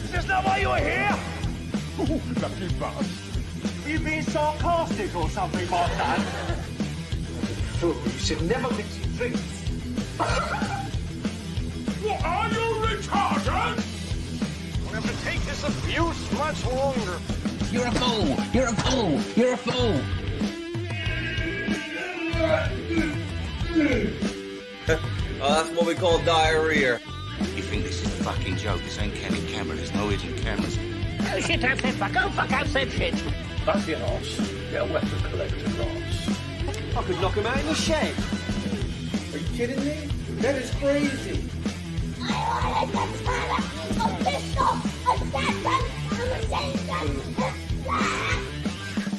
Is this not why you were here? Ooh, lucky bastard. Are you being sarcastic or something like that? Fool, you should never mix your drinks. What, are you retarded? We'll have to take this abuse much longer. You're a fool! You're a fool! You're a fool! Oh, that's what we call diarrhea. You think this is a fucking joke? This ain't Kenny camera. There's no hidden cameras. Oh shit, I've said fuck, oh fuck, I've said shit. That's your ass. Get a weapon collector class. I could knock him out in the shed. Are you kidding me? That is crazy.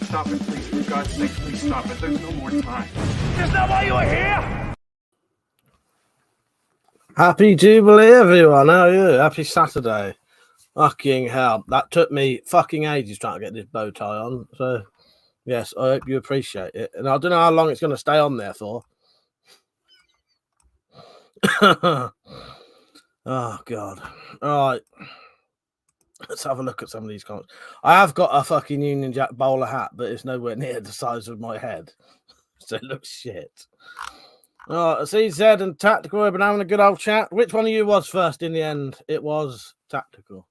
Stop it, please. For God's sake, please stop it. There's no more time. Is this not why you were here? Happy Jubilee, everyone. How are you? Happy Saturday. Fucking hell. That took me fucking ages trying to get this bow tie on. So, yes, I hope you appreciate it. And I don't know how long it's going to stay on there for. Oh, God. All right. Let's have a look at some of these comments. I have got a fucking Union Jack bowler hat, but it's nowhere near the size of my head. So it looks shit. Oh, CZ and Tactical have been having a good old chat. Which one of you was first in the end? It was Tactical.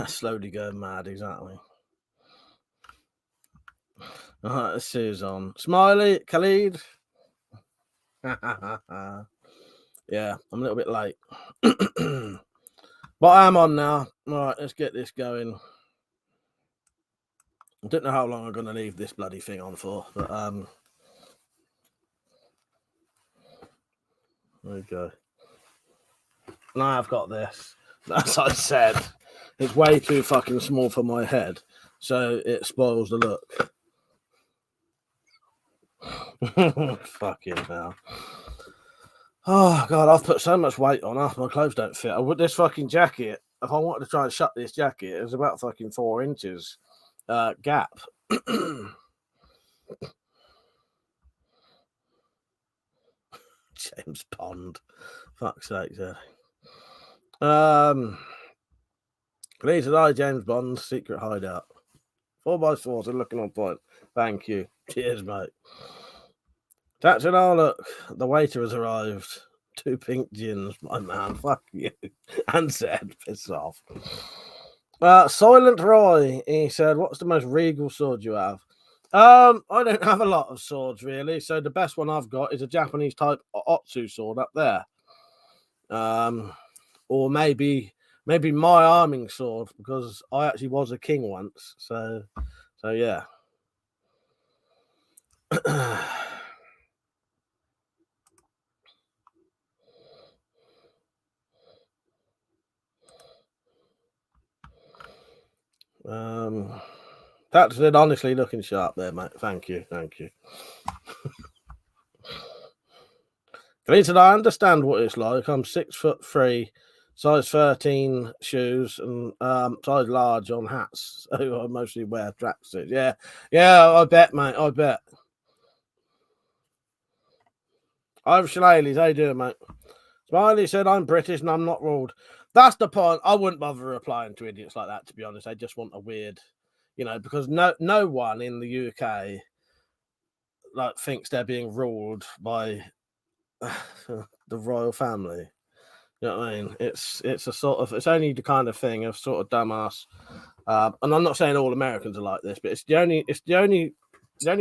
Slowly going mad, exactly. All right, let's see who's on. Smiley, Khalid. Yeah, I'm a little bit late. But I'm on now. All right, let's get this going. I don't know how long I'm going to leave this bloody thing on for, but there we go. Now I've got this. As I said, it's way too fucking small for my head, so it spoils the look. Fucking hell. Oh, God, I've put so much weight on. Half my clothes don't fit. This fucking jacket, if I wanted to try and shut this jacket, it was about fucking 4 inches gap. James Bond. Fuck's sake, sir. Please deny James Bond's secret hideout. 4x4s are looking on point. Thank you. Cheers, mate. That's it all. Look, the waiter has arrived. 2 pink gins, my man. Fuck you. And said, piss off. Silent Roy, he said, what's the most regal sword you have? I don't have a lot of swords, really. So the best one I've got is a Japanese type Otsu sword up there. Or maybe my arming sword, because I actually was a king once. So yeah. That's it. Honestly, looking sharp there, mate. Thank you. Gleason, I understand what it's like. I'm 6'3", size 13 shoes, and size large on hats. So I mostly wear tracksuits. Yeah, I bet, mate. I bet. I'm Shillelaghs. How you doing, mate? Smiley said, I'm British and I'm not ruled. That's the point. I wouldn't bother replying to idiots like that, to be honest. They just want a weird, because no one in the UK thinks they're being ruled by the royal family. You know what I mean? It's only the kind of thing of sort of dumbass. And I'm not saying all Americans are like this, but it's the only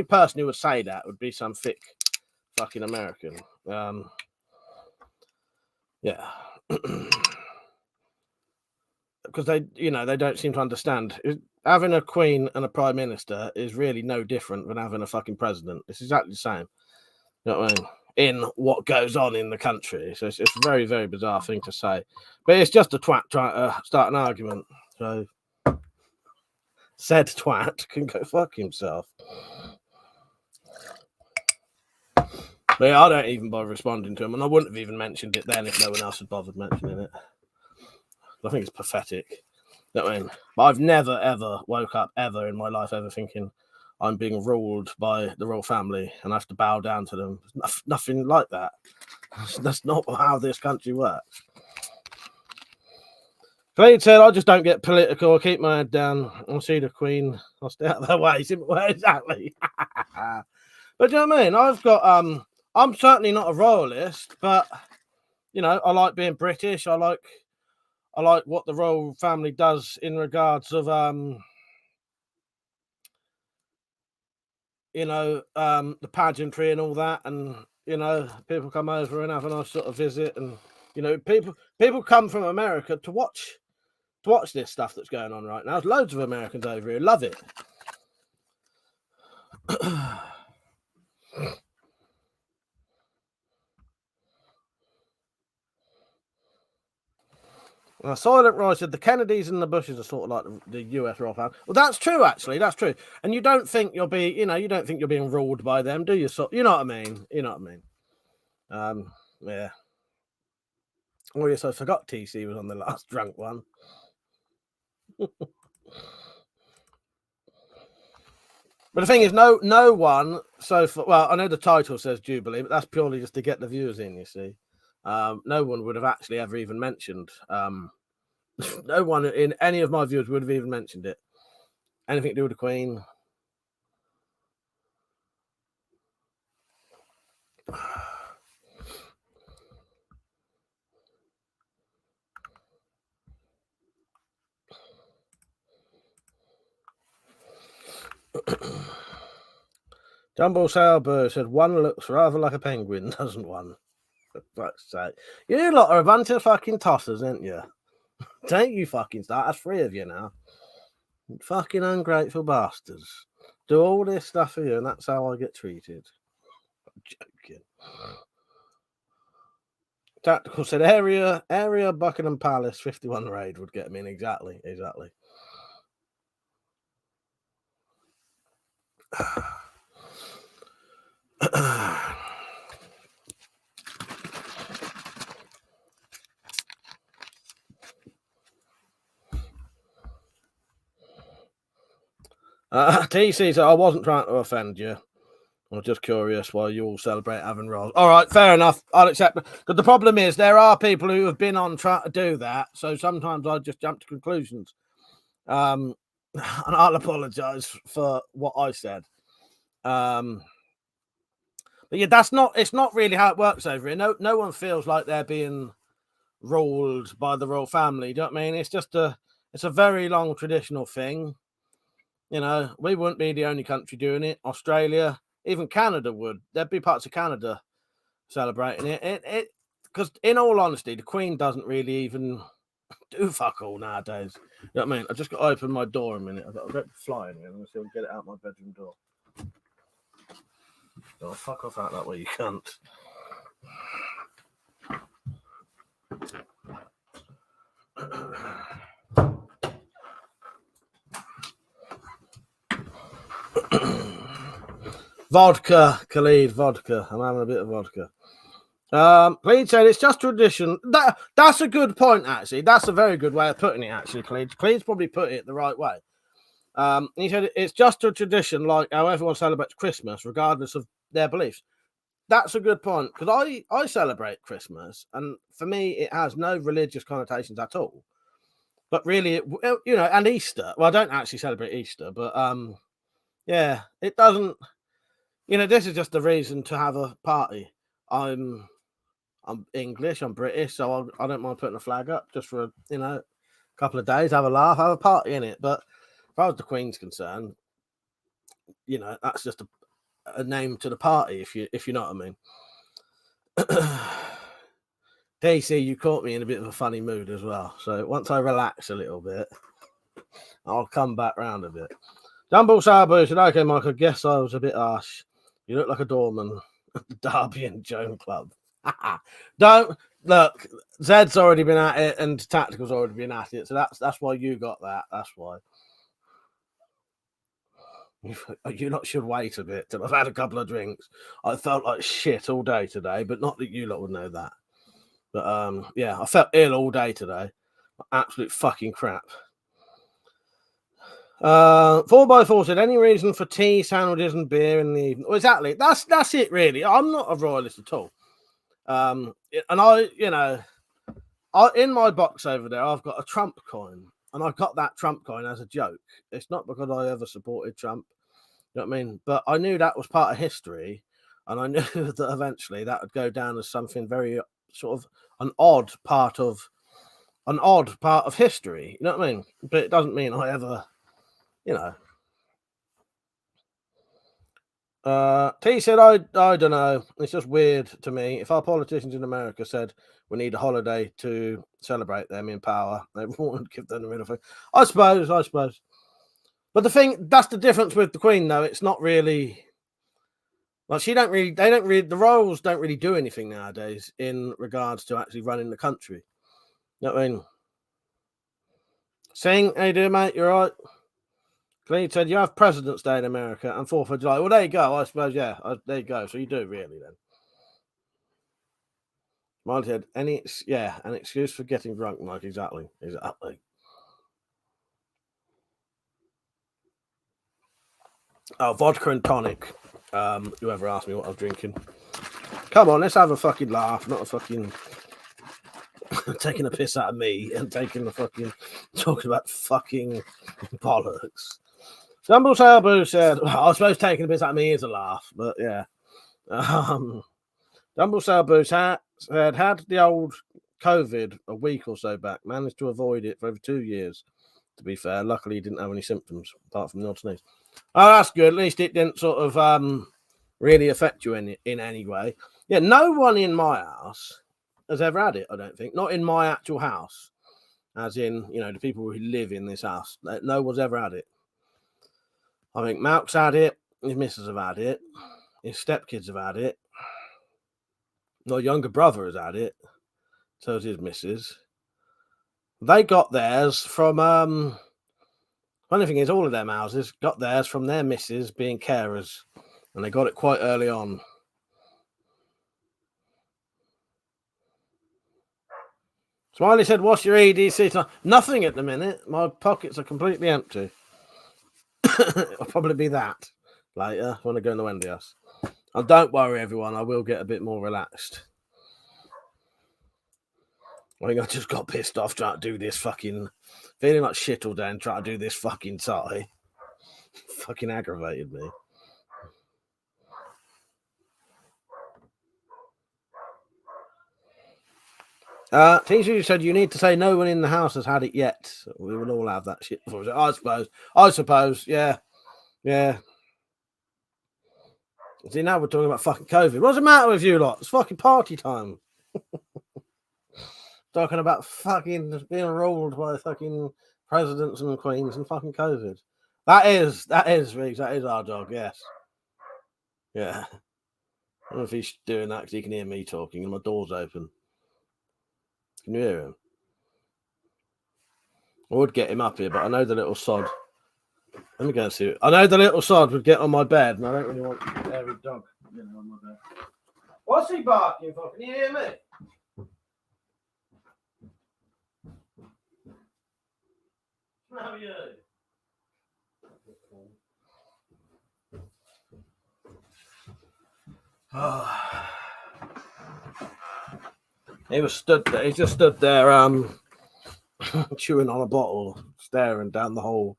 person who would say that would be some thick fucking American. Yeah. Because they don't seem to understand. Having a queen and a prime minister is really no different than having a fucking president. It's exactly the same. You know what I mean? In what goes on in the country. So it's a very, very bizarre thing to say. But it's just a twat trying to start an argument. So said twat can go fuck himself. But yeah, I don't even bother responding to him, and I wouldn't have even mentioned it then if no one else had bothered mentioning it. I think it's pathetic. You know what I mean? But I've never, ever woke up ever in my life ever thinking, I'm being ruled by the royal family and I have to bow down to them. Nothing like that. That's not how this country works. Cleed said, I just don't get political. I keep my head down. I'll see the Queen. I'll stay out of their way. Well, exactly. But do you know what I mean? I've got I'm certainly not a royalist, but you know, I like being British. I like what the royal family does in regards of you know, the pageantry and all that, and you know, people come over and have a nice sort of visit, and you know, people come from America to watch this stuff that's going on right now. There's loads of Americans over here, love it. Silent Roy said the Kennedys and the Bushes are sort of like the US royal family. Well, that's true, actually. That's true. And you don't think you'll be, you know, you don't think you're being ruled by them, do you? So, you know what I mean? You know what I mean? Yeah. Oh, yes, I forgot TC was on the last drunk one. But the thing is, no one so far. Well, I know the title says Jubilee, but that's purely just to get the viewers in. You see, no one would have actually ever even mentioned. No one in any of my viewers would have even mentioned it. Anything to do with the Queen? Jumbo Sauber said one looks rather like a penguin, doesn't one? For fuck's sake. You lot are a bunch of fucking tossers, ain't you? Don't you fucking start. That's 3 of you now. Fucking ungrateful bastards. Do all this stuff for you, and that's how I get treated. I'm joking. Tactical said area Buckingham Palace 51 raid would get me in. Exactly. TC said, I wasn't trying to offend you. I was just curious why you all celebrate having rolls. All right, fair enough. I'll accept it. But the problem is there are people who have been on trying to do that. So sometimes I just jump to conclusions. And I'll apologize for what I said. But yeah, it's not really how it works over here. No one feels like they're being ruled by the royal family. Do you know what I mean? It's a very long traditional thing. You know, we wouldn't be the only country doing it. Australia, even Canada would. There'd be parts of Canada celebrating it. Because in all honesty, the Queen doesn't really even do fuck all nowadays. You know what I mean? I just got to open my door a minute. I've got to fly in here. I'm going to see if I can get it out my bedroom door. Oh, fuck off out that way, you cunt. Vodka, Khalid, vodka. I'm having a bit of vodka. Khalid said it's just tradition. That's a good point, actually. That's a very good way of putting it, actually, Khalid. Khalid's probably put it the right way. He said it's just a tradition, like how everyone celebrates Christmas, regardless of their beliefs. That's a good point, because I celebrate Christmas, and for me, it has no religious connotations at all. But really, you know, and Easter. Well, I don't actually celebrate Easter, but yeah, it doesn't. You know, this is just a reason to have a party. I'm English, I'm British, so I don't mind putting a flag up just for a couple of days, have a laugh, have a party in it. But as far as the Queen's concerned, you know, that's just a name to the party, if you know what I mean. DC, you caught me in a bit of a funny mood as well. So once I relax a little bit, I'll come back round a bit. Jumbo Sauber said, okay, Mike, I guess I was a bit harsh. You look like a doorman at the Derby and Joan Club. Don't look, Zed's already been at it and Tactical's already been at it. So that's why you got that. That's why. You lot should wait a bit till I've had a couple of drinks. I felt like shit all day today, but not that you lot would know that. But yeah, I felt ill all day today. Absolute fucking crap. 4x4 said, any reason for tea, sandwiches, and beer in the evening? Well, exactly. That's it, really. I'm not a royalist at all. And I, in my box over there, I've got a Trump coin, and I got that Trump coin as a joke. It's not because I ever supported Trump. You know what I mean? But I knew that was part of history, and I knew that eventually that would go down as something very sort of an odd part of history. You know what I mean? But it doesn't mean I ever, T said, I don't know. It's just weird to me. If our politicians in America said we need a holiday to celebrate them in power, they wouldn't give them the middle finger. I suppose. But that's the difference with the Queen, though. It's not really like the royals don't really do anything nowadays in regards to actually running the country. You know what I mean? Sing, how you doing, mate? You all right? Clean said, you have President's Day in America and 4th of July. Well, there you go. I suppose, yeah. There you go. So you do, really, then. Mine said, an excuse for getting drunk, Mike. Exactly. Oh, vodka and tonic. Whoever asked me what I was drinking. Come on, let's have a fucking laugh, not a fucking taking a piss out of me and talking about fucking bollocks. Stumble Salbu said, well, I suppose taking a piss out of me is a laugh, but yeah. Stumble Salbu said, had the old COVID a week or so back, managed to avoid it for over 2 years. To be fair, luckily he didn't have any symptoms apart from the odd sneeze. Oh, that's good. At least it didn't sort of really affect you in any way. Yeah, no one in my house has ever had it, I don't think. Not in my actual house. As in, the people who live in this house. No one's ever had it. I think Malk's had it. His missus have had it. His stepkids have had it. My younger brother has had it. So has his missus. They got theirs from... funny thing is, all of them houses got theirs from their missus being carers. And they got it quite early on. Smiley said, what's your EDC time? Nothing at the minute. My pockets are completely empty. It'll probably be that later when I go in the Wendy house. And don't worry, everyone. I will get a bit more relaxed. I think I just got pissed off trying to do this fucking... Feeling like shit all day and trying to do this fucking tie. Fucking aggravated me. TC said, you need to say no one in the house has had it yet. We will all have that shit before. I suppose. Yeah. See, now we're talking about fucking COVID. What's the matter with you lot? It's fucking party time. Talking about fucking being ruled by fucking presidents and queens and fucking COVID. That is, Riggs. That is our dog, yes. Yeah. I don't know if he's doing that because he can hear me talking and my door's open. Can you hear him? I would get him up here, but I know the little sod. Let me go and see it. I know the little sod would get on my bed, and I don't really want a hairy dog on my bed. What's he barking for? Can you hear me? How are you? He was stood there. He just stood there, chewing on a bottle, staring down the hole.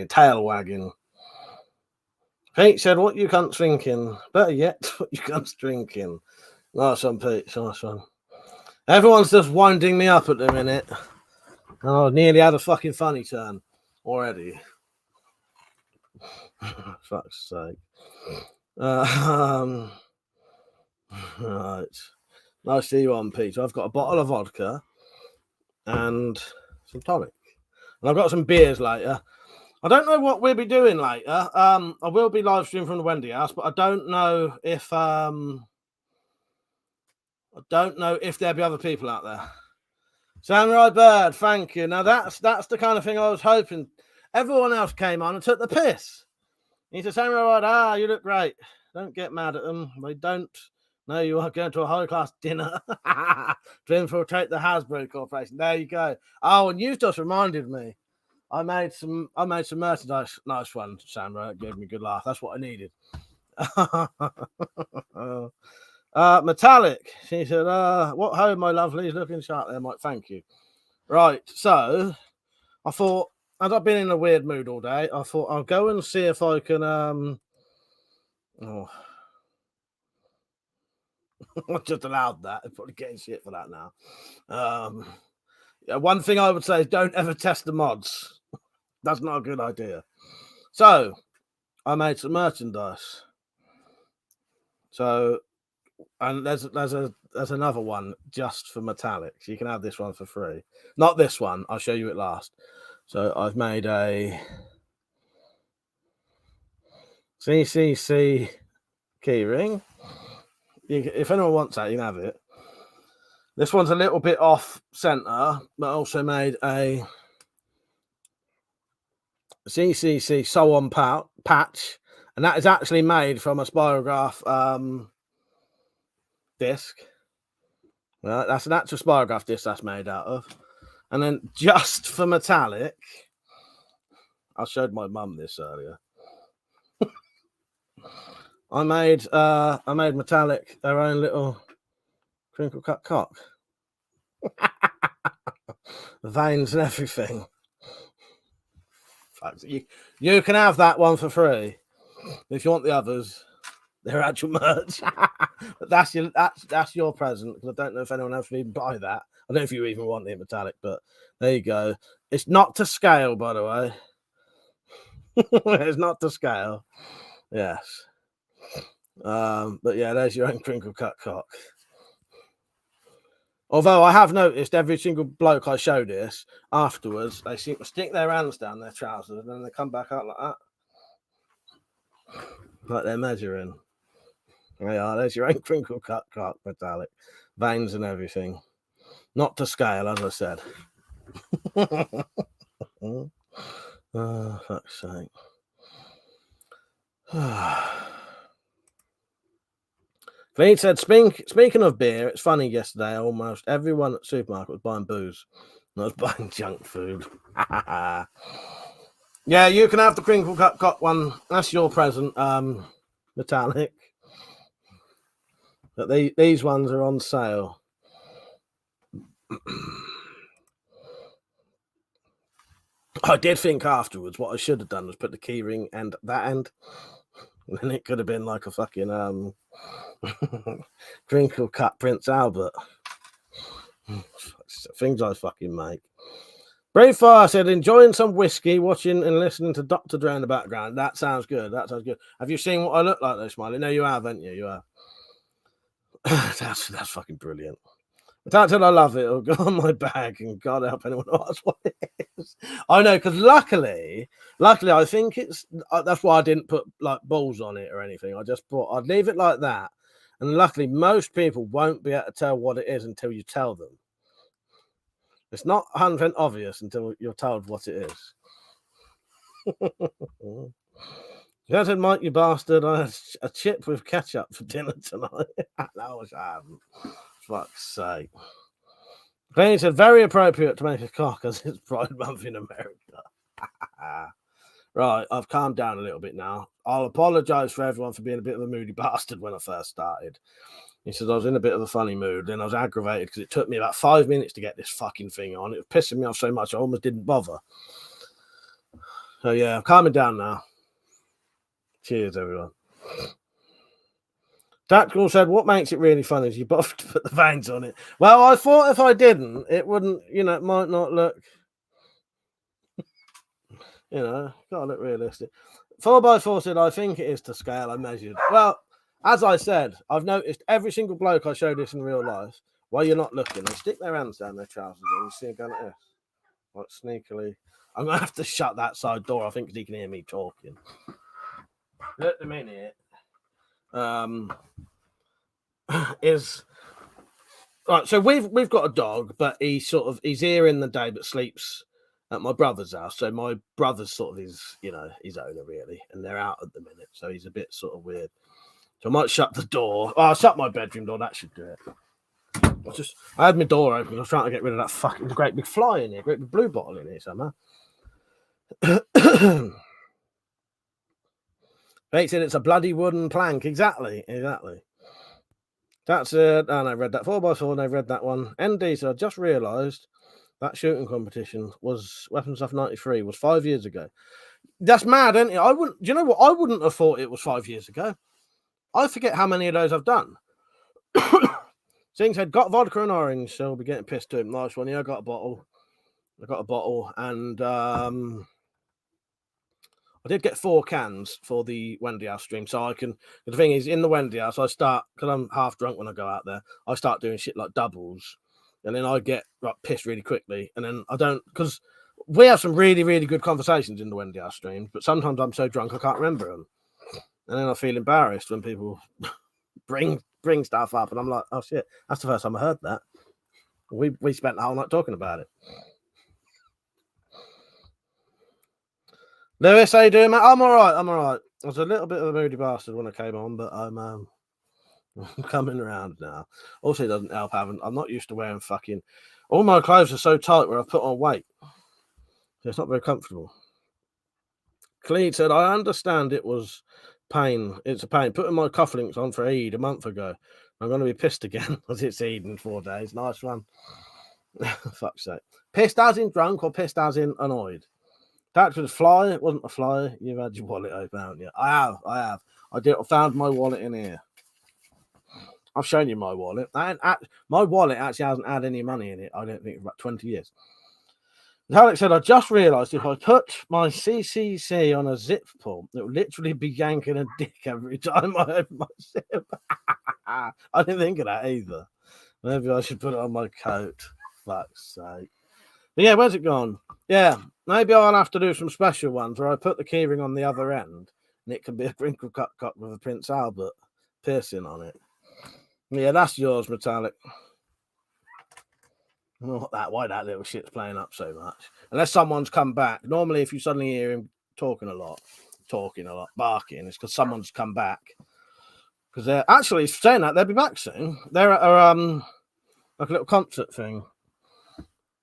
Tail wagging. Pete said, "What you cunts drinking?" Better yet, what you cunts drinking? Nice one, Pete. Nice one. Everyone's just winding me up at the minute. Oh, I nearly had a fucking funny turn already. Fuck's sake. Right. Nice to see you on, Pete. So I've got a bottle of vodka and some tonic. And I've got some beers later. I don't know what we'll be doing later. I will be live streaming from the Wendy house, but I don't know if there'll be other people out there. Samurai Bird, thank you. Now that's the kind of thing I was hoping. Everyone else came on and took the piss. He said, Samurai Bird, you look great. Don't get mad at them. They don't No, you are going to a high-class dinner to infiltrate the Hasbro Corporation. There you go. Oh, and you've just reminded me. I made some merchandise. Nice one, Sandra. It gave me a good laugh. That's what I needed. Metallic. She said, what ho, my lovelies, looking sharp there, Mike. Thank you. Right, so I thought, as I've been in a weird mood all day, I thought I'll go and see if I can I just allowed that. I'm probably getting shit for that now. Yeah, one thing I would say is don't ever test the mods. That's not a good idea. So I made some merchandise. So, and there's another one just for Metallics. You can have this one for free. Not this one. I'll show you it last. So I've made a CCC keyring. If anyone wants that, you can have it. This one's a little bit off center, but I also made a CCC sew on patch, and that is actually made from a spirograph disc. Well, that's an actual spirograph disc that's made out of. And then just for Metallic, I showed my mum this earlier. I made Metallic their own little crinkle cut cock. Veins and everything. You can have that one for free. If you want the others, they're actual merch. But that's your present, because I don't know if anyone else will even buy that. I don't know if you even want the Metallic, but there you go. It's not to scale, by the way. It's not to scale. Yes. But yeah, there's your own crinkle cut cock. Although I have noticed every single bloke I show this, afterwards, they seem to stick their hands down their trousers and then they come back out like that. Like they're measuring. There you are, there's your own crinkle cut cock, Metallic. Veins and everything. Not to scale, as I said. Oh, fuck's sake. Clean said, speaking of beer, it's funny, yesterday almost everyone at the supermarket was buying booze. And I was buying junk food. Yeah, you can have the crinkle cut cock one. That's your present, Metallic. But these ones are on sale. I did think afterwards what I should have done was put the key ring and that end. And then it could have been like a fucking crinkle cut Prince Albert. Things I fucking make. Brave Fire said, enjoying some whiskey, watching and listening to Dr. Dre in the background. That sounds good. That sounds good. Have you seen what I look like though, Smiley? No, you have, haven't you? You have. That's fucking brilliant. That's what I love it. It'll go on my bag, and God help anyone who asks what it is. I know, because luckily, I think it's that's why I didn't put like balls on it or anything. I just thought I'd leave it like that, and luckily, most people won't be able to tell what it is until you tell them. It's not 100% obvious until you're told what it is. You said, Mike, you bastard, I had a chip with ketchup for dinner tonight. No, I haven't. Fuck's sake. Clean said, very appropriate to make a cock as it's Pride Month in America. Right, I've calmed down a little bit now. I'll apologise for everyone for being a bit of a moody bastard when I first started. He said I was in a bit of a funny mood, then I was aggravated because it took me about 5 minutes to get this fucking thing on. It was pissing me off so much I almost didn't bother. So yeah, I'm calming down now. Cheers, everyone. Tactical said, what makes it really fun is you bothered to put the veins on it. Well, I thought if I didn't, it wouldn't, it might not look, gotta look realistic. 4x4 said, I think it is to scale, I measured. Well, as I said, I've noticed every single bloke I show this in real life, while you're not looking, they stick their hands down their trousers and you see them going like this. Like sneakily. I'm going to have to shut that side door, I think, because he can hear me talking. At the minute, is right. So we've got a dog, but he's here in the day, but sleeps at my brother's house. So my brother's sort of his owner really, and they're out at the minute, so he's a bit sort of weird. So I might shut the door. Oh, I'll shut my bedroom door. That should do it. I had my door open. I was trying to get rid of that fucking great big fly in here, great big blue bottle in here somehow. They said it's a bloody wooden plank. Exactly. That's it. And I read that 4x4 and I read that one. ND said, I just realised that shooting competition was Weapon Stuff 93 was 5 years ago. That's mad, isn't it? Do you know what? I wouldn't have thought it was 5 years ago. I forget how many of those I've done. Sing said, got vodka and orange, so we'll be getting pissed to him. Nice one. Yeah, I got a bottle. And I did get 4 cans for the Wendy House stream, so I can. The thing is, in the Wendy House, I start because I'm half drunk when I go out there. I start doing shit like doubles, and then I get pissed really quickly, and then I don't because we have some really, really good conversations in the Wendy House streams, but sometimes I'm so drunk I can't remember them, and then I feel embarrassed when people bring stuff up, and I'm like, oh shit, that's the first time I heard that. We spent the whole night talking about it. Lewis, how you doing, mate? I'm all right. I was a little bit of a moody bastard when I came on, but I'm coming around now. Also, it doesn't help I'm not used to wearing fucking... All my clothes are so tight where I've put on weight. So it's not very comfortable. Cleed said, I understand it was pain. It's a pain. Putting my cufflinks on for Eid a month ago. I'm going to be pissed again because it's Eid in 4 days. Nice one. Fuck's sake. Pissed as in drunk or pissed as in annoyed? That was a fly. It wasn't a fly. You've had your wallet open, haven't you? I have. I found my wallet in here. I've shown you my wallet. My wallet actually hasn't had any money in it, I don't think, for about 20 years. As Alex said, I just realised if I put my CCC on a zip pull, it would literally be yanking a dick every time I open my zip. I didn't think of that either. Maybe I should put it on my coat. Fuck's sake. But yeah, where's it gone? Yeah, maybe I'll have to do some special ones where I put the keyring on the other end and it can be a crinkle cut cup with a Prince Albert piercing on it. Yeah, that's yours, Metallic. Not that. Why that little shit's playing up so much? Unless someone's come back. Normally, if you suddenly hear him talking a lot, barking, it's because someone's come back. Because they're actually saying that they'll be back soon. They're at like a little concert thing.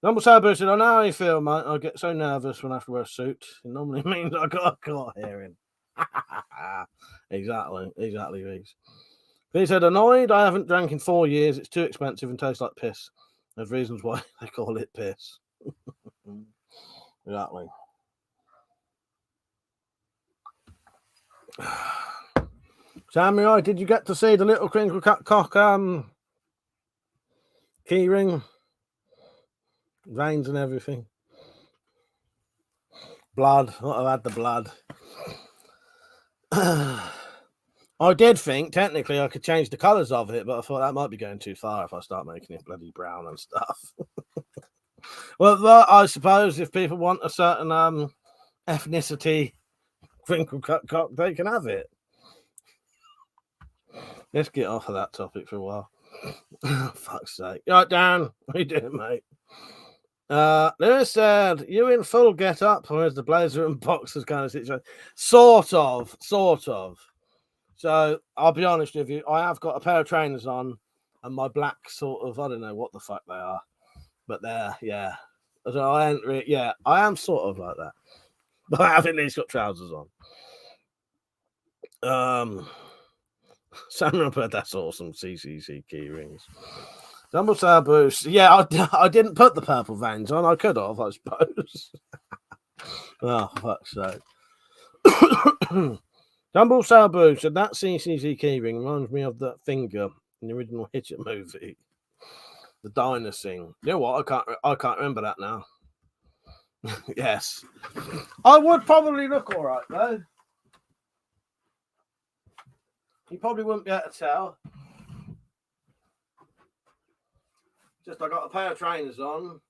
Number Sabu said, I know how you feel, mate. I get so nervous when I have to wear a suit. It normally means I got a car hearing. Exactly, Reese. He said, annoyed. I haven't drank in 4 years. It's too expensive and tastes like piss. There's reasons why they call it piss. Exactly. Samurai, did you get to see the little crinkle cut cock key ring? Veins and everything. Blood. I've had the blood. I did think technically I could change the colours of it, but I thought that might be going too far if I start making it bloody brown and stuff. Well, I suppose if people want a certain ethnicity crinkle cut cock, they can have it. Let's get off of that topic for a while. Fuck's sake. Right, Dan. What are you doing, mate? Lewis said, you in full get up, or is the blazer and boxers kind of situation? Sort of. So I'll be honest with you, I have got a pair of trainers on and my black sort of, I don't know what the fuck they are, but they're, yeah. So I am sort of like that, but I have at least got trousers on. Samuel put that's awesome. CCC key rings. Dumbledore boost. Yeah, I didn't put the purple veins on. I could have, I suppose. Oh, fuck's sake. Dumbledore boost. And that CCC key ring reminds me of that finger in the original Hitcher movie. The diner thing. You know what? I can't remember that now. Yes. I would probably look all right, though. You probably wouldn't be able to tell. Just I got a pair of trainers on.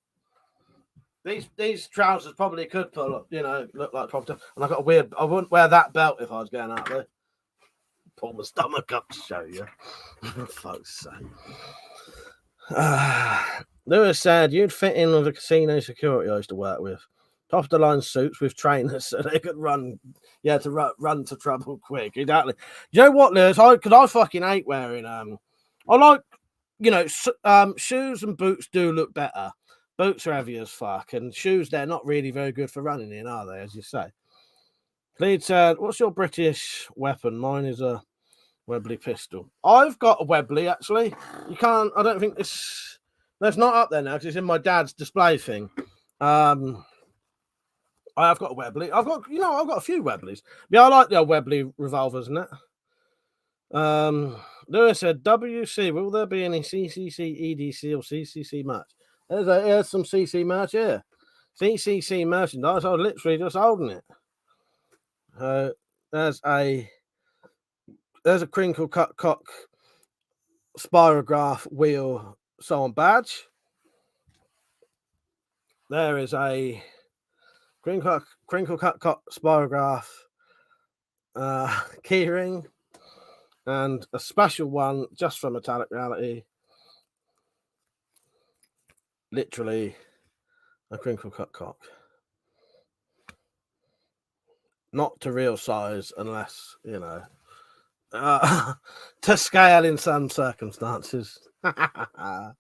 These trousers probably could pull up, look like proper. And I got a weird. I wouldn't wear that belt if I was going out there. Pull my stomach up to show you. Fuck's sake. Lewis said you'd fit in with the casino security I used to work with. top of the line suits with trainers so they could run, run to trouble quick. Exactly. You know what, Lewis? Because I fucking hate wearing I like, shoes and boots do look better. Boots are heavy as fuck, and shoes, they're not really very good for running in, are they, as you say? Cleed said, what's your British weapon? Mine is a Webley pistol. I've got a Webley, actually. You can't, I don't think this, that's not up there now because it's in my dad's display thing. I have got a Webley. I've got a few Webleys. Yeah, I like the old Webley revolvers, isn't it? Lewis said, WC, will there be any CCC, EDC, or CCC merch? There's some CC merch here. CCC merchandise. I was literally just holding it. There's a crinkle cut cock spirograph wheel sewn badge. There is a crinkle cut cock spirograph keyring, and a special one just for Metallic Reality. Literally a crinkle cut cock. Not to real size unless, to scale in some circumstances. Dan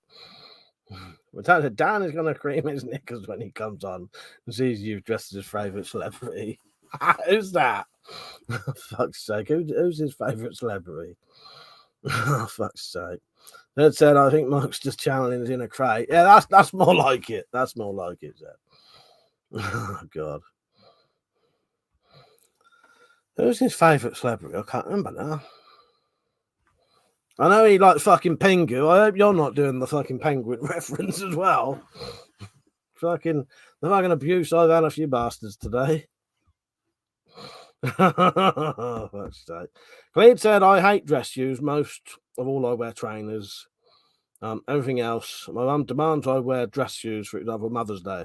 is going to cream his knickers when he comes on and sees you dressed as his favourite celebrity. Who's that? Fuck's sake. Who's his favourite celebrity? Oh, fuck's sake. That said, I think Mark's just channeling his inner crate. Yeah, that's more like it. That's more like it, Zed. Oh, God. Who's his favourite celebrity? I can't remember now. I know he likes fucking Pingu. I hope you're not doing the fucking Penguin reference as well. The fucking abuse I've had a few bastards today. Fuck's sake. Cleed said, I hate dress shoes. Most of all, I wear trainers. Everything else, my mum demands I wear dress shoes, for example, Mother's Day.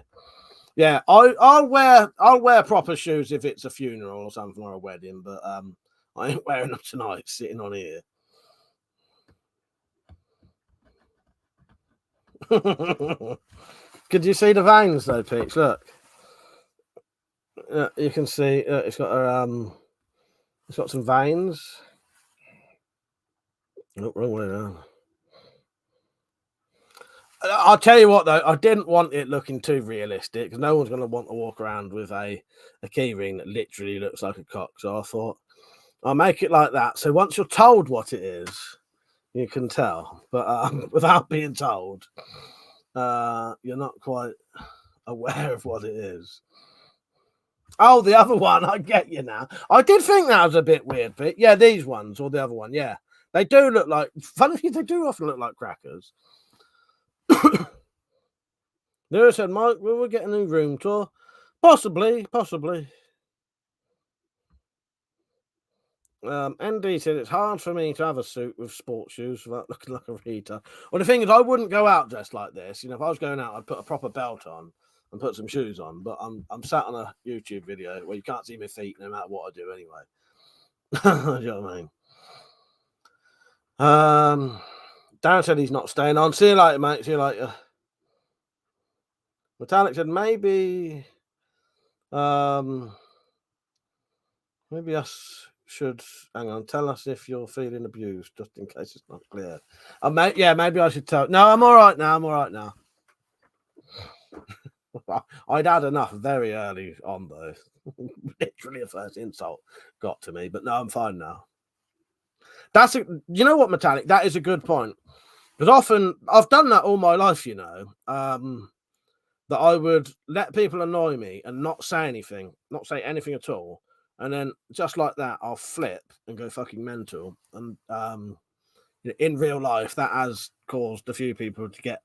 Yeah, I'll wear proper shoes if it's a funeral or something or a wedding, but I ain't wearing them tonight, sitting on here. Could you see the veins though, Peach? Look. You can see it's got some veins. Oh, wrong way around. I'll tell you what though, I didn't want it looking too realistic because no one's going to want to walk around with a key ring that literally looks like a cock. So I thought I'll make it like that. So once you're told what it is, you can tell. But without being told, you're not quite aware of what it is. Oh, the other one, I get you now. I did think that was a bit weird, but yeah, these ones or the other one, yeah. They do look like, funny, they do often look like crackers. Lewis said, Mike, will we get a new room tour? Possibly. ND said, it's hard for me to have a suit with sports shoes without looking like a reader. Well, the thing is, I wouldn't go out dressed like this. If I was going out, I'd put a proper belt on and put some shoes on. But I'm sat on a YouTube video where you can't see my feet no matter what I do anyway. You know what I mean? Dan said he's not staying on. See you later, mate. See you later. Metallic said maybe us should hang on. Tell us if you're feeling abused, just in case it's not clear. Maybe I should tell. No, I'm all right now. I'd had enough very early on though. Literally, the first insult got to me, but no, I'm fine now. You know what, Metallic? That is a good point. Because often I've done that all my life, that I would let people annoy me and not say anything at all. And then just like that, I'll flip and go fucking mental. And in real life, that has caused a few people to get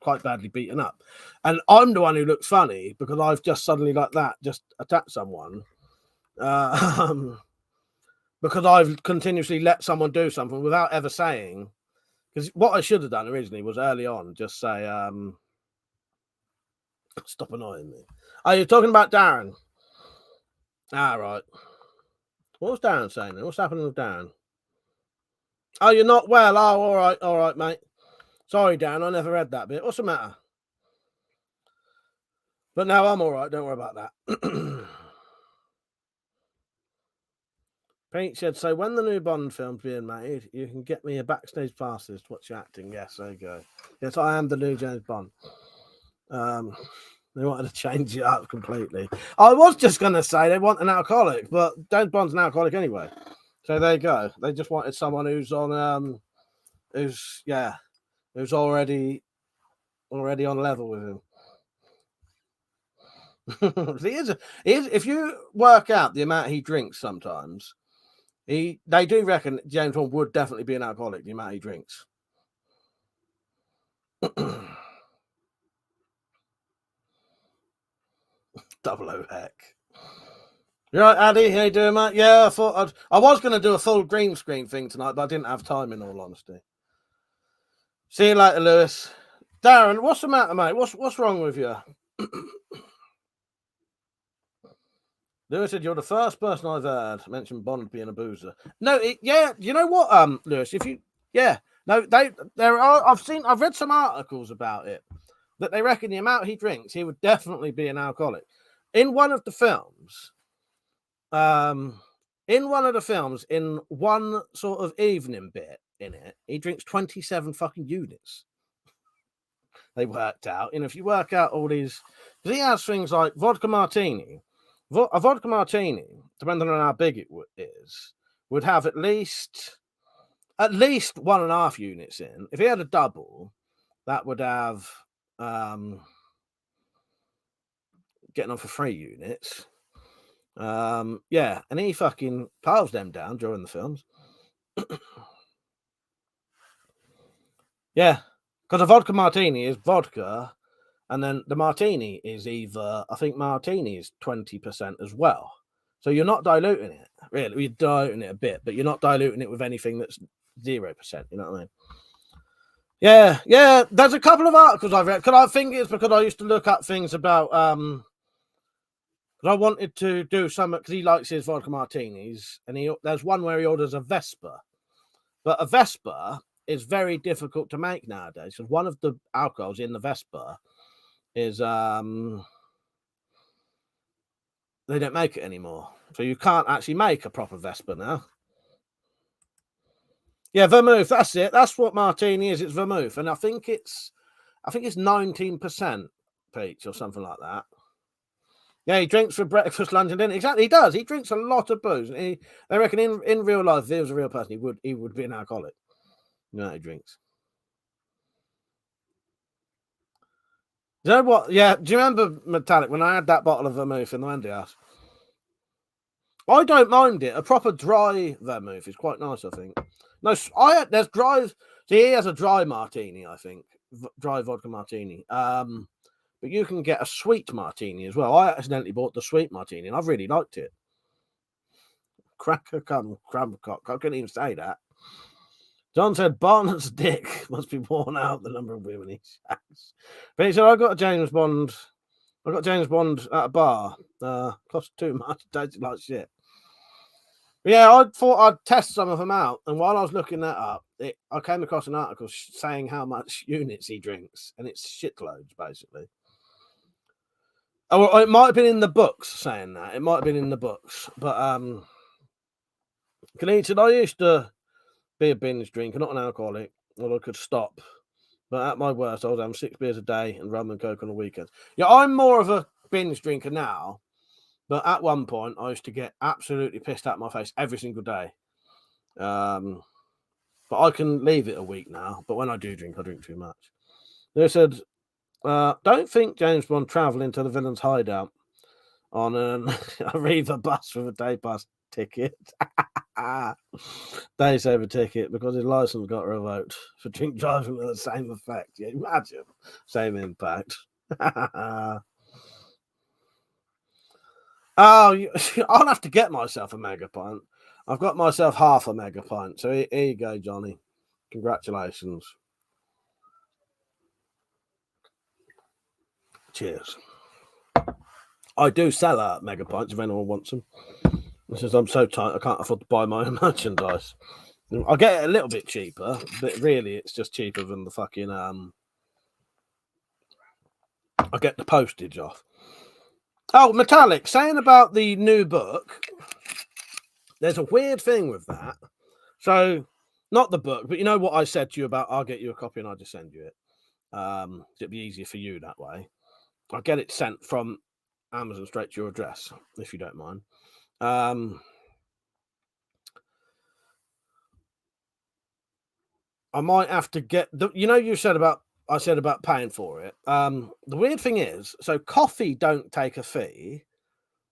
quite badly beaten up. And I'm the one who looks funny because I've just suddenly like that just attacked someone. Because I've continuously let someone do something without ever saying. Because what I should have done originally was early on just say, stop annoying me. Oh, you're talking about Darren? Ah, right. What was Darren saying then? What's happening with Darren? Oh, you're not well. Oh, all right, mate. Sorry, Darren, I never read that bit. What's the matter? But now I'm all right. Don't worry about that. Pete said, so when the new Bond film's being made, you can get me a backstage passes to watch you acting. Yes, there you go. Yes, I am the new James Bond. They wanted to change it up completely. I was just going to say they want an alcoholic, but James Bond's an alcoholic anyway. So there you go. They just wanted someone who's on, who's already on level with him. If you work out the amount he drinks sometimes, they do reckon James Bond would definitely be an alcoholic, the amount he drinks. Double O heck. You right, Addy? How you doing, mate? Yeah, I was going to do a full green screen thing tonight, but I didn't have time, in all honesty. See you later, Lewis. Darren, what's the matter, mate? What's wrong with you? Lewis said, you're the first person I've heard mention Bond being a boozer. No, you know what, Lewis, I've read some articles about it, that they reckon the amount he drinks, he would definitely be an alcoholic. In one of the films, in one sort of evening bit in it, he drinks 27 fucking units. They worked out, and if you work out all these, because he has things like vodka martini. A vodka martini, depending on how big it is, would have at least 1.5 units in. If he had a double, that would have getting on for 3 units. And he fucking piles them down during the films. Yeah, because a vodka martini is vodka. And then the martini is either, I think martini is 20% as well. So you're not diluting it, really. You're diluting it a bit, but you're not diluting it with anything that's 0%. You know what I mean? Yeah. There's a couple of articles I've read. Because I think it's because I used to look up things about, because I wanted to do some, because he likes his vodka martinis. And there's one where he orders a Vespa. But a Vespa is very difficult to make nowadays. Because one of the alcohols in the Vespa is they don't make it anymore, so you can't actually make a proper Vespa now. Yeah, vermouth, that's it. That's what martini is. It's vermouth, and I think it's 19% peach or something like that. Yeah, he drinks for breakfast, lunch, and dinner. Exactly, he does. He drinks a lot of booze. They reckon in real life, if he was a real person, he would be an alcoholic. You know, he drinks. Do you know what? Yeah, do you remember, Metallic, when I had that bottle of vermouth in the Wendy house? I don't mind it. A proper dry vermouth is quite nice, I think. No, there's dry. See, he has a dry martini, I think. Dry vodka martini. But you can get a sweet martini as well. I accidentally bought the sweet martini, and I've really liked it. Cracker cum crab cock. I couldn't even say that. John said Barnett's dick must be worn out the number of women he shacks. But he said, I got James Bond at a bar. Cost too much, tasted like shit. But yeah, I thought I'd test some of them out. And while I was looking that up, I came across an article saying how much units he drinks. And it's shitloads, basically. Oh, it might have been in the books saying that. It might have been in the books. But Khalid said, I used to be a binge drinker, not an alcoholic, or I could stop. But at my worst, I was having 6 beers a day and rum and coke on the weekends. Yeah, I'm more of a binge drinker now, but at one point, I used to get absolutely pissed out of my face every single day. But I can leave it a week now, but when I do drink, I drink too much. They said, don't think James Bond travelling to the villain's hideout on a Arriva bus with a day pass ticket. Day saver ticket because his license got revoked for drink driving with the same effect. Yeah, imagine same impact. I'll have to get myself a mega pint. I've got myself half a mega pint. So here you go, Johnny. Congratulations. Cheers. I do sell out mega pints if anyone wants them. Since I'm so tight, I can't afford to buy my own merchandise. I'll get it a little bit cheaper, but really it's just cheaper than the fucking I get the postage off. Oh, Metallic, saying about the new book, there's a weird thing with that. So, not the book, but you know what I said to you about I'll get you a copy and I'll just send you it. It'd be easier for you that way. I'll get it sent from Amazon straight to your address, if you don't mind. I might have to get the, you know, I said about paying for it. The weird thing is, so Coffee don't take a fee,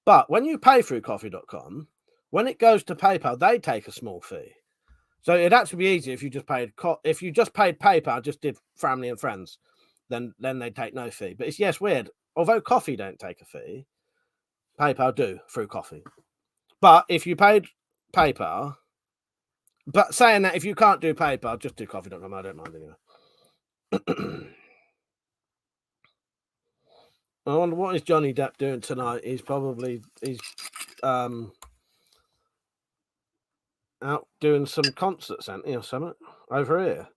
but when you pay through coffee.com, when it goes to PayPal, they take a small fee. So it'd actually be easier if you just paid PayPal, just did family and friends, then they take no fee. But it's weird. Although Coffee don't take a fee, PayPal do through Coffee. But if you paid PayPal, but saying that, if you can't do PayPal, just do coffee.com. I don't mind anyway. I wonder what is Johnny Depp doing tonight. He's out doing some concerts, ain't he, or something over here.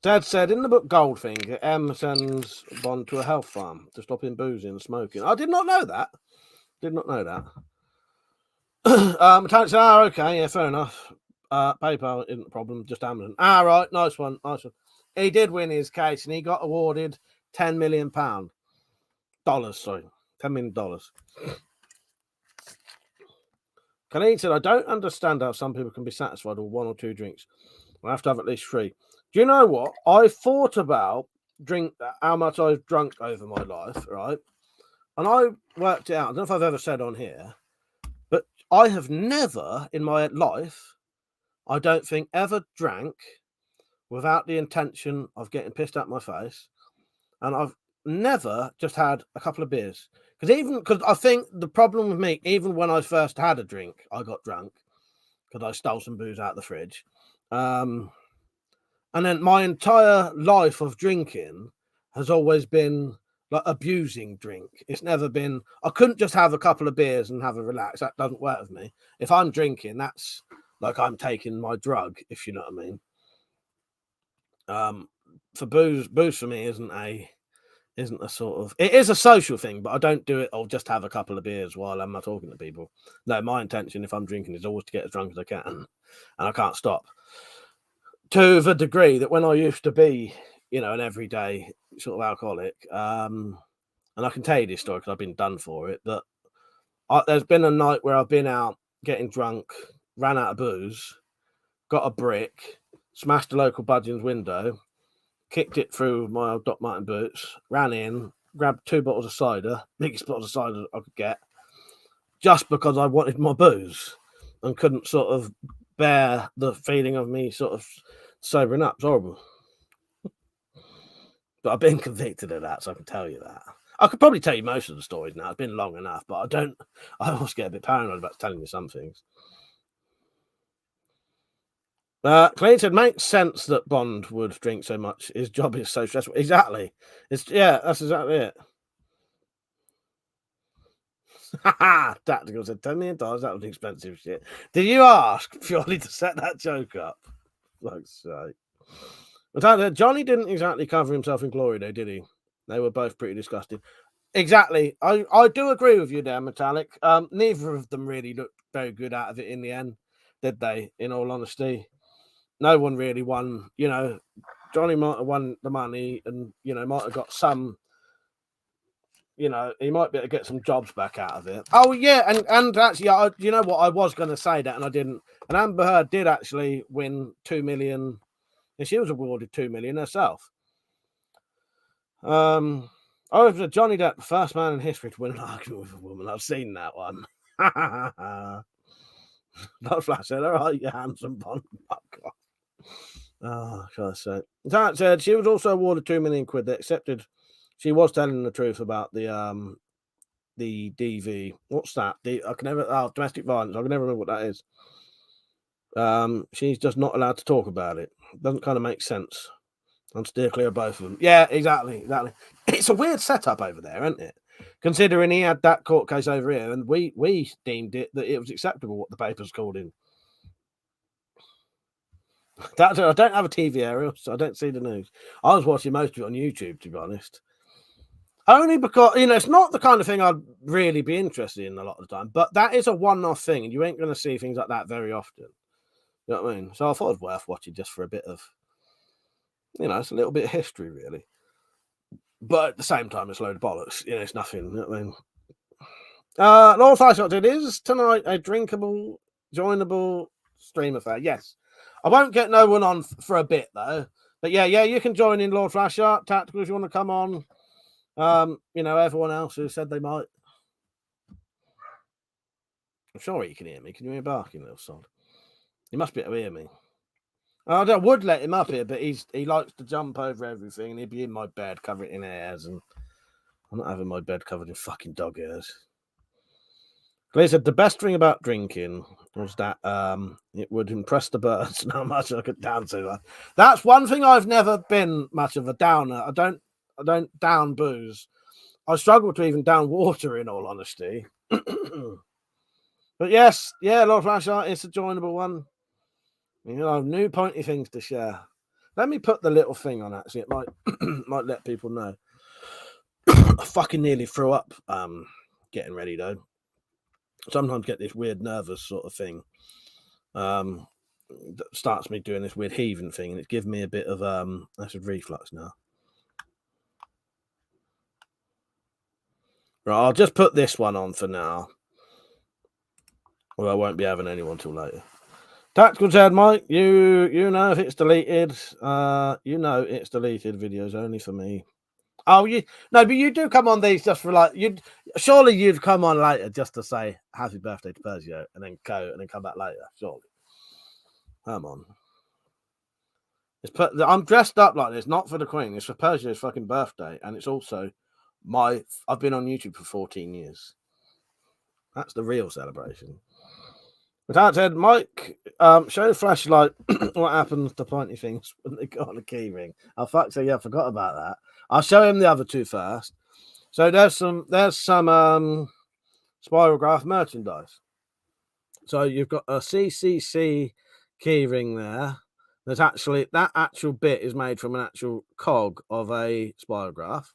Dad said in the book Goldfinger, M sends Bond to a health farm to stop him boozing and smoking. I did not know that. Okay, yeah, fair enough. PayPal isn't a problem, just Amazon. Right, nice one. He did win his case and he got awarded $10 million. $10 million. Khalid said, I don't understand how some people can be satisfied with 1 or 2 drinks. I have to have at least 3. Do you know what? I thought about how much I've drunk over my life, right? And I worked it out. I don't know if I've ever said on here, but I have never in my life, I don't think, ever drank without the intention of getting pissed at my face. And I've never just had a couple of beers. Because I think the problem with me, even when I first had a drink, I got drunk because I stole some booze out of the fridge. And then my entire life of drinking has always been like abusing drink. It's never been, I couldn't just have a couple of beers and have a relax. That doesn't work with me. If I'm drinking, that's like I'm taking my drug, if you know what I mean. For booze for me isn't a sort of, it is a social thing, but I don't do it. I'll just have a couple of beers while I'm not talking to people. No, my intention if I'm drinking is always to get as drunk as I can, and I can't stop. To the degree that when I used to be, you know, an everyday sort of alcoholic, and I can tell you this story because I've been done for it, that there's been a night where I've been out getting drunk, ran out of booze, got a brick, smashed a local budgeon's window, kicked it through my old Doc Martin boots, ran in, grabbed 2 bottles of cider, biggest bottles of cider I could get, just because I wanted my booze and couldn't sort of bear the feeling of me sort of sobering up. It's horrible. But I've been convicted of that, so I can tell you that. I could probably tell you most of the stories now. It's been long enough, but I always get a bit paranoid about telling you some things. Clayton said, makes sense that Bond would drink so much. His job is so stressful. Exactly. That's exactly it. Tactical said $10 million. That was expensive shit. Did you ask purely to set that joke up? Like so. But Johnny didn't exactly cover himself in glory, though, did he? They were both pretty disgusting. Exactly. I do agree with you there, Metallic. Neither of them really looked very good out of it in the end, did they? In all honesty, no one really won. You know, Johnny might have won the money, and you know, might have got some. You know, he might be able to get some jobs back out of it. Oh yeah, and actually, you know what? I was going to say that, and I didn't. And Amber Heard did actually win $2 million, and she was awarded $2 million herself. Oh, it was Johnny Depp, the first man in history to win an argument with a woman. I've seen that one. Not Flash said, all right, you handsome Bond. Fuck off. Oh, shall I say? That said, she was also awarded £2 million. They accepted. She was telling the truth about the DV. What's that? Domestic violence. I can never remember what that is. She's just not allowed to talk about it. Doesn't kind of make sense. I'm steer clear of both of them. Yeah, exactly. It's a weird setup over there, isn't it? Considering he had that court case over here, and we deemed it that it was acceptable what the papers called him. I don't have a TV, Ariel, so I don't see the news. I was watching most of it on YouTube, to be honest. Only because, it's not the kind of thing I'd really be interested in a lot of the time, but that is a one-off thing, and you ain't going to see things like that very often. You know what I mean? So I thought it was worth watching just for a bit of, it's a little bit of history, really. But at the same time, it's a load of bollocks. It's nothing. You know what I mean? Lord Flashshot, it is tonight a drinkable, joinable stream affair. Yes. I won't get no one on for a bit, though. But yeah, you can join in, Lord Flashshot. Tactical, if you want to come on. Everyone else who said they might. I'm sure you can hear me. Can you hear me barking, little sod? He must be able to hear me. I would let him up here, but he likes to jump over everything, and he'd be in my bed covered in hairs, and I'm not having my bed covered in fucking dog hairs. Clay said the best thing about drinking was that it would impress the birds how much I could dance to. That's one thing I've never been much of a downer. I don't down booze. I struggle to even down water, in all honesty. But yes, Lord Flashlight, it's a joinable one. New pointy things to share. Let me put the little thing on, actually. It might might let people know. I fucking nearly threw up getting ready, though. Sometimes get this weird nervous sort of thing. That starts me doing this weird heaving thing, and it's giving me a bit of acid reflux now. Right, I'll just put this one on for now. Well, I won't be having anyone till later. Tactical said, Mike, you know if it's deleted. It's deleted. Videos only for me. Oh, but you do come on these just for surely you'd come on later just to say happy birthday to Persia and then go and then come back later. Surely. Come on. I'm dressed up like this, not for the Queen. It's for Persia's fucking birthday, and it's also I've been on YouTube for 14 years. That's the real celebration. But that said, Mike, show the flashlight what happens to pointy things when they got on a key ring. Oh fuck, so yeah, I forgot about that. I'll show him the other two first. So there's some Spirograph merchandise. So you've got a CCC key ring there. There's actually that actual bit is made from an actual cog of a Spirograph.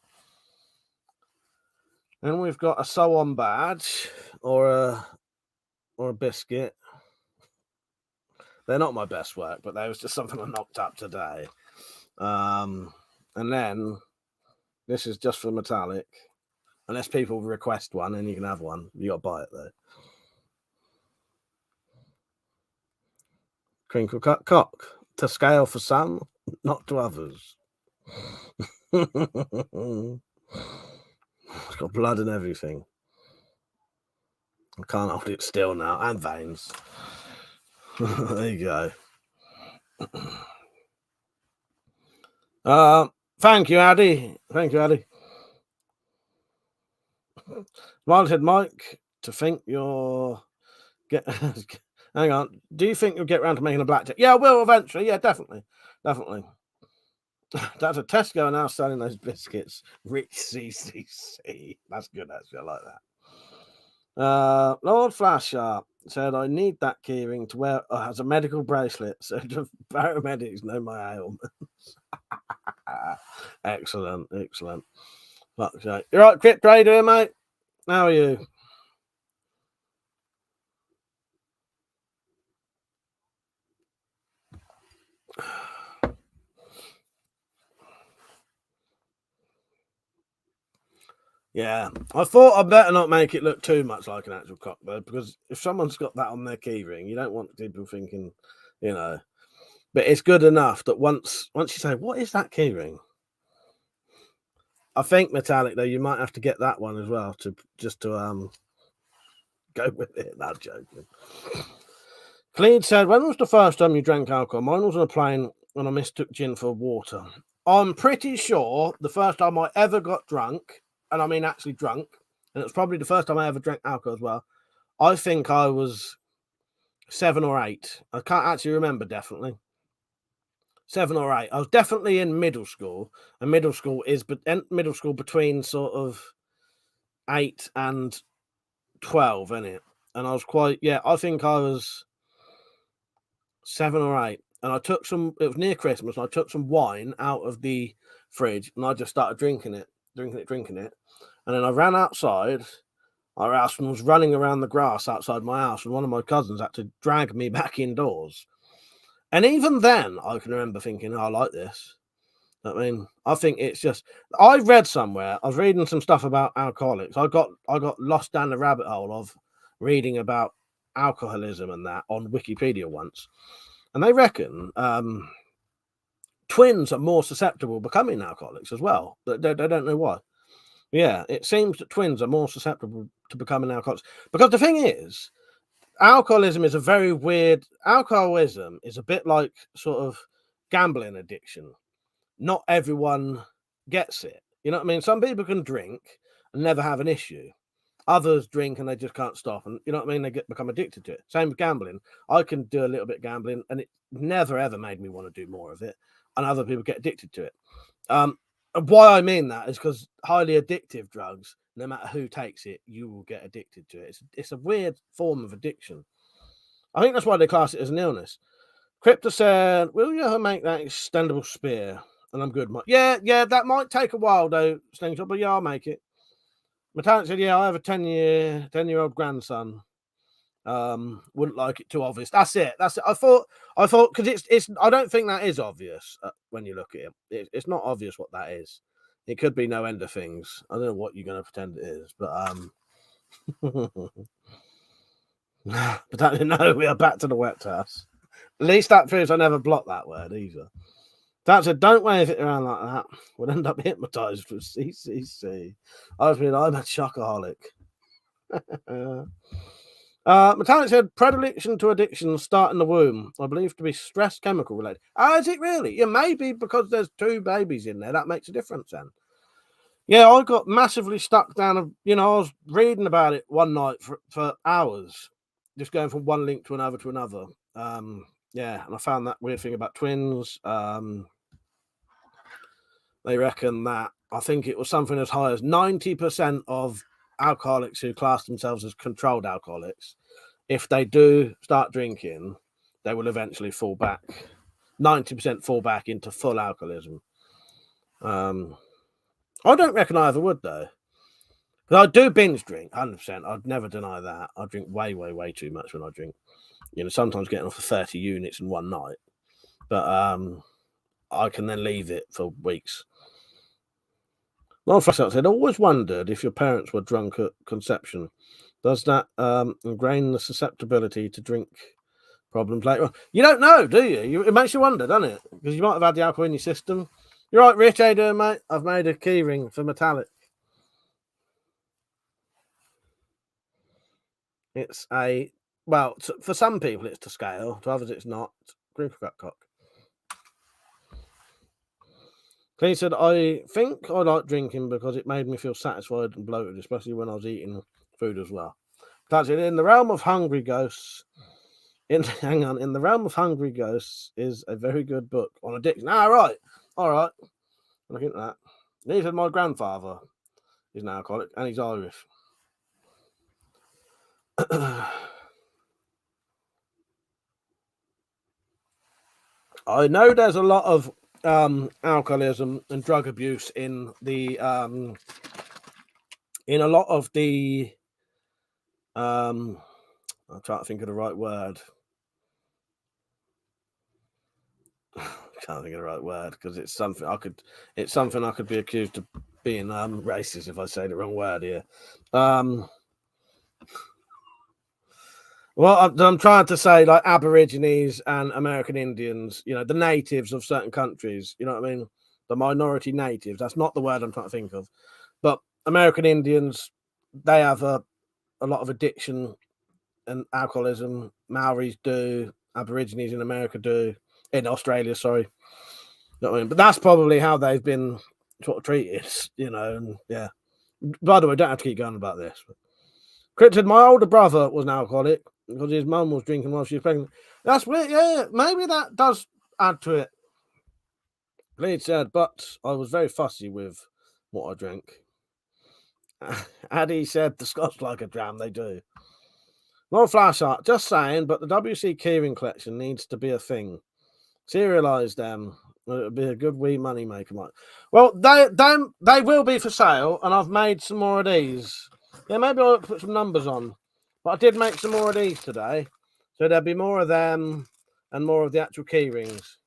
Then we've got a sew on badge or a biscuit. They're not my best work, but that was just something I knocked up today. And then this is just for metallic. Unless people request one, and you can have one. You got to buy it, though. Crinkle cut cock. To scale for some, not to others. It's got blood and everything. I can't hold it still now. And veins. There you go. Thank you, Addy. Smiley said, Mike, to think you'll get... Hang on. Do you think you'll get around to making a blackjack? Yeah, I will eventually. Yeah, definitely. That's a Tesco now selling those biscuits. Rich CCC. That's good, actually. I like that. Lord Flasher said, I need that keyring to wear as a medical bracelet so the paramedics know my ailments. Excellent. Fuck's sake. You right, Crypt Trader, mate? How are you? Yeah, I thought I better not make it look too much like an actual cockbird, because if someone's got that on their keyring, you don't want people thinking, But it's good enough that once you say, what is that keyring? I think metallic, though, you might have to get that one as well to go with it. Not joking. Cleed said, when was the first time you drank alcohol? Mine was on a plane when I mistook gin for water. I'm pretty sure the first time I ever got drunk, and I mean actually drunk, and it was probably the first time I ever drank alcohol as well, I think I was 7 or 8. I can't actually remember definitely. 7 or 8. I was definitely in middle school, and middle school between sort of 8 and 12, isn't it? And I was I think I was 7 or 8. and I took some. It was near Christmas. And I took some wine out of the fridge, and I just started drinking it, and then I ran outside our house and was running around the grass outside my house, and one of my cousins had to drag me back indoors. And even then, I can remember thinking, I like this. I mean, I think it's just. I read somewhere. I was reading some stuff about alcoholics. I got lost down the rabbit hole of reading about alcoholism and that on Wikipedia once, and they reckon twins are more susceptible to becoming alcoholics as well. They don't know why. Yeah, it seems that twins are more susceptible to becoming alcoholics because the thing is, alcoholism is a very weird. Alcoholism is a bit like sort of gambling addiction. Not everyone gets it. You know what I mean? Some people can drink and never have an issue. Others drink and they just can't stop. And you know what I mean? They become addicted to it. Same with gambling. I can do a little bit of gambling and it never, ever made me want to do more of it. And other people get addicted to it. Why I mean that is because highly addictive drugs, no matter who takes it, you will get addicted to it. It's a weird form of addiction. I think that's why they class it as an illness. Crypto said, will you ever make that extendable spear? And I'm good. Yeah, that might take a while though, Slingshot, but yeah, I'll make it. Metallic said, yeah, I have a 10-year-old grandson. Wouldn't like it too obvious. That's it. I thought because it's I don't think that is obvious when you look at it. It's not obvious what that is. It could be no end of things. I don't know what you're going to pretend it is, but but no, we are back to the wet house. At least that proves I never blocked that word either. That said, don't wave it around like that. We'll end up hypnotized with CCC. I'm a shockaholic. Metallic said, predilection to addiction start in the womb. I believe to be stress chemical related. Oh, is it really? Yeah, maybe because there's 2 babies in there. That makes a difference then. Yeah, I got massively stuck down. I was reading about it one night for hours, just going from one link to another. Yeah, and I found that weird thing about twins. They reckon that I think it was something as high as 90% of alcoholics who class themselves as controlled alcoholics, if they do start drinking, they will eventually fall back. 90% fall back into full alcoholism. I don't reckon I ever would though. But I do binge drink, 100%. I'd never deny that. I drink way, way, way too much when I drink. Sometimes getting off for 30 units in one night. But I can then leave it for weeks. Lord said, always wondered if your parents were drunk at conception. Does that ingrain the susceptibility to drink problems later on? You don't know, do you? It makes you wonder, doesn't it? Because you might have had the alcohol in your system. You're right, Rich. How you doing, mate? I've made a key ring for Metallic. It's for some people it's to scale, to others it's not. Group of cock. He said, I think I like drinking because it made me feel satisfied and bloated, especially when I was eating food as well. That's it. In the realm of hungry ghosts, in the realm of hungry ghosts is a very good book on addiction. All right. Look into that. He said, my grandfather is an alcoholic and he's Irish. I know there's a lot of alcoholism and drug abuse in a lot of the I'm trying to think of the right word. Can't think of the right word because it's something I could be accused of being racist if I say the wrong word here. Well, I'm trying to say like Aborigines and American Indians, the natives of certain countries, you know what I mean? The minority natives. That's not the word I'm trying to think of. But American Indians, they have a lot of addiction and alcoholism. Maoris do. Aborigines in America do. In Australia, sorry. You know what I mean? But that's probably how they've been sort of treated, and yeah. By the way, don't have to keep going about this. Crypt said, my older brother was an alcoholic because his mum was drinking while she was pregnant. That's weird. Yeah, maybe that does add to it. Bleed said, but I was very fussy with what I drank. Addy said, the Scots like a dram, they do. Not a flash art, just saying, but the WC keyring collection needs to be a thing. Serialize them. It'll be a good wee money maker, Mike. Well, they will be for sale, and I've made some more of these. Yeah, maybe I'll put some numbers on. But I did make some more of these today, so there'll be more of them and more of the actual key rings.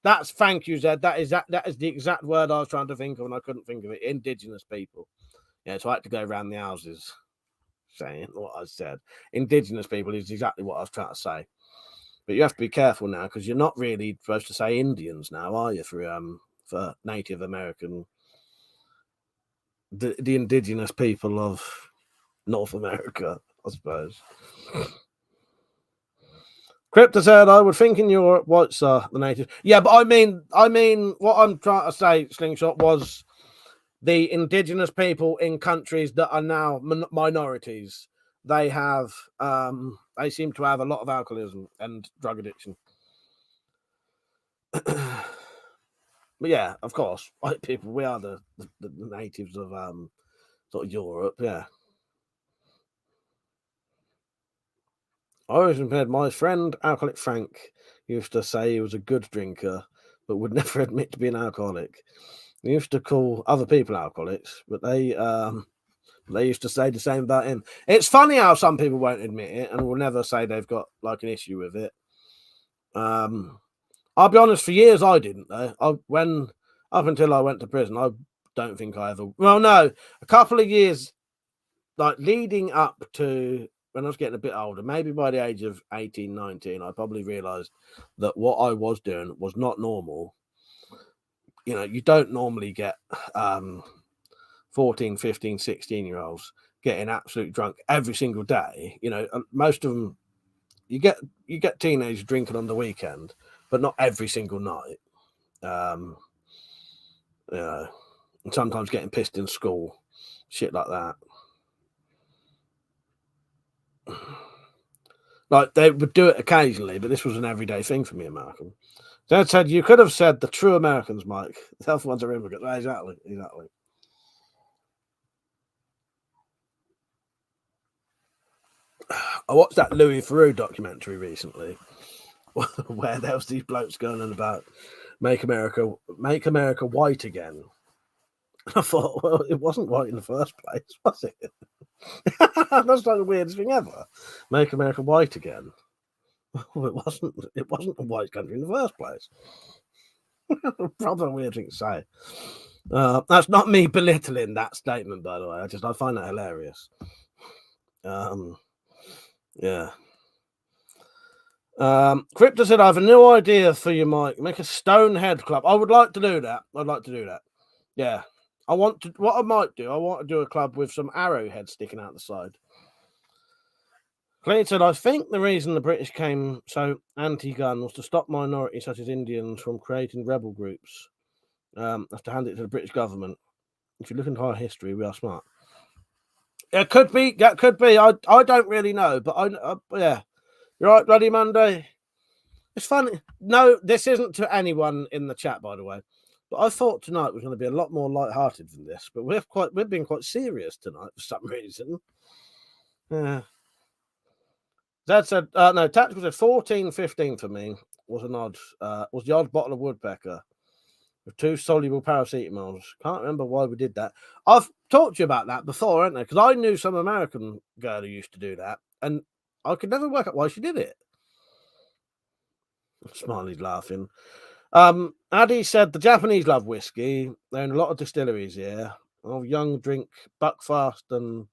That's thank you, Zed. That is the exact word I was trying to think of, and I couldn't think of it. Indigenous people. Yeah, so I had to go around the houses saying what I said. Indigenous people is exactly what I was trying to say. But you have to be careful now because you're not really supposed to say Indians now, are you? For Native American, the indigenous people of North America, I suppose. Crypto said, "I would think in Europe, whites are the native." Yeah, but I mean, what I'm trying to say, Slingshot, was the indigenous people in countries that are now minorities. They have, they seem to have a lot of alcoholism and drug addiction. But yeah, of course, white people, we are the natives of sort of Europe, yeah. I always compared my friend, Alcoholic Frank, used to say he was a good drinker, but would never admit to being an alcoholic. He used to call other people alcoholics, but they used to say the same about him. It's funny how some people won't admit it and will never say they've got like an issue with it. I'll be honest, for years I didn't though. Up until I went to prison, I don't think I ever. Well, no, a couple of years, like leading up to when I was getting a bit older, maybe by the age of 18, 19, I probably realized that what I was doing was not normal. You know, you don't normally get 14, 15, 16-year-olds getting absolutely drunk every single day. You know, most of them, you get teenagers drinking on the weekend, but not every single night. You know, and sometimes getting pissed in school, shit like that. Like they would do it occasionally, but this was an everyday thing for me and Malcolm. Dad said you could have said the true Americans, Mike. The other ones are immigrants. Exactly. I watched that Louis Theroux documentary recently, where there was these blokes going on about make America white again. I thought, well, it wasn't white in the first place, was it? That's like the weirdest thing ever. Make America white again. Well, it wasn't a white country in the first place. Probably a weird thing to say. That's not me belittling that statement, by the way. I find that hilarious. Yeah. Crypto said, I have a new idea for you, Mike. Make a Stonehead club. I would like to do that. Yeah. What I might do, I want to do a club with some arrowheads sticking out the side. Clayton said, I think the reason the British came so anti-gun was to stop minorities such as Indians from creating rebel groups. Have to hand it to the British government. If you look into our history, we are smart. It could be. That could be. I don't really know, but yeah. You're right, Bloody Monday. It's funny. No, this isn't to anyone in the chat, by the way. But I thought tonight was going to be a lot more light-hearted than this. But we've been quite serious tonight for some reason. Yeah. Dad said no. Tactical said 14-15 for me was an odd. Was the odd bottle of Woodpecker with 2 soluble paracetamols. Can't remember why we did that. I've talked to you about that before, haven't I? Because I knew some American girl who used to do that, and I could never work out why she did it. Smiley's laughing. Addy said the Japanese love whiskey. They own a lot of distilleries here. Young drink Buckfast and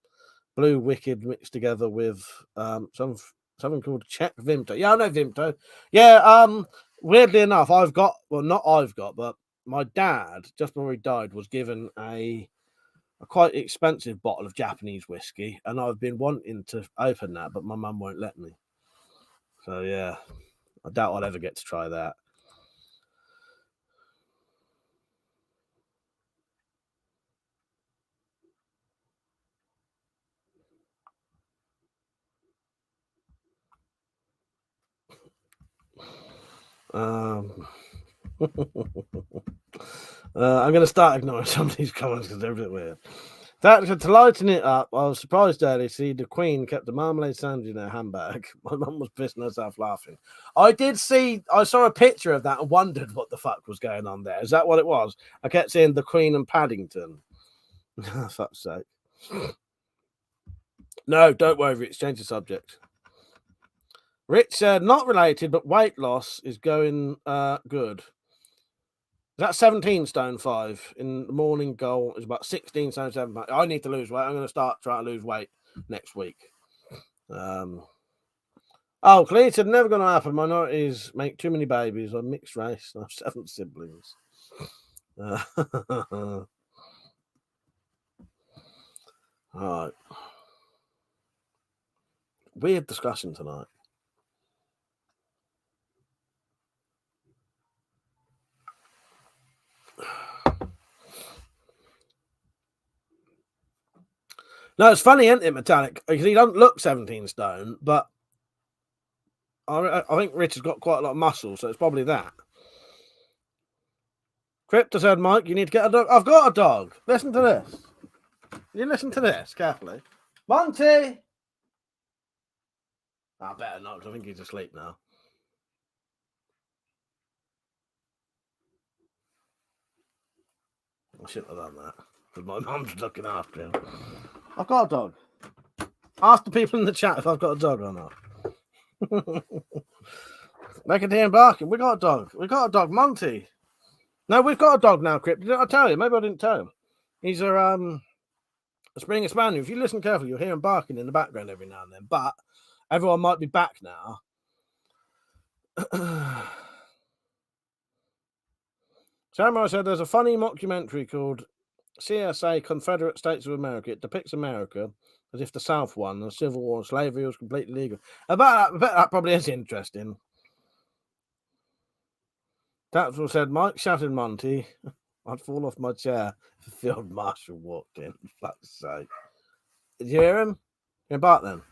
Blue Wicked mixed together with something called Czech Vimto. Yeah, I know Vimto. Yeah, weirdly enough, but my dad, just before he died, was given a quite expensive bottle of Japanese whiskey, and I've been wanting to open that, but my mum won't let me. So yeah, I doubt I'll ever get to try that. I'm going to start ignoring some of these comments because they're a bit weird. That to lighten it up, I was surprised earlier to see the Queen kept a marmalade sandwich in her handbag. My mum was pissing herself laughing. I saw a picture of that and wondered what the fuck was going on there. Is that what it was? I kept seeing the Queen and Paddington. Fuck's sake. No, don't worry, it's change the subject. Rich said, not related, but weight loss is going good. That's 17 stone 5. In the morning goal is about 16 stone 7. I need to lose weight. I'm going to start trying to lose weight next week. Oh, Cleet said, never going to happen. Minorities make too many babies. I'm mixed race. I have 7 siblings. All right. Weird discussion tonight. No, it's funny, isn't it, Metallic? Because he doesn't look 17 stone, but I think Rich has got quite a lot of muscle, so it's probably that. Crypto said, Mike, you need to get a dog. I've got a dog. Listen to this. You listen to this carefully. Monty! I better not, because I think he's asleep now. I shouldn't have done that, because my mum's looking after him. I've got a dog. Ask the people in the chat if I've got a dog or not. Make a damn barking. We got a dog. We got a dog, Monty. No, we've got a dog now, Crip. Didn't I tell you? Maybe I didn't tell him. He's a Springer Spaniel. If you listen carefully, you'll hear him barking in the background every now and then. But everyone might be back now. Samurai said there's a funny mockumentary called CSA Confederate States of America. It depicts America as if the South won and the Civil War and slavery was completely legal. I bet that probably is interesting. That's what said Mike shouted Monty. I'd fall off my chair if the field marshal walked in. Fuck's sake. Did you hear him? Hear him bark then?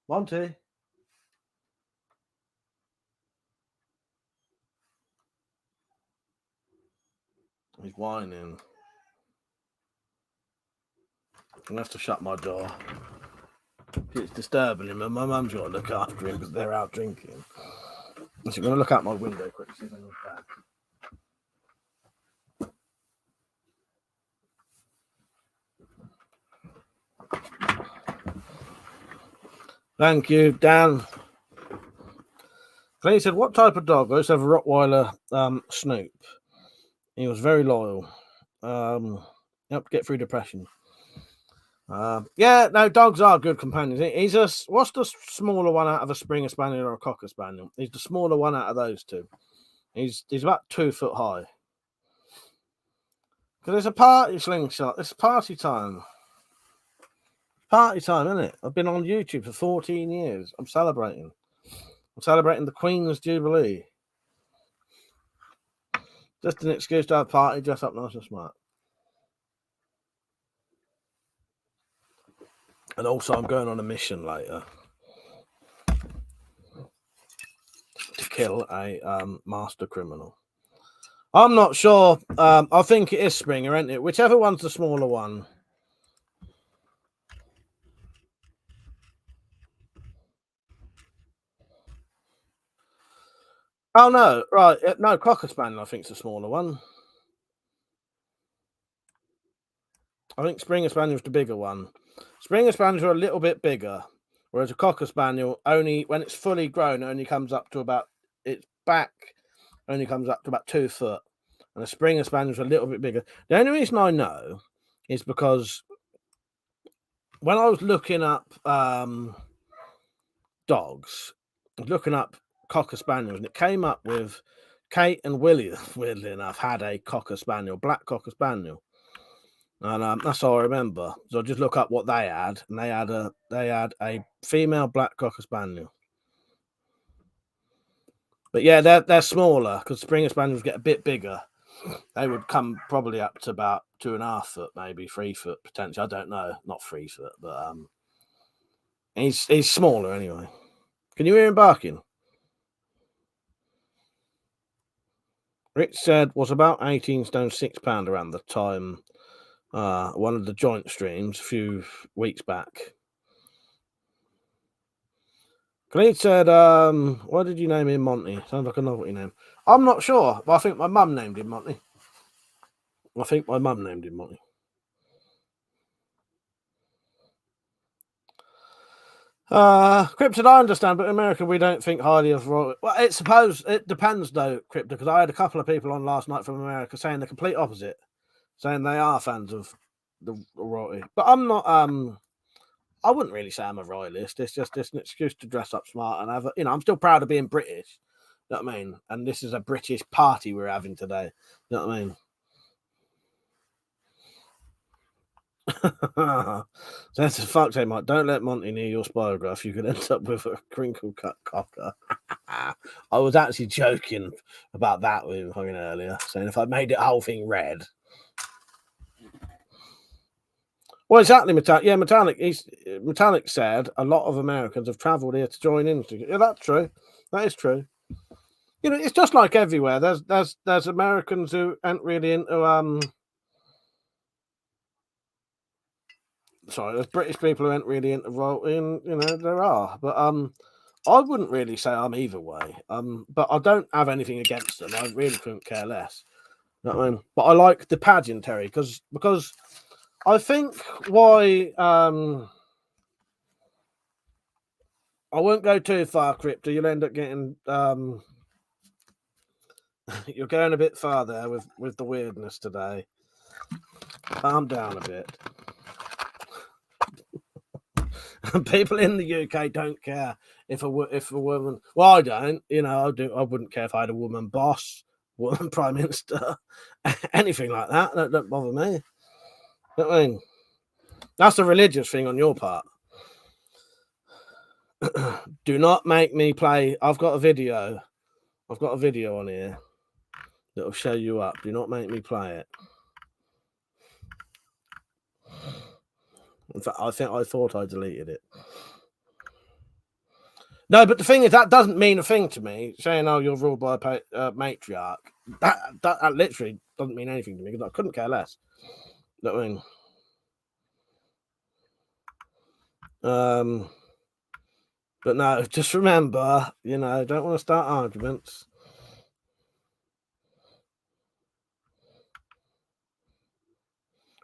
Monty. He's whining. I'm going to have to shut my door. It's disturbing him, and my mum's got to look after him because they're out drinking. So I'm going to look out my window quick, see if anyone's back. Thank you, Dan. He said, what type of dog? I used to have a Rottweiler Snoop. He was very loyal. Helped get through depression. Yeah, no, dogs are good companions. What's the smaller one out of a Springer Spaniel or a Cocker Spaniel? He's the smaller one out of those two. He's about 2 foot high. Because there's a party slingshot. It's party time. Party time, isn't it? I've been on YouTube for 14 years. I'm celebrating. I'm celebrating the Queen's Jubilee. Just an excuse to have a party, dress up nice and smart. And also, I'm going on a mission later to kill a master criminal. I'm not sure. I think it is Springer, isn't it? Whichever one's the smaller one. Oh, no. Right. No, Cocker Spaniel, I think, is the smaller one. I think Springer Spaniel is the bigger one. Springer Spaniels are a little bit bigger, whereas a Cocker Spaniel, only when it's fully grown, only comes up to about, its back only comes up to about 2 foot. And a Springer Spaniel is a little bit bigger. The only reason I know is because when I was looking up dogs, I was looking up Cocker Spaniels, and it came up with Kate and William, weirdly enough, had a Cocker Spaniel, black Cocker Spaniel. And that's all I remember. So I just look up what they had, and they had a female black Cocker Spaniel. But yeah, they're smaller because Springer Spaniels get a bit bigger. They would come probably up to about 2.5 foot, maybe 3 foot potentially. I don't know, not 3 foot, but he's smaller anyway. Can you hear him barking? Rich said was about 18 stone 6 pound around the time one of the joint streams a few weeks back. Khalid said, why did you name him Monty? Sounds like a novelty name. I'm not sure, but I think my mum named him Monty. Cryptid, I understand, but in America we don't think highly of royalty. Well, it depends though, Cryptid, because I had a couple of people on last night from America saying the complete opposite, saying they are fans of the royalty. But I'm not. I wouldn't really say I'm a royalist. It's just an excuse to dress up smart and have. I'm still proud of being British. You know what I mean? And this is a British party we're having today. You know what I mean? That's a fuck's sake, Mike. Don't let Monty near your spirograph. You could end up with a crinkle cut cocker. I was actually joking about that with him fucking earlier, saying if I made the whole thing red. Well, exactly, Metallic. Yeah, Metallic said a lot of Americans have travelled here to join in. Yeah, that's true. That is true. It's just like everywhere. There's Americans who aren't really into there's British people who aren't really into royalty, and there are. But I wouldn't really say I'm either way. But I don't have anything against them. I really couldn't care less. You know what I mean? But I like the pageantry because I think why I won't go too far, Crypto. You'll end up getting you're going a bit far there with the weirdness today. Calm down a bit. People in the UK don't care if a woman. Well, I don't. I do. I wouldn't care if I had a woman boss, woman prime minister, anything like that. That don't bother me. You know what I mean, that's a religious thing on your part. Do not make me play. I've got a video on here that'll show you up. Do not make me play it. In fact, I thought I deleted it. No, but the thing is, that doesn't mean a thing to me. Saying, "Oh, you're ruled by a matriarch," that literally doesn't mean anything to me because I couldn't care less. You know what I mean? But no, just remember, don't want to start arguments.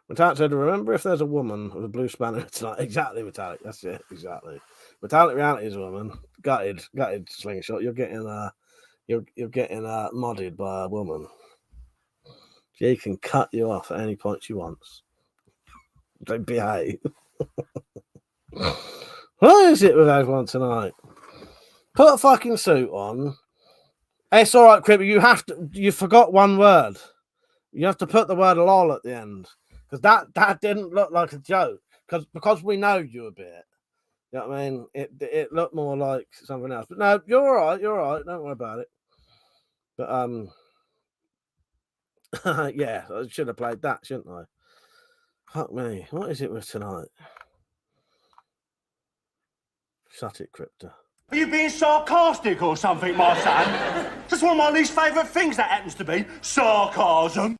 Metallic said, remember if there's a woman with a blue spanner tonight. Exactly, Metallic. That's it. Exactly. Metallic reality is a woman. Gutted slingshot. You're getting modded by a woman. She can cut you off at any point she wants. Don't behave. What is it with everyone tonight? Put a fucking suit on. It's all right, Cribby. You forgot one word. You have to put the word lol at the end. Because that didn't look like a joke. Because we know you a bit. You know what I mean? It looked more like something else. But no, you're all right. You're all right. Don't worry about it. But yeah, I should have played that, shouldn't I? Fuck me. What is it with tonight? Shut it, Crypto. Are you being sarcastic or something, my son? That's one of my least favourite things, that happens to be. Sarcasm.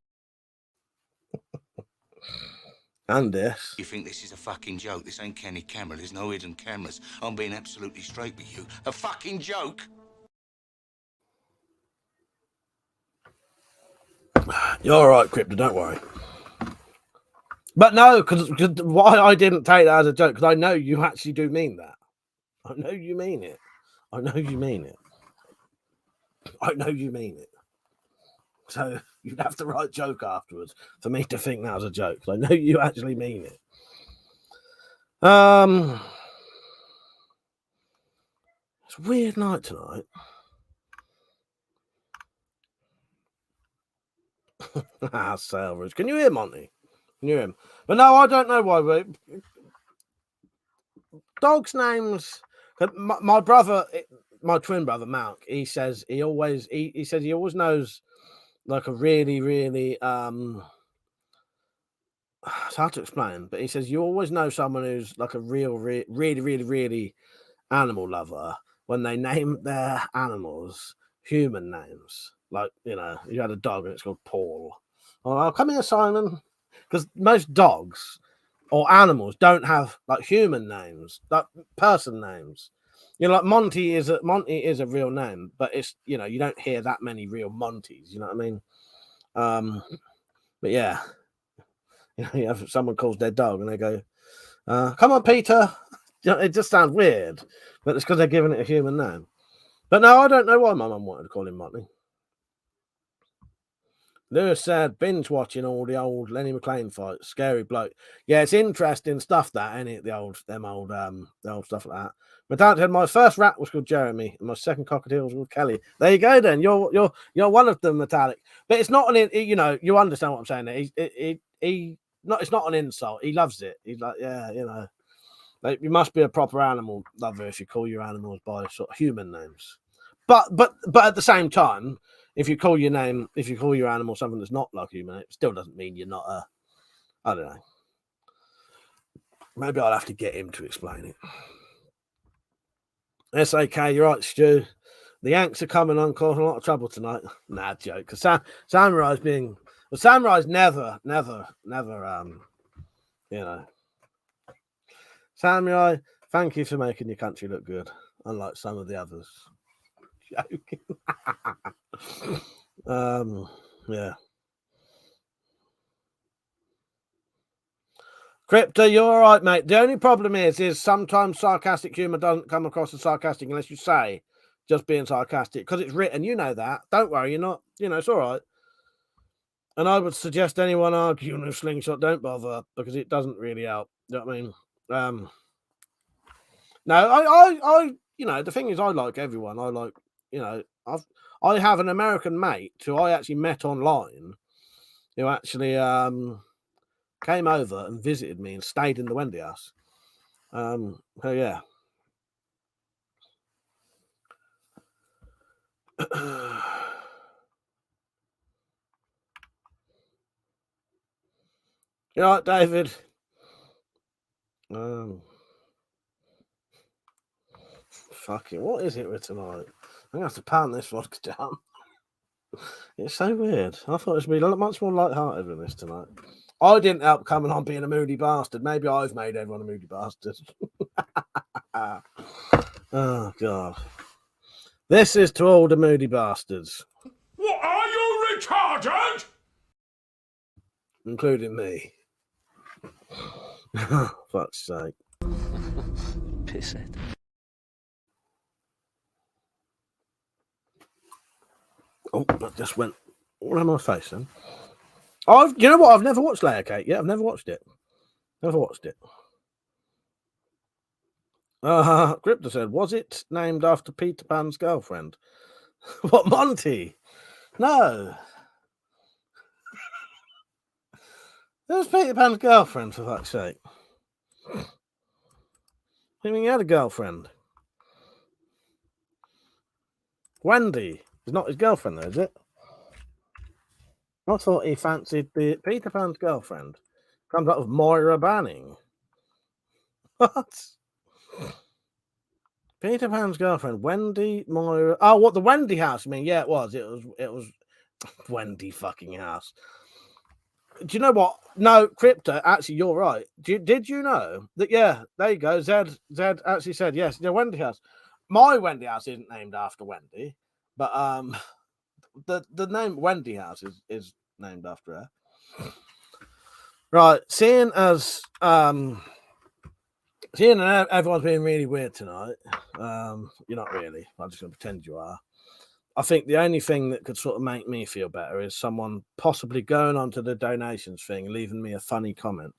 And this. You think this is a fucking joke? This ain't Kenny camera. There's no hidden cameras. I'm being absolutely straight with you. A fucking joke? You're all right, Crypto. Don't worry. But no, because why I didn't take that as a joke, because I know you actually do mean that. I know you mean it. I know you mean it. I know you mean it. So you'd have to write joke afterwards for me to think that was a joke. I know you actually mean it. It's a weird night tonight. Salvage. Can you hear Monty? Can you hear him? But no, I don't know why. Dogs' names. My brother, my twin brother, Mark, he says he always knows like a really, really it's hard to explain, but he says you always know someone who's like a really, really animal lover when they name their animals human names. Like, you know, you had a dog and it's called Paul. Oh, come here, Simon. Because most dogs or animals don't have like human names, like person names. You know, like Monty is a real name, but it's, you know, you don't hear that many real Montys. You know what I mean? But yeah, you know, you have someone calls their dog and they go, "Come on, Peter." You know, it just sounds weird, but it's because they're giving it a human name. But no, I don't know why my mum wanted to call him Monty. Lewis said, binge watching all the old Lenny McLean fights. Scary bloke. Yeah, it's interesting stuff, that, ain't it? The old stuff like that. My dad said my first rat was called Jeremy, and my second cockatiel was called Kelly. There you go, then. You're one of them, Metallic. But it's not you know, you understand what I'm saying. It's not an insult. He loves it. He's like, yeah, you know, like, you must be a proper animal lover if you call your animals by sort of human names. But at the same time, if you call your animal something that's not like human, it still doesn't mean you're not a, I don't know. Maybe I'll have to get him to explain it. SAK, you're right, Stu. The Yanks are coming on, causing a lot of trouble tonight. Nah, joke. Because Samurai's never, you know. Samurai, thank you for making your country look good, unlike some of the others. Joking. Yeah. Crypto, you're all right, mate. The only problem is sometimes sarcastic humor doesn't come across as sarcastic unless you say just being sarcastic, because it's written. You know that. Don't worry, you're not. You know, it's all right. And I would suggest anyone arguing with Slingshot, don't bother, because it doesn't really help. You know what I mean? No, I you know, the thing is, I like everyone. I like, you know, I have an American mate who I actually met online, who actually came over and visited me and stayed in the Wendy house. So yeah. You all right, David? Fucking, what is it with tonight? I'm gonna have to pound this vodka down. It's so weird. I thought it would be much more light-hearted than this tonight. I didn't help coming on being a moody bastard. Maybe I've made everyone a moody bastard. Oh God. This is to all the moody bastards. What, are you retarded? Including me. Fuck's sake. Pisshead. Oh, that just went all over my face then. You know what? I've never watched Layer Cake. Yeah, I've never watched it. Crypto said, was it named after Peter Pan's girlfriend? What, Monty? No. There's Peter Pan's girlfriend, for fuck's sake. What do you mean he had a girlfriend? Wendy is not his girlfriend, though, is it? I thought he fancied the Peter Pan's girlfriend. Comes up with Moira Banning. What? Peter Pan's girlfriend, Wendy, Moira. Oh, what, the Wendy house? I mean, yeah, it was. It was Wendy fucking house. Do you know what? No, Crypto, actually, you're right. Did you know that? Yeah, there you go. Zed actually said yes. The Wendy house. My Wendy house isn't named after Wendy, but the name Wendy house is named after her. Right, seeing as everyone's being really weird tonight, you're not really. I'm just going to pretend you are. I think the only thing that could sort of make me feel better is someone possibly going onto the donations thing and leaving me a funny comment.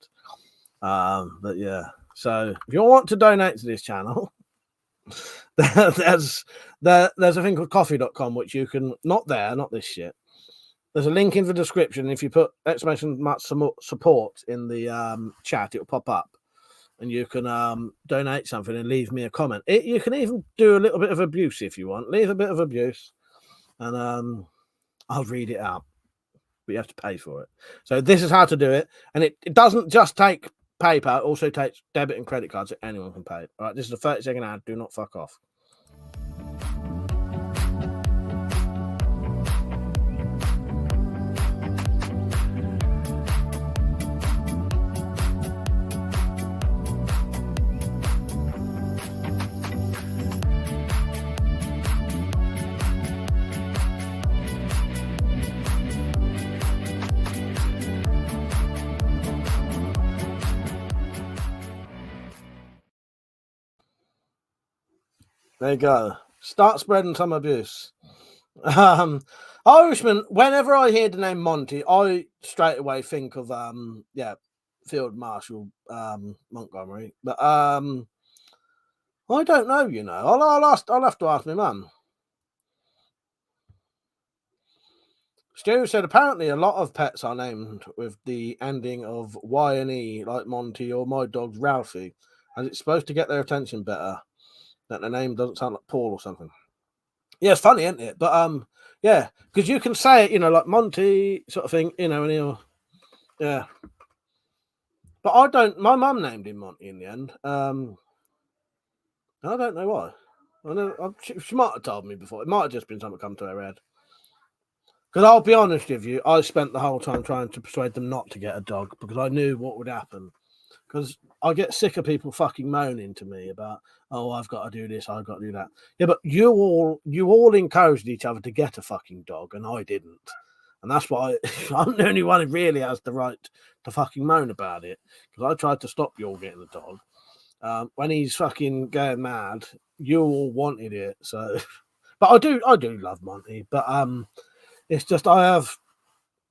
But yeah, so if you want to donate to this channel, there's a thing called coffee.com, which you can, not this shit. There's a link in the description. If you put exclamation mark support in the chat, it'll pop up. And you can donate something and leave me a comment. You can even do a little bit of abuse if you want. Leave a bit of abuse, and I'll read it out. But you have to pay for it. So this is how to do it. And it doesn't just take PayPal. It also takes debit and credit cards that anyone can pay. All right, this is a 30-second ad. Do not fuck off. There you go. Start spreading some abuse. Irishman, whenever I hear the name Monty, I straight away think of Field Marshal Montgomery. But I don't know, you know. I'll have to ask my mum. Stu said apparently a lot of pets are named with the ending of Y and E, like Monty or my dog's Ralphie, and it's supposed to get their attention better. That the name doesn't sound like Paul or something. Yeah, it's funny, isn't it? But yeah, because you can say it, you know, like Monty sort of thing, you know, and he'll, yeah. But I don't. My mum named him Monty in the end. I don't know why. I know she might have told me before. It might have just been something come to her head. Because I'll be honest with you, I spent the whole time trying to persuade them not to get a dog because I knew what would happen. Because I get sick of people fucking moaning to me about, oh, I've got to do this, I've got to do that. Yeah, but you all encouraged each other to get a fucking dog, and I didn't. And that's why I'm the only one who really has the right to fucking moan about it. Because I tried to stop you all getting a dog. When he's fucking going mad, you all wanted it. So, but I do love Monty. But it's just I have,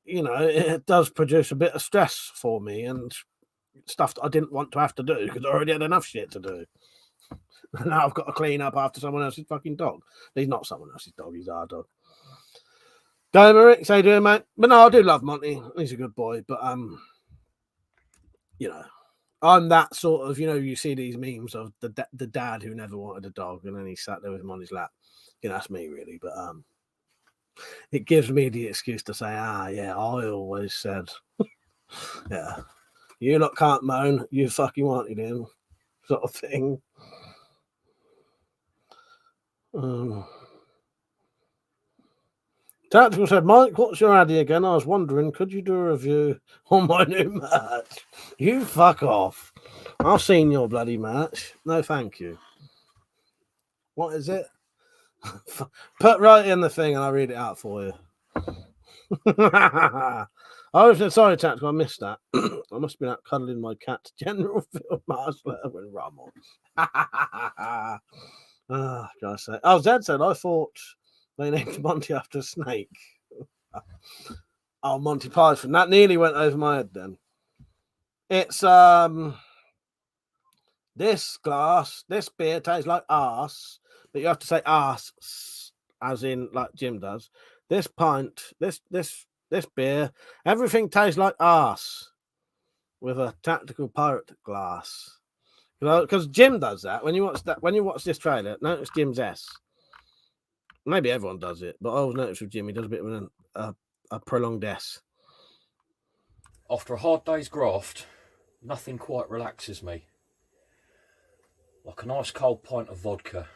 you know, it does produce a bit of stress for me and stuff that I didn't want to have to do because I already had enough shit to do. And now I've got to clean up after someone else's fucking dog. He's not someone else's dog, he's our dog. Go, Rick, how you doing, mate? But no, I do love Monty. He's a good boy, but you know, I'm that sort of, you know, you see these memes of the dad who never wanted a dog and then he sat there with him on his lap. You know, that's me really, but it gives me the excuse to say, yeah, I always said, yeah, you lot can't moan, you fucking wanted him, sort of thing. Tactical said, Mike, what's your addy again? I was wondering, could you do a review on my new merch? You fuck off. I've seen your bloody merch. No, thank you. What is it? Put right in the thing and I'll read it out for you. I was sorry, Tactical, I missed that. I must have been out cuddling my cat, General Field Marshal Erwin Rummel. Gosh, Zed said, I thought they named Monty after a snake. Oh, Monty Python. That nearly went over my head then. It's this beer tastes like arse, but you have to say arse as in like Jim does. This pint, this beer, everything tastes like arse with a tactical pirate glass. You know, because Jim does that. When you watch this trailer, notice Jim's S. Maybe everyone does it, but I always notice with Jim, he does a bit of a prolonged S. After a hard day's graft, nothing quite relaxes me like a nice cold pint of vodka.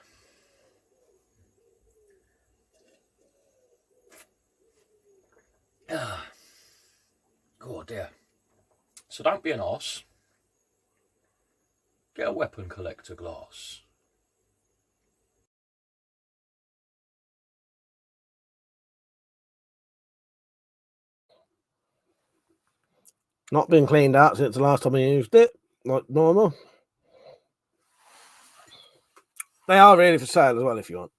Oh dear. So don't be an arse. Get a WeaponCollector glass. Not been cleaned out since the last time I used it, like normal. They are really for sale as well if you want.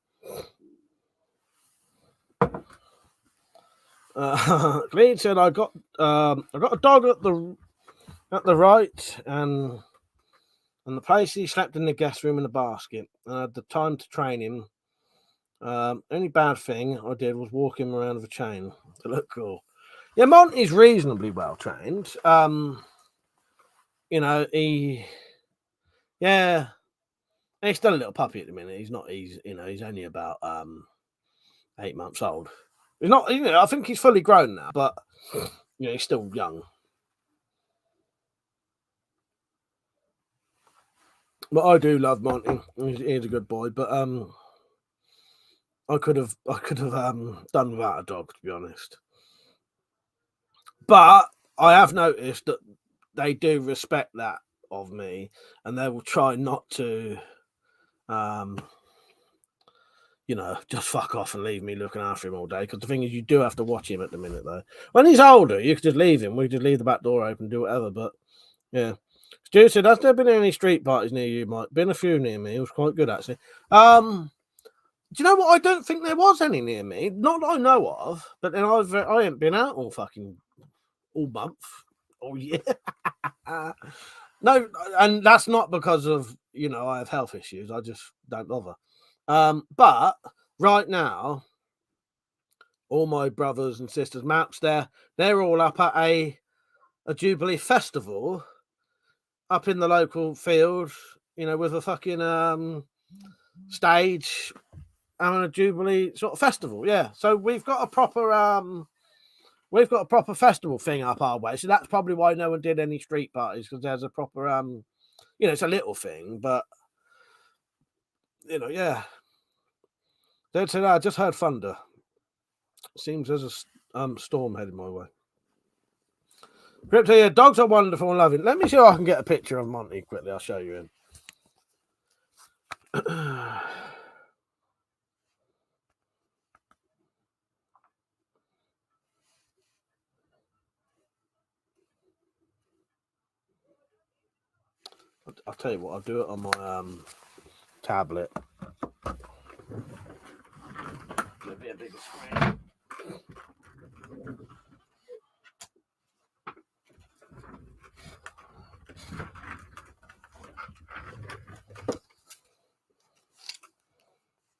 Clean said I got a dog at the right and the place he slept in the guest room in a basket. I had the time to train him. Only bad thing I did was walk him around with a chain to look cool. Yeah, Monty's reasonably well trained. You know, he's still a little puppy at the minute. He's only about 8 months old. He's not, you know, I think he's fully grown now, but you know, he's still young. But I do love Monty. He's a good boy, but I could have done without a dog, to be honest. But I have noticed that they do respect that of me, and they will try not to, you know, just fuck off and leave me looking after him all day. Because the thing is, you do have to watch him at the minute, though. When he's older, you could just leave him. We could just leave the back door open, do whatever. But yeah, Stu said, has there been any street parties near you, Mike? Been a few near me. It was quite good, actually. Do you know what? I don't think there was any near me. Not that I know of. But then I ain't been out all month. Oh, yeah. No, and that's not because of, I have health issues. I just don't bother. But right now, all my brothers and sisters, maps, they're all up at a Jubilee festival up in the local field, with a fucking stage, having a Jubilee sort of festival. Yeah. So we've got a proper festival thing up our way. So that's probably why no one did any street parties, because there's a proper it's a little thing, but yeah. They said, I just heard thunder. Seems there's a storm heading my way. Crypto, yeah, dogs are wonderful and loving. Let me see if I can get a picture of Monty quickly. I'll show you him. I'll tell you what, I'll do it on my tablet. Maybe a bigger screen.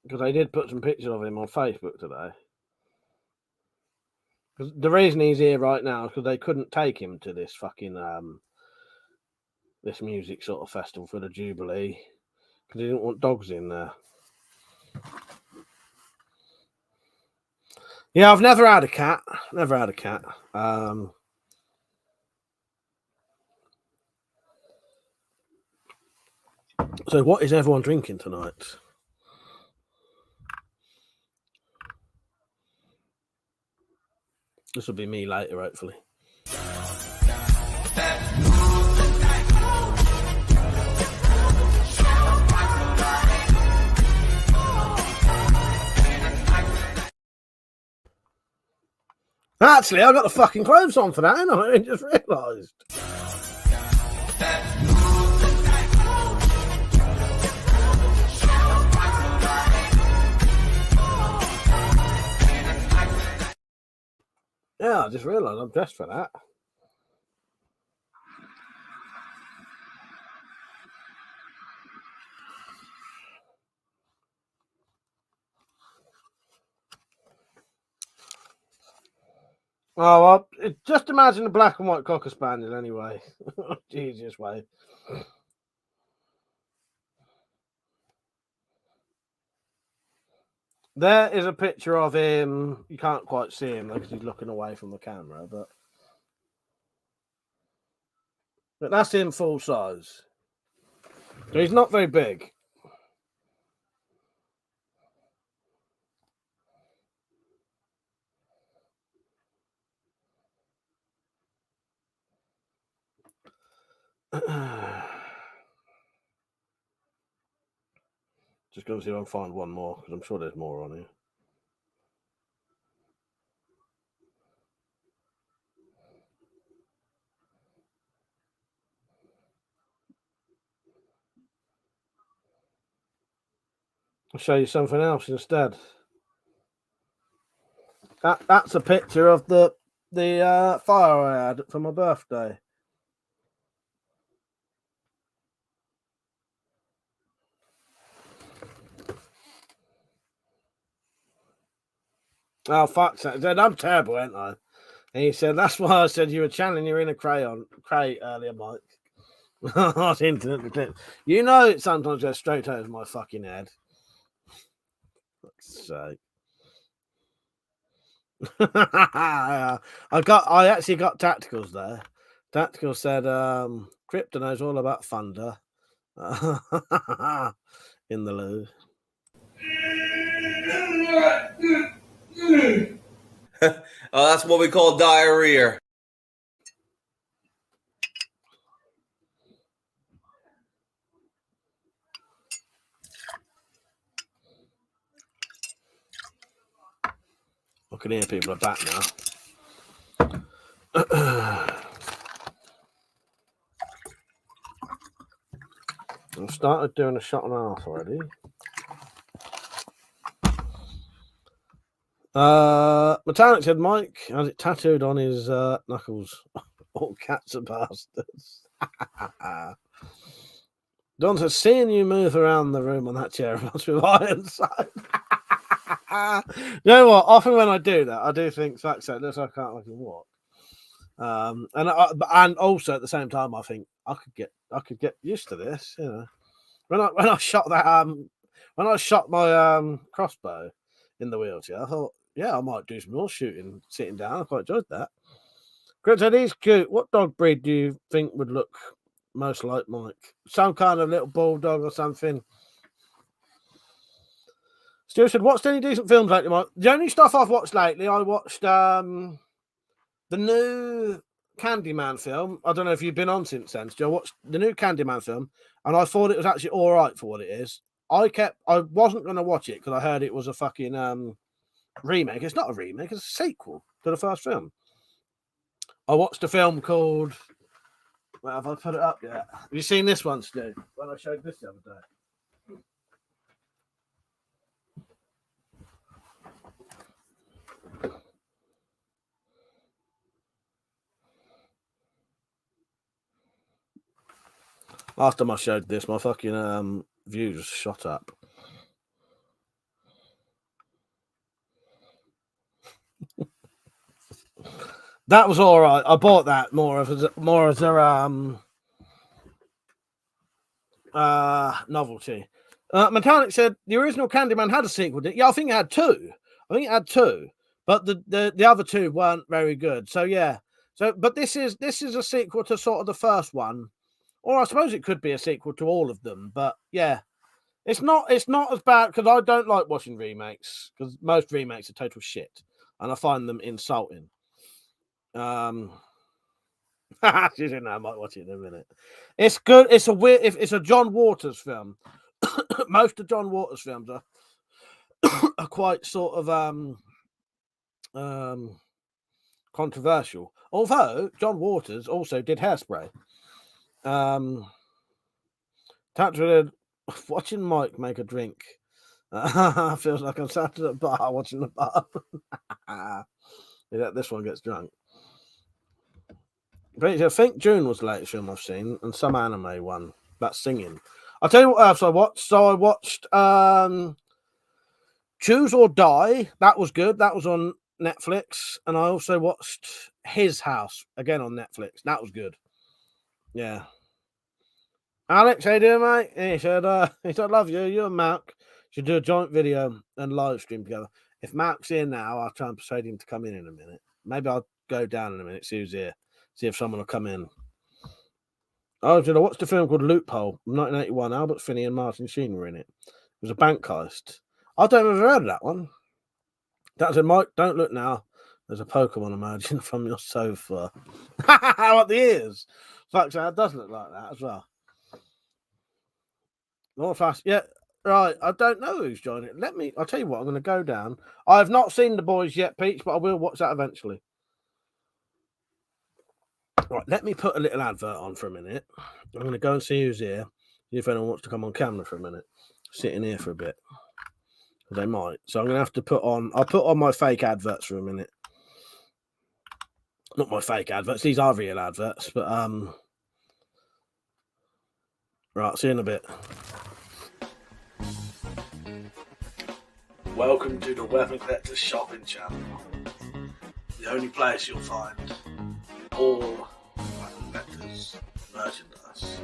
Because I did put some pictures of him on Facebook today. Because the reason he's here right now is because they couldn't take him to this fucking this music sort of festival for the Jubilee, because they didn't want dogs in there. Yeah, I've never had a cat. So what is everyone drinking tonight? This will be me later, hopefully. Actually, I got the fucking clothes on for that, and I just realised. Yeah, I just realised I'm dressed for that. Oh, well, just imagine a black and white Cocker Spaniel anyway. Easiest way. There is a picture of him. You can't quite see him because he's looking away from the camera, but that's him full size. So he's not very big. Just going to see if I can find one more, because I'm sure there's more on here. I'll show you something else instead. That's a picture of the fire I had for my birthday. Oh, fuck that. I'm terrible, ain't I? And he said, that's why I said you were channeling your inner crate earlier, Mike. I was hinting at the clip. It sometimes goes straight over my fucking head. Fuck's sake. I actually got Tacticals there. Tactical said, Crypto knows all about thunder. In the loo. Oh, that's what we call diarrhea. I can hear people are back now. started doing a shot and a half already. Metallic said Mike has it tattooed on his knuckles. All cats are bastards. Don says, seeing you move around the room on that chair must be Ironside. You know what? Often when I do that, I do think, fuck's sake, looks like I can't fucking walk. And also at the same time, I think I could get used to this. You know, when I shot that when I shot my crossbow in the wheelchair, I thought, yeah, I might do some more shooting sitting down. I quite enjoyed that. Chris said, he's cute. What dog breed do you think would look most like Mike? Some kind of little bulldog or something. Stu said, watched any decent films lately, Mike? The only stuff I've watched lately, I watched the new Candyman film. I don't know if you've been on since then. Still watched the new Candyman film, and I thought it was actually all right for what it is. I wasn't going to watch it because I heard it was a fucking remake. It's not a remake, it's a sequel to the first film. I watched a film called, well, have I put it up yet? Have you seen this one, Stu? When I showed this the other day. Last time I showed this, my fucking views shot up. That was all right. I bought that more as a novelty. Metallic said the original Candyman had a sequel. Yeah, I think it had two. But the other two weren't very good. So yeah. But this is a sequel to sort of the first one, or I suppose it could be a sequel to all of them. But yeah, it's not as bad because I don't like watching remakes because most remakes are total shit, and I find them insulting. She said, no, I might watch it in a minute. It's good. It's a John Waters film. Most of John Waters films are quite sort of controversial. Although John Waters also did Hairspray. Tattered watching Mike make a drink. Feels like I'm sat at a bar watching the bar. Yeah, this one gets drunk. But I think June was the latest film I've seen, and some anime one. That's singing. I'll tell you what else I watched. So I watched Choose or Die. That was good. That was on Netflix. And I also watched His House, again on Netflix. That was good. Yeah. Alex, how you doing, mate? He said, I love you. You and Mark should do a joint video and live stream together. If Mark's here now, I'll try and persuade him to come in a minute. Maybe I'll go down in a minute, see who's here. See if someone will come in. Oh, did I watch the film called Loophole? 1981. Albert Finney and Martin Sheen were in it. It was a bank heist. I don't ever heard of that one. That said, Mike, don't look now. There's a Pokemon emerging from your sofa. What the ears? Fuck, so it does look like that as well. More fast. Yeah, right. I don't know who's joining it. I'll tell you what, I'm going to go down. I have not seen The Boys yet, Peach, but I will watch that eventually. Right, let me put a little advert on for a minute. I'm going to go and see who's here. See if anyone wants to come on camera for a minute. Sit in here for a bit. They might. So I'm going to have to I'll put on my fake adverts for a minute. Not my fake adverts. These are real adverts, but right, see you in a bit. Welcome to the WeaponCollector shopping channel. The only place you'll find all WeaponCollector's merchandise.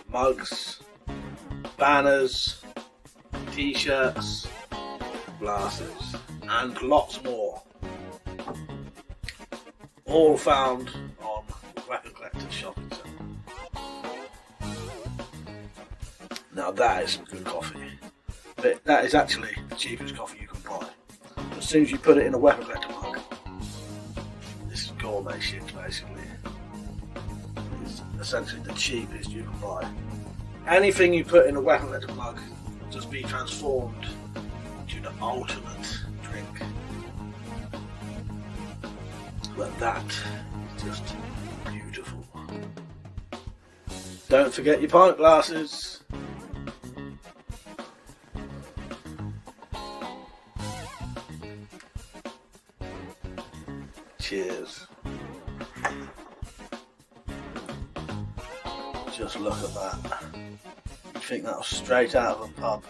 Mugs, banners, t-shirts, glasses, and lots more. All found on WeaponCollector's shopping channel. Now that is some good coffee. But that is actually the cheapest coffee you can buy. As soon as you put it in a WeaponCollector mug, this is gourmet shit basically. It's essentially the cheapest you can buy. Anything you put in a WeaponCollector mug will just be transformed into the ultimate drink. But that is just beautiful. Don't forget your pint glasses. Cheers. Just look at that. You think that was straight out of a pub?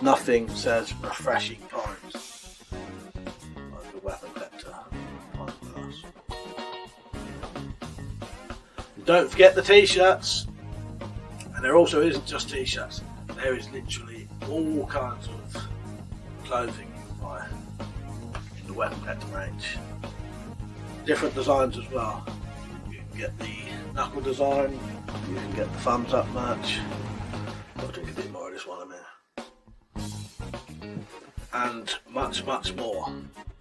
Nothing says refreshing pints like the WeaponCollector pint glass. And don't forget the t-shirts. And there also isn't just t-shirts. There is literally all kinds of clothing you can buy in the WeaponCollector range. Different designs as well. You can get the knuckle design, you can get the thumbs up merch. I'll drink a bit more of this one in a minute. And much, much more.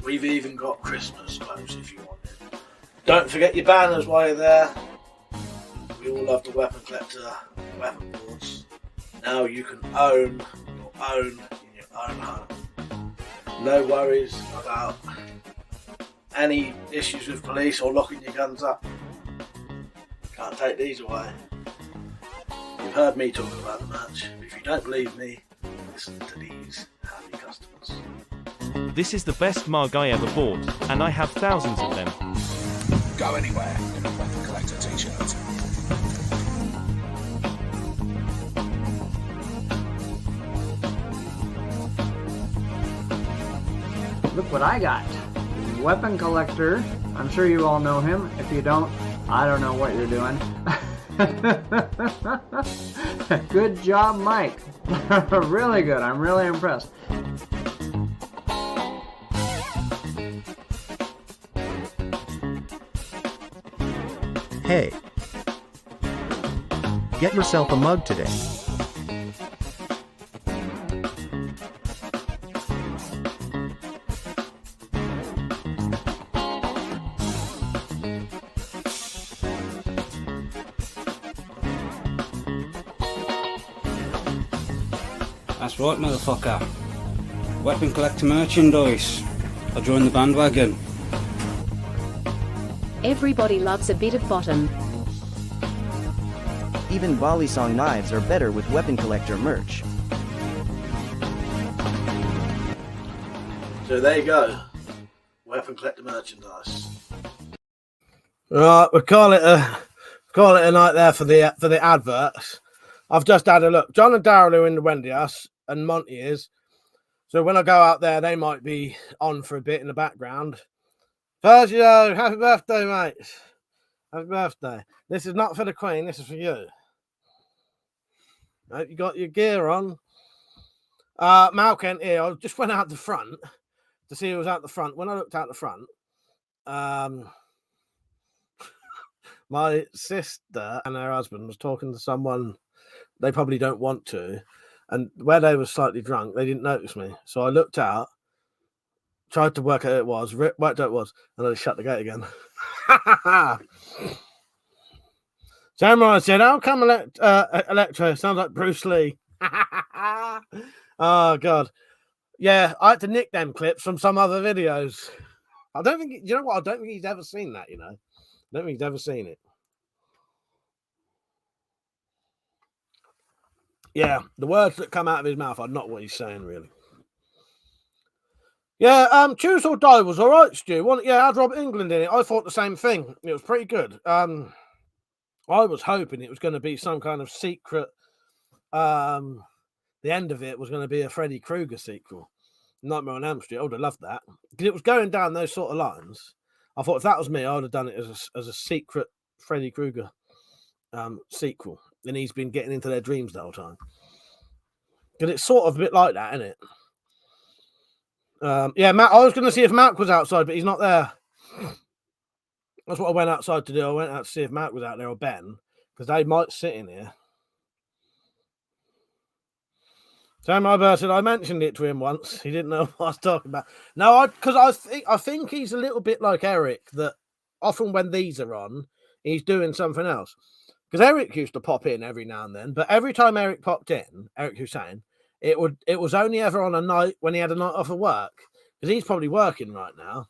We've even got Christmas clothes if you want it. Don't forget your banners while you're there. We all love the WeaponCollector weapon boards. Now you can own your own in your own home. No worries about any issues with police or locking your guns up. Can't take these away. You've heard me talk about the merch. If you don't believe me, listen to these happy customers. This is the best mug I ever bought, and I have thousands of them. Go anywhere in a WeaponCollector t-shirt. Look what I got. WeaponCollector. I'm sure you all know him. If you don't, I don't know what you're doing. Good job, Mike. Really good. I'm really impressed. Hey, get yourself a mug today. That's right, motherfucker. WeaponCollector merchandise. I joined the bandwagon. Everybody loves a bit of bottom. Even volley song knives are better with WeaponCollector merch. So there you go. WeaponCollector merchandise. Right, we'll call it a night there for the adverts. I've just had a look. John and Daryl are in the Wendy house, and Monty is. So when I go out there, they might be on for a bit in the background. Sergio, happy birthday, mate. Happy birthday. This is not for the Queen, this is for you. Hope you got your gear on. Mal Kent here. I just went out the front to see who was out the front. When I looked out the front, my sister and her husband was talking to someone they probably don't want to, and where they were slightly drunk, they didn't notice me. So I looked out, tried to work out who it was, worked out it was, and then I shut the gate again. Samurai said, how come Electro sounds like Bruce Lee? Oh, God. Yeah, I had to nick them clips from some other videos. I don't think, you know what? I don't think he's ever seen that, you know. I don't think he's ever seen it. Yeah, the words that come out of his mouth are not what he's saying, really. Yeah, Choose or Die was all right, Stu. Yeah, I had Robert England in it. I thought the same thing. It was pretty good. I was hoping it was going to be some kind of secret. The end of it was going to be a Freddy Krueger sequel. Nightmare on Elm Street. I would have loved that. Because it was going down those sort of lines. I thought if that was me, I would have done it as a secret Freddy Krueger sequel. And he's been getting into their dreams the whole time. Because it's sort of a bit like that, isn't it? Yeah, Matt. I was going to see if Matt was outside, but he's not there. That's what I went outside to do. I went out to see if Matt was out there or Ben, because they might sit in here. Sam Iber said I mentioned it to him once. He didn't know what I was talking about. No, because I think he's a little bit like Eric. That often when these are on, he's doing something else. Because Eric used to pop in every now and then, but every time Eric popped in, Eric Hussein, it was only ever on a night when he had a night off of work. Because he's probably working right now,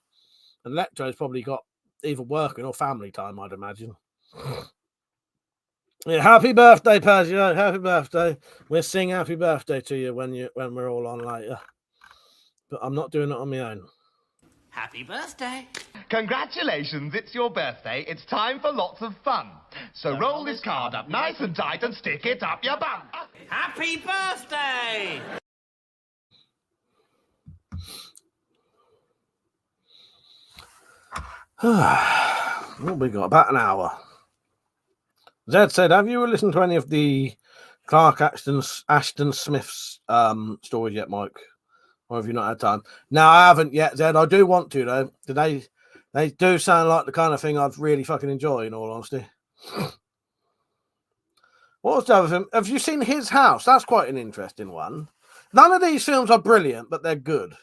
and Lecto's probably got either working or family time, I'd imagine. Yeah, happy birthday, Pazio. Happy birthday. We'll sing happy birthday to you when we're all on later. but I'm not doing it on my own. Happy birthday. Congratulations, it's your birthday. It's time for lots of fun. So roll this card up nice and tight and stick it up your bum. Happy birthday. What we got? About an hour. Zed said, have you listened to any of the Clark Ashton Smith's stories yet, Mike? Or have you not had time? No, I haven't yet, Zed. I do want to, though. They do sound like the kind of thing I'd really fucking enjoy, in all honesty. What was the other film? Have you seen His House? That's quite an interesting one. None of these films are brilliant, but they're good.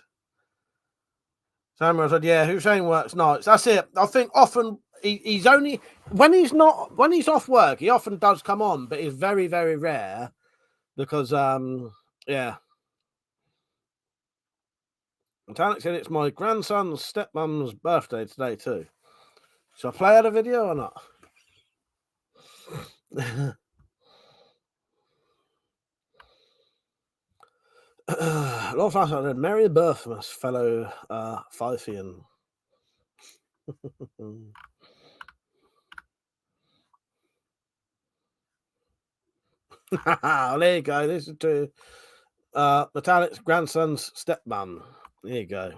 Samuel said, yeah, Hussein works nights. That's it. I think often he's only when he's off work, he often does come on, but it's very, very rare because yeah. And Alex said it's my grandson's stepmom's birthday today too. Shall I play out a video or not? Last night I said, Merry Birthmas, fellow Fifean. There you go. This is to Metallic's grandson's stepmom. There you go.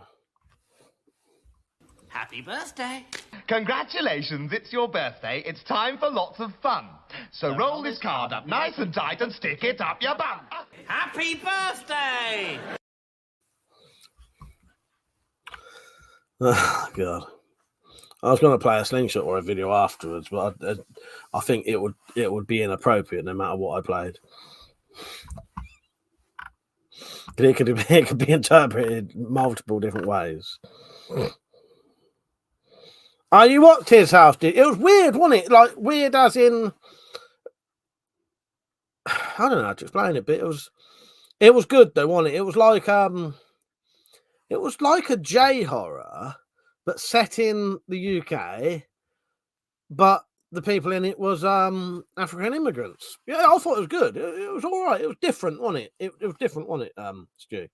Happy birthday. Congratulations, it's your birthday. It's time for lots of fun. So roll this card up nice and tight and stick it up your bum. Happy birthday. Oh, God. I was going to play a slingshot or a video afterwards, but I think it would be inappropriate no matter what I played. It could be interpreted multiple different ways. Oh, you watched His House, did? It was weird, wasn't it? Like, weird as in... I don't know how to explain it, but it was good, though, wasn't it? It was like a J-horror, but set in the UK, but the people in it was African immigrants. Yeah, I thought it was good. It was all right. It was different, wasn't it? It was different, wasn't it, Stu?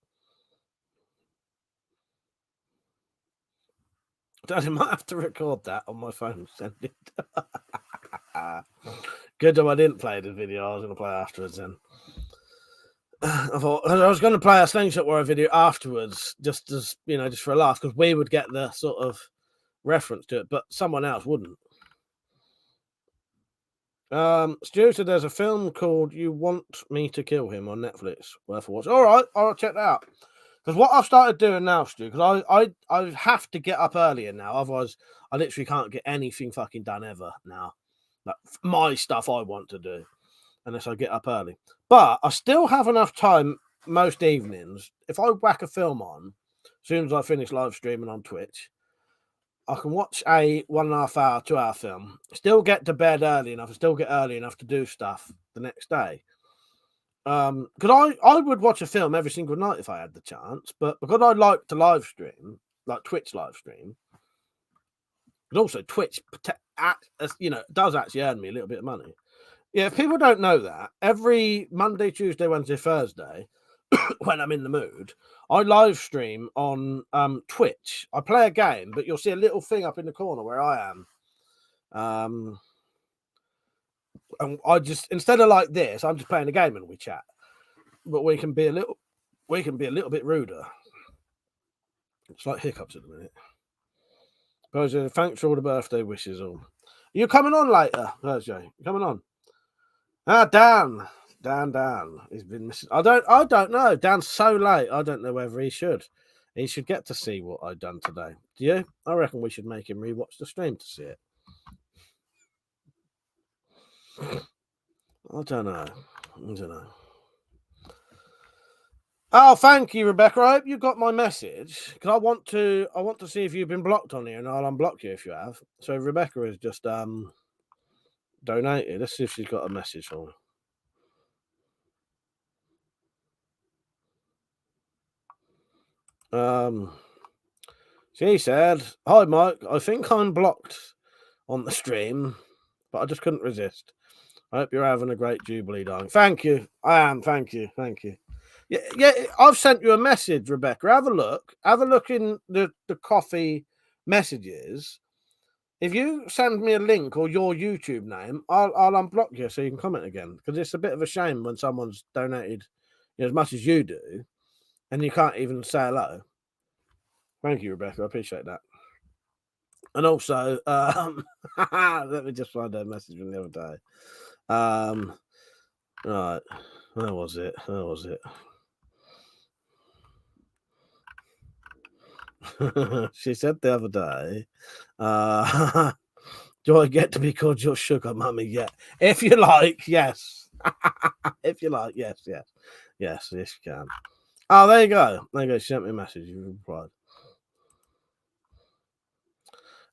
Daddy might have to record that on my phone and send it. Good job I didn't play the video. I was going to play afterwards then. I thought I was going to play a slingshot war video afterwards, just as just for a laugh, because we would get the sort of reference to it, but someone else wouldn't. Stu said there's a film called You Want Me to Kill Him on Netflix. Worth a watch. All right, I'll check that out. Because what I've started doing now, Stu, because I have to get up earlier now, otherwise I literally can't get anything fucking done ever now. Like my stuff I want to do, unless I get up early. But I still have enough time most evenings. If I whack a film on, as soon as I finish live streaming on Twitch, I can watch a 1.5 hour, 2 hour film, still get to bed early enough, and still get early enough to do stuff the next day. Because I would watch a film every single night if I had the chance, but because I like to live stream, like Twitch live stream, and also Twitch, does actually earn me a little bit of money. Yeah, if people don't know that, every Monday, Tuesday, Wednesday, Thursday, when I'm in the mood, I live stream on Twitch. I play a game, but you'll see a little thing up in the corner where I am. And I just, instead of like this, I'm just playing a game and we chat. But we can be a little bit ruder. It's like hiccups at the minute. Thursday, thanks for all the birthday wishes. All. You're coming on later, Thursday. You're coming on. Dan. He's been missing. I don't know. Dan's so late. I don't know whether he should. He should get to see what I've done today. Do you? I reckon we should make him rewatch the stream to see it. I don't know. Oh, thank you, Rebecca. I hope you got my message because I want to see if you've been blocked on here, and I'll unblock you if you have. So Rebecca has just donated. Let's see if she's got a message for me. She said, "Hi, Mike. I think I'm blocked on the stream, but I just couldn't resist. I hope you're having a great Jubilee, darling." Thank you. I am. Thank you. Yeah, I've sent you a message, Rebecca. Have a look. Have a look in the coffee messages. If you send me a link or your YouTube name, I'll unblock you so you can comment again. Because it's a bit of a shame when someone's donated as much as you do, and you can't even say hello. Thank you, Rebecca. I appreciate that. And also, let me just find a message from the other day. Right, where was it? She said the other day, do I get to be called your sugar mummy yet? If you like, yes. If you like, yes, you can. Oh, there you go. She sent me a message. You replied.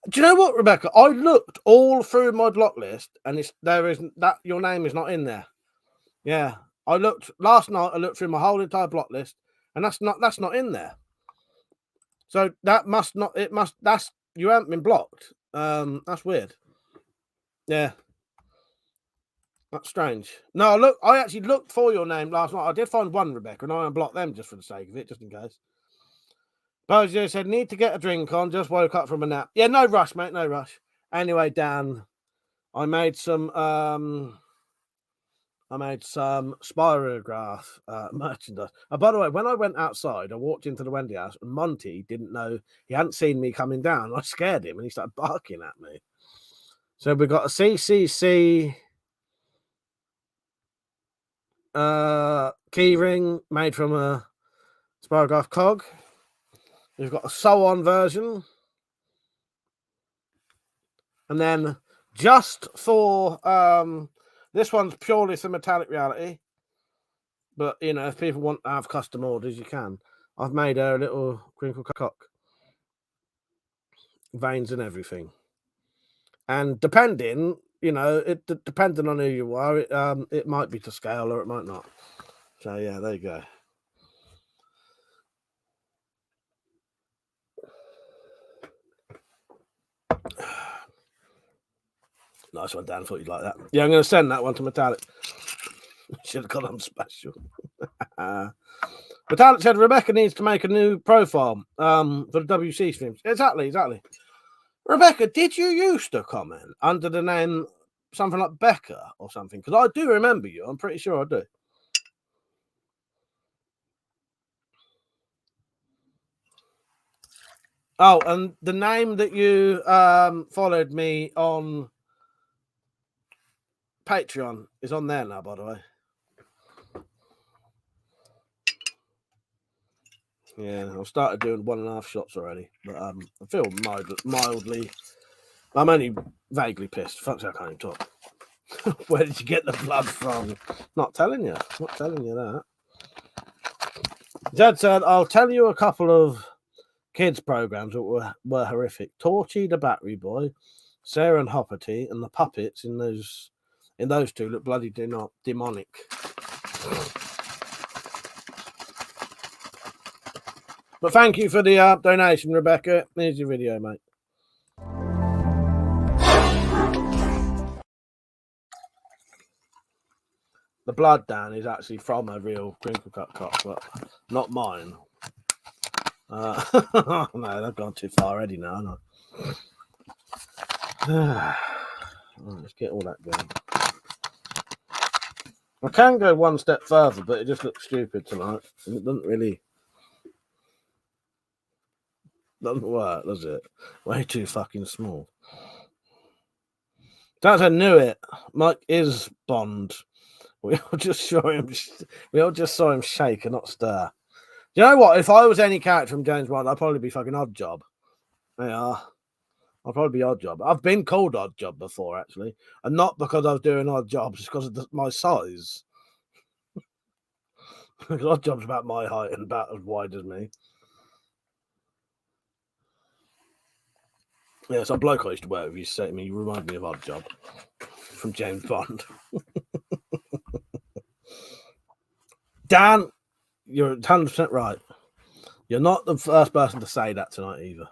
Do you know what, Rebecca? I looked all through my block list, and your name is not in there. Yeah, I looked last night. I looked through my whole entire block list, and that's not in there. So that must not. It must. That's you haven't been blocked. That's weird. Yeah, that's strange. No, I actually looked for your name last night. I did find one, Rebecca, and I unblocked them just for the sake of it, just in case. Bojo said, need to get a drink on. Just woke up from a nap. Yeah, no rush, mate. No rush. Anyway, Dan, I made some Spirograph merchandise. By the way, when I went outside, I walked into the Wendy house, and Monty didn't know, he hadn't seen me coming down. I scared him, and he started barking at me. So we've got a CCC key ring made from a Spirograph cog. We've got a sew-on version. And then just for this one's purely for metallic reality. But if people want to have custom orders, you can. I've made a little crinkle cock. Veins and everything. And depending, depending on who you are, it might be to scale or it might not. So yeah, there you go. Nice one, Dan. Thought you'd like that. Yeah, I'm going to send that one to Metallic. Should have got on special. Metallic said Rebecca needs to make a new profile for the WC streams. Exactly. Rebecca, did you used to comment under the name something like Becca or something? Because I do remember you. I'm pretty sure I do. Oh, and the name that you followed me on Patreon is on there now, by the way. Yeah, I've started doing 1.5 shots already, but I feel mildly. I'm only vaguely pissed. Fuck, I can't even talk. Where did you get the blood from? Not telling you that. Dad said, I'll tell you a couple of kids' programs that were horrific. Torchy the Battery Boy, Sarah and Hopperty, and the puppets in those two look bloody demonic. But thank you for the donation, Rebecca. Here's your video, mate. The blood, Dan, is actually from a real crinkle cut cock, but not mine. No, they've gone too far already now. Right, let's get all that going. I can go one step further, but it just looks stupid tonight. And it doesn't work, does it? Way too fucking small. That's I knew it. Mike is Bond. We all just saw him shake and not stir. You know what? If I was any character from James Bond, I'd probably be fucking Oddjob. Yeah, I'll probably be Oddjob. I've been called Oddjob before, actually, and not because I was doing odd jobs, it's because of my size. Because Oddjob's about my height and about as wide as me. Yeah, some bloke I used to work with used to say to me, "You remind me of Oddjob from James Bond." Dan, you're 100% right. You're not the first person to say that tonight either.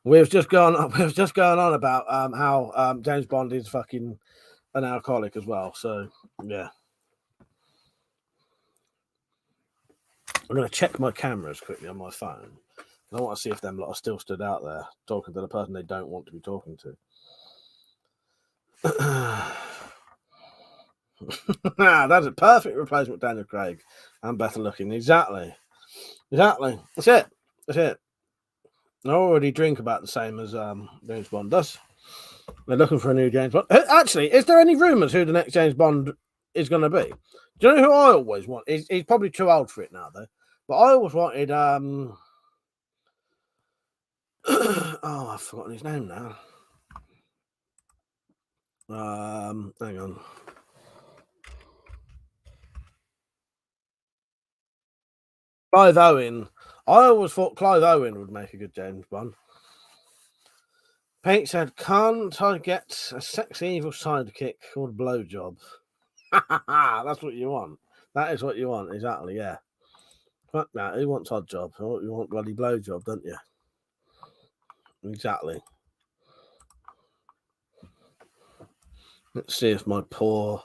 We've just gone on about how James Bond is fucking an alcoholic as well. So yeah. I'm going to check my cameras quickly on my phone. I want to see if them lot are still stood out there talking to the person they don't want to be talking to. That's a perfect replacement, Daniel Craig, and better looking. Exactly. That's it. I already drink about the same as James Bond does. They're looking for a new James Bond. Actually, is there any rumours who the next James Bond is going to be? Do you know who I always want? He's probably too old for it now, though. But I always wanted. Oh, I've forgotten his name now. Hang on. Clive Owen. I always thought Clive Owen would make a good James Bond. Pete said, "Can't I get a sexy evil sidekick called Blowjob?" That's what you want. That is what you want, exactly. Yeah. Fuck that. Who wants odd job? You want bloody blowjob, don't you? Exactly. Let's see if my poor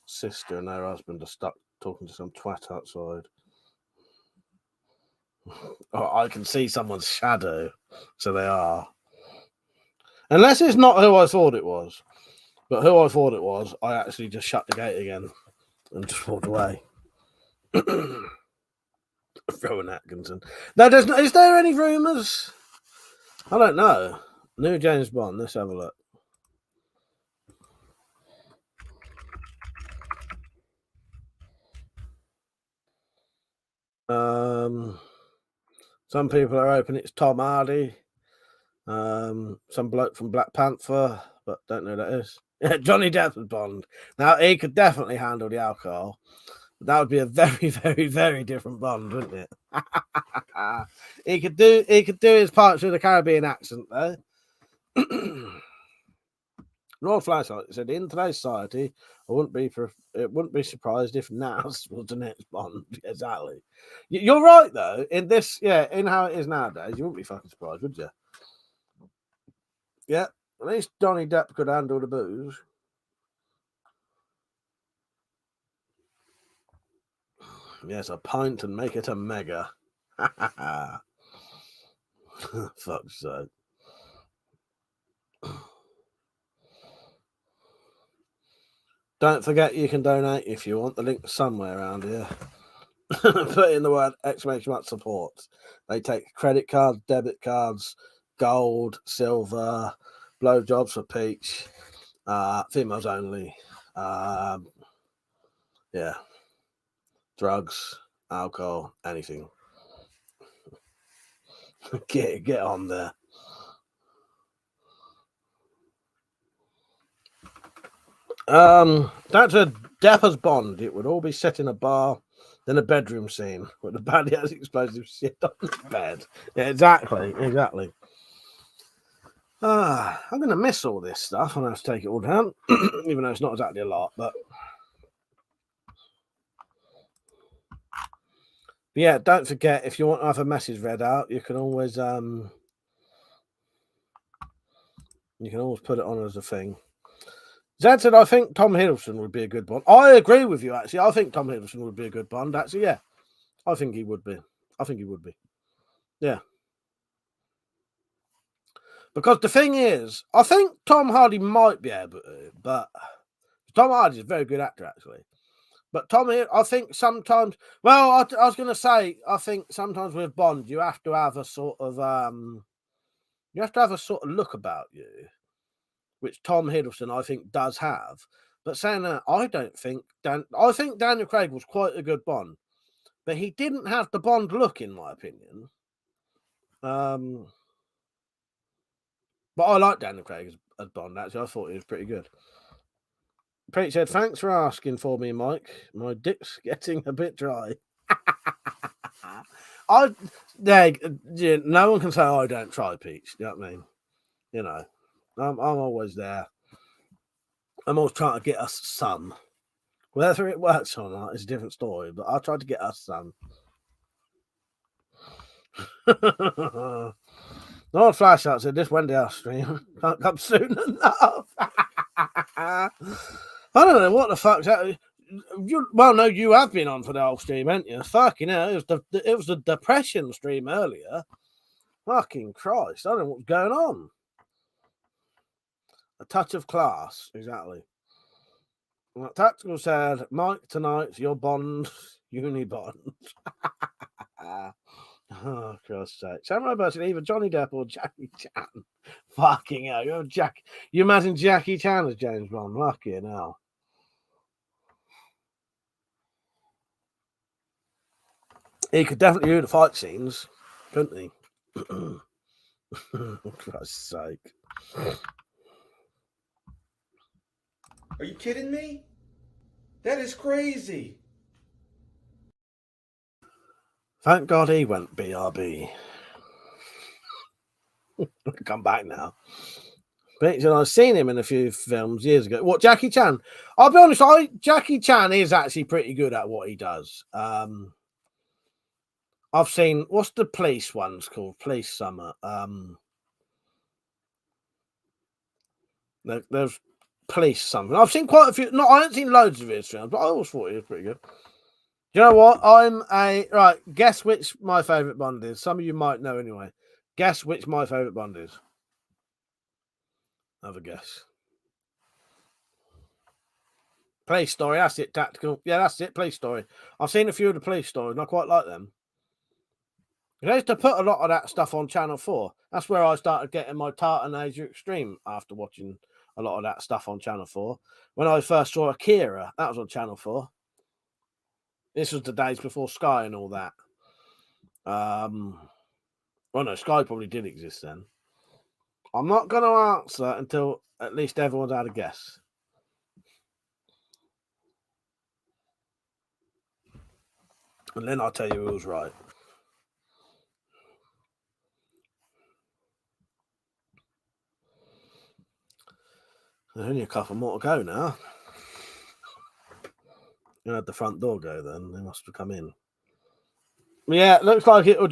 sister and her husband are stuck talking to some twat outside. Oh, I can see someone's shadow, so they are. Unless it's not who I thought it was. But who I thought it was, I actually just shut the gate again and just walked away. Rowan Atkinson. No, is there any rumours? I don't know. New James Bond. Let's have a look. Some people are hoping it's Tom Hardy. Some bloke from Black Panther, but don't know who that is. Johnny Depp was Bond. Now he could definitely handle the alcohol. But that would be a very, very, very different Bond, wouldn't it? He could do his parts with a Caribbean accent though. Lord Flashlight said, "In today's society, it wouldn't be surprised if Nas was the next Bond." Exactly. You're right though. In this, in how it is nowadays, you wouldn't be fucking surprised, would you? Yeah, at least Johnny Depp could handle the booze. Yes, a pint and make it a mega. Fuck's sake. Don't forget you can donate if you want. The link somewhere around here. Put in the word !support. They take credit cards, debit cards, gold, silver, blowjobs for Peach, females only. Drugs, alcohol, anything. Get on there. That's a Depp's Bond. It would all be set in a bar, then a bedroom scene where the baddie has explosive shit on the bed. Yeah, exactly. I'm going to miss all this stuff. I'm going to have to take it all down, even though it's not exactly a lot. But yeah, don't forget, if you want to have a message read out, you can always put it on as a thing. Zed said, "I think Tom Hiddleston would be a good Bond." I agree with you, actually. I think Tom Hiddleston would be a good Bond, actually. Yeah, I think he would be. Yeah. Because the thing is, I think Tom Hardy might be able to, but Tom Hardy is a very good actor, actually. But I think sometimes, well, I was going to say, I think sometimes with Bond, you have to have a sort of look about you, which Tom Hiddleston, I think, does have. But saying that, I think Daniel Craig was quite a good Bond, but he didn't have the Bond look, in my opinion. But I like Daniel Craig as Bond, actually. I thought he was pretty good. Preach said, "Thanks for asking for me, Mike. My dick's getting a bit dry." No one can say I don't try, Peach. You know what I mean? You know, I'm always there. I'm always trying to get us some. Whether it works or not is a different story, but I tried to get us some. Lord Flashlight said, "This Wendy house stream can't come soon enough." I don't know what the fuck's that. Well, no, you have been on for the whole stream, haven't you? Fucking hell, it was the depression stream earlier. Fucking Christ, I don't know what's going on. A touch of class, exactly. Well, Tactical said, Mike, tonight's your Bond, uni Bond. Oh, Christ's sake. Samurai Burton, either Johnny Depp or Jackie Chan. Fucking hell. You imagine Jackie Chan as James Bond. Fucking hell. He could definitely do the fight scenes, couldn't he? For Christ's sake. Are you kidding me? That is crazy. Thank God he went BRB. Come back now. But I've seen him in a few films years ago. What, Jackie Chan? I'll be honest, Jackie Chan is actually pretty good at what he does. I've seen, what's the police ones called? Police Summer. There's Police something. I've seen quite a few. No, I haven't seen loads of his films, but I always thought he was pretty good. You know what? Right. Guess which my favourite Bond is. Some of you might know anyway. Guess which my favourite Bond is. Have a guess. Police Story. That's it. Tactical. Yeah, that's it. Police Story. I've seen a few of the Police Stories, and I quite like them. They used to put a lot of that stuff on Channel 4. That's where I started getting my Tartan Asia Extreme after watching a lot of that stuff on Channel 4. When I first saw Akira, that was on Channel 4. This was the days before Sky and all that. Well, no, Sky probably did exist then. I'm not going to answer until at least everyone's had a guess. And then I'll tell you who was right. There's only a couple more to go now. You had the front door go then. They must have come in. Yeah, it looks like it'll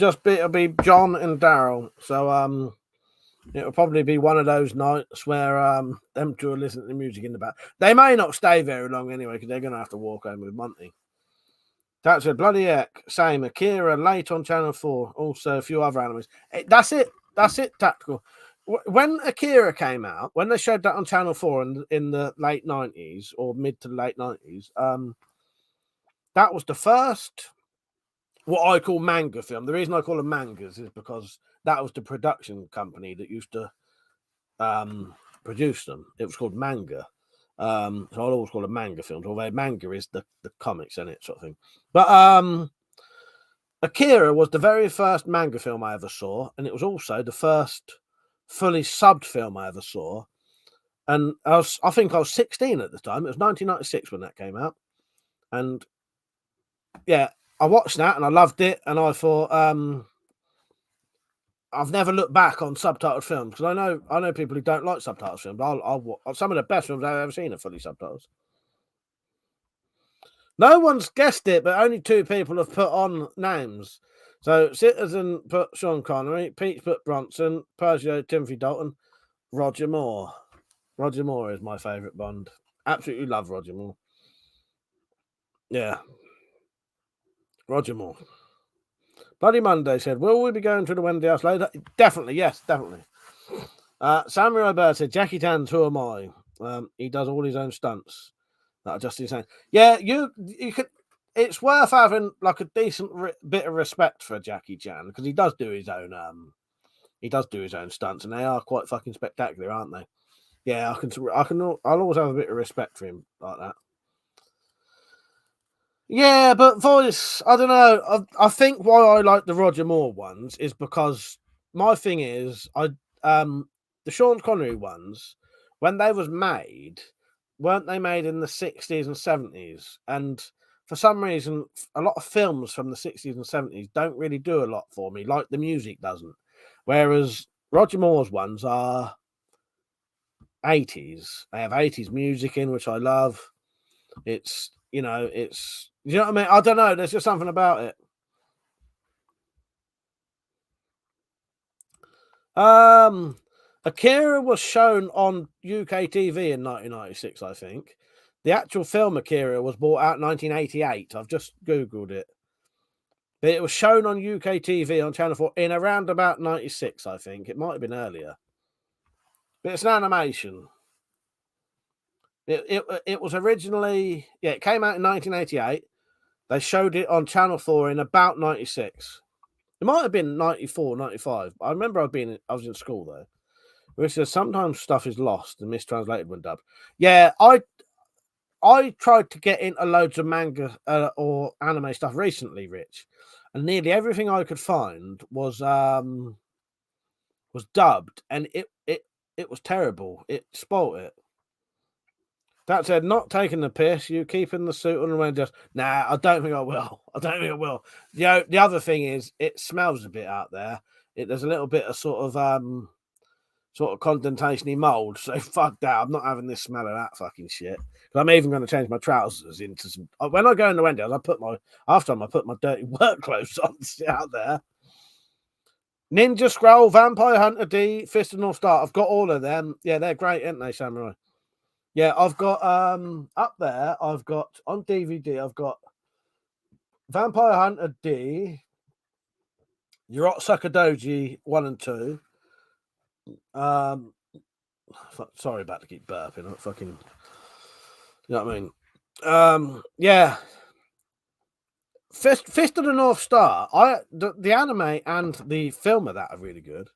be John and Daryl. So it'll probably be one of those nights where them two are listening to music in the back. They may not stay very long anyway, because they're gonna have to walk home with Monty. That's a bloody heck. Same Akira late on Channel 4. Also a few other animes. That's it. That's it, Tactical. When Akira came out, when they showed that on Channel 4 in the late 90s or mid to late 90s, that was the first, what I call manga film. The reason I call them mangas is because that was the production company that used to produce them. It was called manga. So I'll always call them manga films, although manga is the comics in it, sort of thing. But Akira was the very first manga film I ever saw, and it was also the first fully subbed film I ever saw. And I think I was 16 at the time. It was 1996 when that came out. And yeah, I watched that and I loved it. And I thought, I've never looked back on subtitled films, because I know people who don't like subtitled films. I'll some of the best films I've ever seen are fully subtitles. No one's guessed it, but only 2 people have put on names. So Citizen put Sean Connery, Peach put Bronson, Percio Timothy Dalton, Roger Moore. Roger Moore is my favourite Bond. Absolutely love Roger Moore. Yeah. Roger Moore. Bloody Monday said, will we be going to the Wendy House later? Definitely, yes, definitely. Samurai Bird said, Jackie Chan's Who Am I? He does all his own stunts. That are just insane. Yeah, you could. It's worth having like a decent bit of respect for Jackie Chan, because he does do his own stunts, and they are quite fucking spectacular, aren't they? Yeah, I'll always have a bit of respect for him like that. Yeah, but voice, I don't know. I think why I like the Roger Moore ones is because my thing is the Sean Connery ones, when they was made, weren't they made in the 60s and 70s? And for some reason, a lot of films from the 60s and 70s don't really do a lot for me, like the music doesn't. Whereas Roger Moore's ones are 80s. They have 80s music in, which I love. It's, you know what I mean? I don't know. There's just something about it. Akira was shown on UK TV in 1996, I think. The actual film Akira was brought out in 1988. I've just Googled it. But it was shown on UK TV on Channel 4 in around about 96, I think. It might have been earlier. But it's an animation. It was originally... Yeah, it came out in 1988. They showed it on Channel 4 in about 96. It might have been 94, 95. I remember I was in school, though. Which says sometimes stuff is lost and mistranslated when dubbed. Yeah, I tried to get into loads of manga or anime stuff recently, Rich, and nearly everything I could find was dubbed, and it was terrible. It spoilt it. That said, not taking the piss, you keeping the suit on and just nah. I don't think I will. I don't think I will. The other thing is, it smells a bit out there. There's a little bit of sort of condensation-y mold. So fuck that. I'm not having this smell of that fucking shit. I'm even going to change my trousers into some. When I go in the Wendy's, I put my dirty work clothes on to sit out there. Ninja Scroll, Vampire Hunter D, Fist of North Star. I've got all of them. Yeah, they're great, aren't they, Samurai? Yeah, I've got up there. I've got on DVD. I've got Vampire Hunter D, Urotsuka Doji 1 and 2. Sorry about to keep burping. I'm fucking. You know what I mean? Yeah. Fist of the North Star. The anime and the film of that are really good.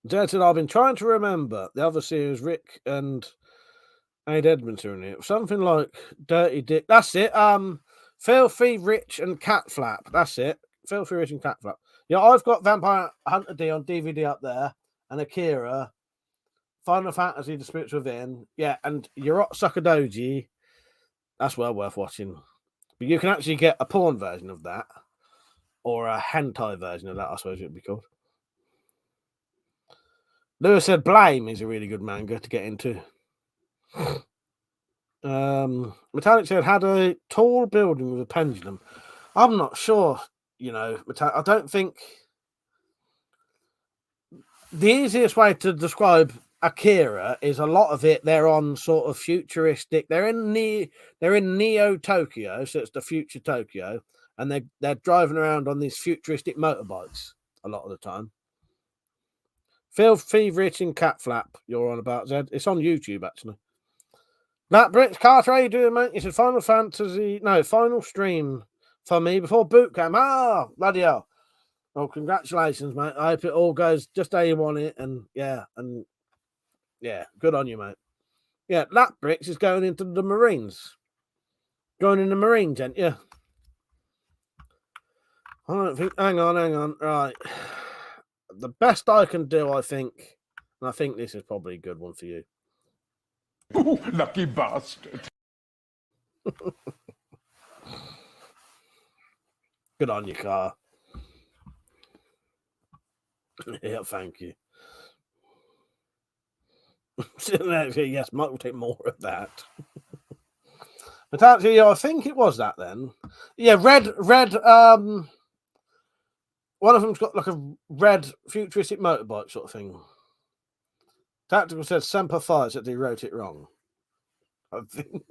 Jared said, I've been trying to remember the other series, Rick and Aid Edmonds are in it. Something like Dirty Dick. That's it. Filthy Rich and Cat Flap. That's it. Filthy Rich and Cat Flap. Yeah, I've got Vampire Hunter D on DVD up there, and Akira, Final Fantasy, The Spirits Within. Yeah, and Urotsuka Doji. That's well worth watching. But you can actually get a porn version of that, or a hentai version of that, I suppose it would be called. Lewis said Blame is a really good manga to get into. Metallic said had a tall building with a pendulum. I'm not sure, I don't think the easiest way to describe Akira is a lot of it. They're on sort of futuristic. They're in Neo Tokyo, so it's the future Tokyo, and they're driving around on these futuristic motorbikes a lot of the time. Filthy Rich and Cat Flap, you're on about, Zed. It's on YouTube, actually. Matt Brits, Carter, how you doing, mate? He said Final stream for me before boot camp. Bloody hell. Well, congratulations, mate. I hope it all goes just how you want it. And yeah, good on you, mate. Yeah, Lap Bricks is going into the Marines. Going in the Marines, gent, yeah. I don't think, hang on. Right. The best I can do, I think, and I think this is probably a good one for you. Ooh, lucky bastard. Good on you, car. Yeah, thank you. Yes, Mike will take more of that. But actually, I think it was that then. Yeah, red. One of them's got like a red futuristic motorbike sort of thing. Tactical said Semper Fi said he wrote it wrong. I think.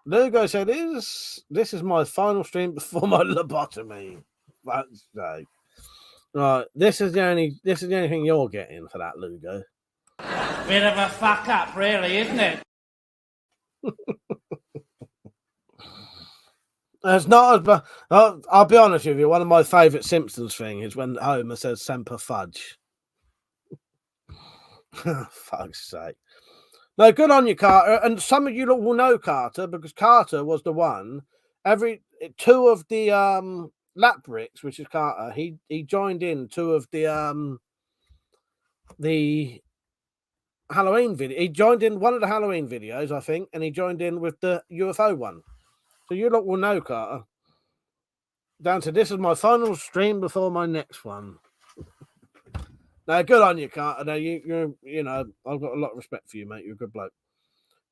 Lugo said, this is my final stream before my lobotomy. That's right. Right. This is the only thing you're getting for that, Lugo. Bit of a fuck up, really, isn't it? It's not as I'll be honest with you. One of my favourite Simpsons thing is when Homer says Semper Fudge. Fuck's sake. No, good on you, Carter. And some of you will know Carter because Carter was the one. Two of the lap bricks, which is Carter, he joined in two of the Halloween video. He joined in one of the Halloween videos, I think, and he joined in with the UFO one. So you lot will know, Carter. Down to this is my final stream before my next one. Now, good on you, Carter. Now, you know, I've got a lot of respect for you, mate. You're a good bloke.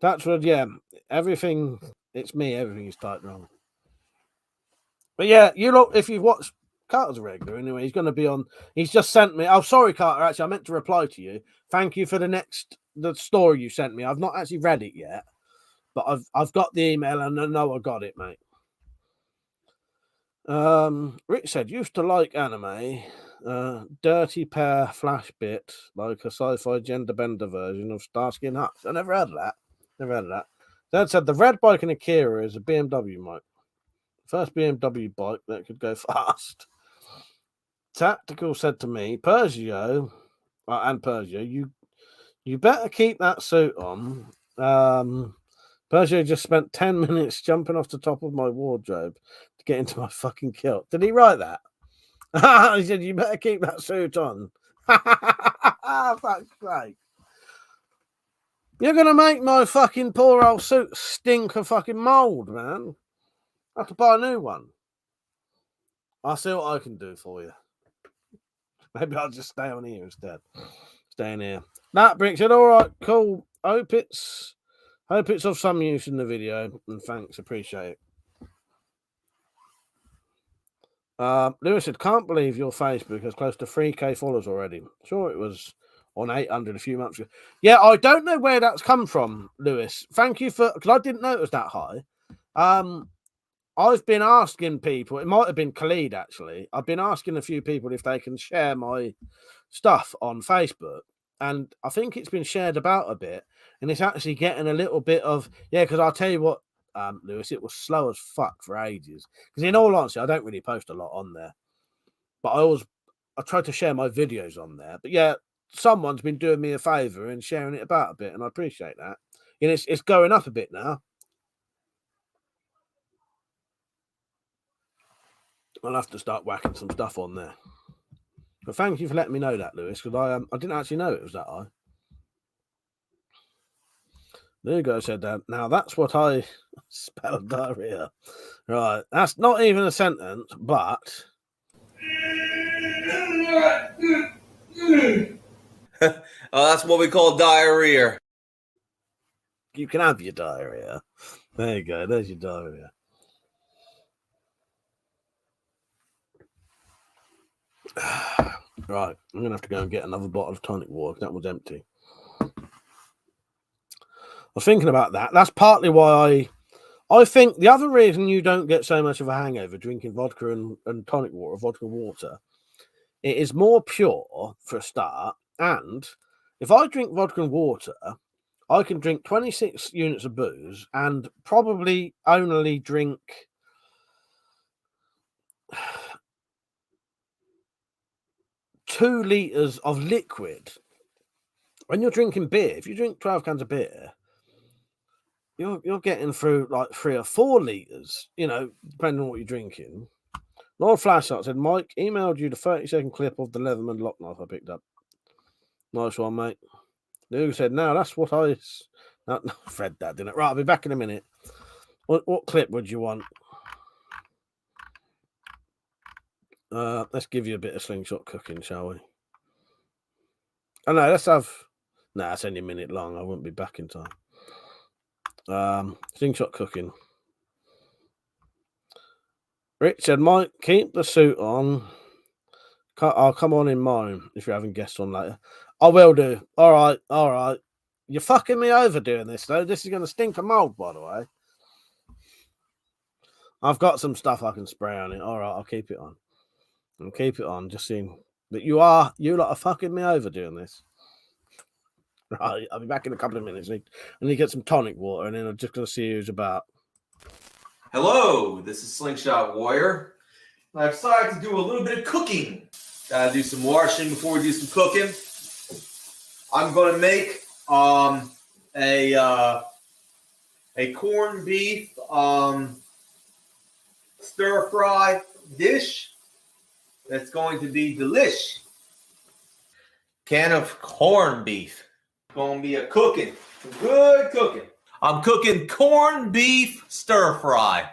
That's what, yeah. Everything, it's me. Everything is typed wrong. But yeah, you lot, if you've watched Carter's a regular anyway. He's going to be on. He's just sent me. Oh, sorry, Carter. Actually, I meant to reply to you. Thank you for the story you sent me. I've not actually read it yet, but I've got the email and I know I got it, mate. Rick said used to like anime. Dirty pair flash bit like a sci-fi gender bender version of Starsky and Hutch. I never heard of that. Dad said the red bike in Akira is a BMW, Mike. First BMW bike that could go fast. Tactical said to me, Persia, you better keep that suit on. Persia just spent 10 minutes jumping off the top of my wardrobe to get into my fucking kilt. Did he write that? He said, you better keep that suit on. Fuck's sake. You're going to make my fucking poor old suit stink of fucking mould, man. I have to buy a new one. I'll see what I can do for you. Maybe I'll just stay on here instead. Stay in here. That Brick said, all right, cool. Hope it's of some use in the video. And thanks, appreciate it. Lewis said, can't believe your Facebook has close to 3K followers already. Sure, it was on 800 a few months ago. Yeah, I don't know where that's come from, Lewis. Thank you for, because I didn't know it was that high. I've been asking people, it might have been Khalid actually. I've been asking a few people if they can share my stuff on Facebook. And I think it's been shared about a bit. And it's actually getting a little bit of, yeah, because I'll tell you what, Lewis, it was slow as fuck for ages. Because in all honesty, I don't really post a lot on there. But I try to share my videos on there. But yeah, someone's been doing me a favour and sharing it about a bit. And I appreciate that. And it's going up a bit now. I'll have to start whacking some stuff on there. But thank you for letting me know that, Lewis, because I didn't actually know it was that high. There you go, said that. Now that's what I spelled diarrhea. Right. That's not even a sentence, but That's what we call diarrhea. You can have your diarrhea. There you go. There's your diarrhea. Right, I'm gonna have to go and get another bottle of tonic water. That was empty. I was thinking about that. That's partly why I think the other reason you don't get so much of a hangover drinking vodka and tonic water, vodka water, it is more pure for a start. And if I drink vodka and water, I can drink 26 units of booze and probably only drink 2 liters of liquid. When you're drinking beer, if you drink 12 cans of beer, you're getting through like 3 or 4 liters, depending on what you're drinking. Lord Flashlight said, Mike emailed you the 30-second clip of the Leatherman lock knife I picked up. Nice one, mate. Luke said, no, that's what I read that, didn't it? Right, I'll be back in a minute. What clip would you want? Let's give you a bit of slingshot cooking, shall we? Oh no, let's have. Nah, it's only a minute long. I won't be back in time. Slingshot cooking. Rich said, Mike, keep the suit on. I'll come on in mine if you're having guests on later. I will do. All right. You're fucking me over doing this, though. This is going to stink of mold, by the way. I've got some stuff I can spray on it. All right, I'll keep it on. And keep it on, just seeing that you lot are fucking me over doing this. Right, I'll be back in a couple of minutes. I need to get some tonic water, and then I'm just going to see who's about. Hello, this is Slingshot Warrior. I decided to do a little bit of cooking. Gotta do some washing before we do some cooking. I'm going to make a corned beef stir fry dish. That's going to be delish. Can of corned beef. Going to be a cooking. Good cooking. I'm cooking corned beef stir fry.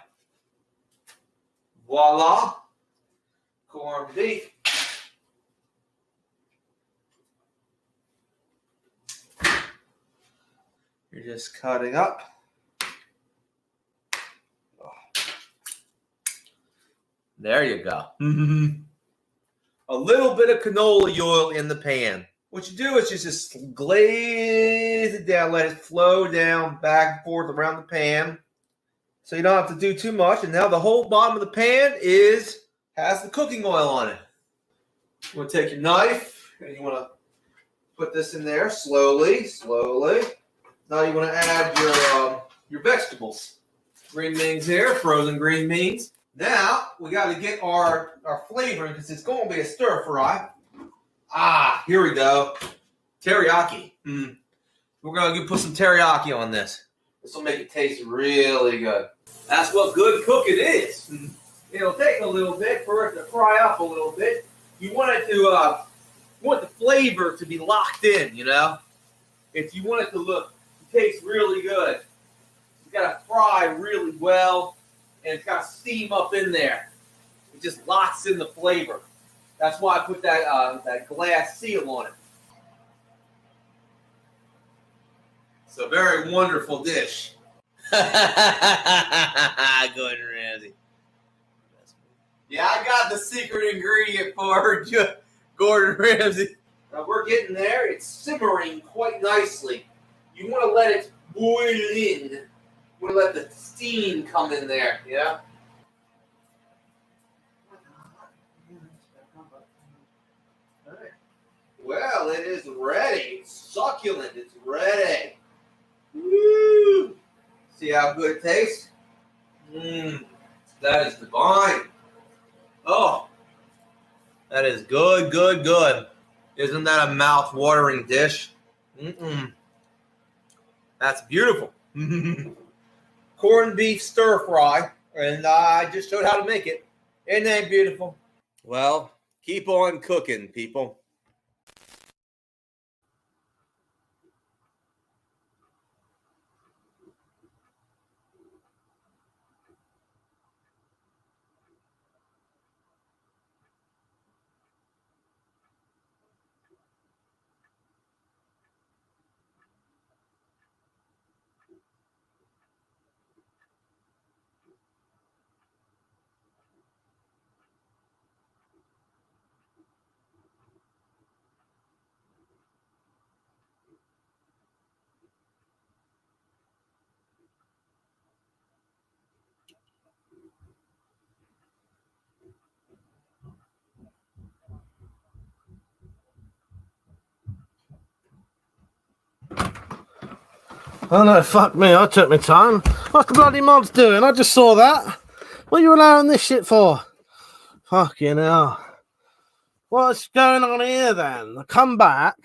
Voila. Corned beef. You're just cutting up. There you go. A little bit of canola oil in the pan. What you do is you just glaze it down, let it flow down back and forth around the pan. So you don't have to do too much. And now the whole bottom of the pan has the cooking oil on it. You want to take your knife and you want to put this in there slowly. Now you want to add your vegetables. Green beans here, frozen green beans. Now we got to get our flavoring because it's going to be a stir fry. Here we go. Teriyaki. We're going to put some teriyaki on this. This will make it taste really good. That's what good cooking is. It'll take a little bit for it to fry up a little bit. You want it to, you want the flavor to be locked in, you know? If you want it to taste really good, it's got to fry really well, and it's got to steam up in there. It just locks in the flavor. That's why I put that glass seal on it. It's a very wonderful dish. Gordon Ramsay. Yeah, I got the secret ingredient for Gordon Ramsay. Now we're getting there. It's simmering quite nicely. You want to let it boil in. You want to let the steam come in there, yeah? Well, it is ready. It's succulent. It's ready. Woo! See how good it tastes? That is divine. Oh, that is good, good, good. Isn't that a mouth-watering dish? That's beautiful. Corned beef stir fry, and I just showed how to make it. Isn't that beautiful? Well, keep on cooking, people. Oh no, fuck me, I took my time. What's the bloody mods doing? I just saw that. What are you allowing this shit for? Fucking hell. What's going on here then? I come back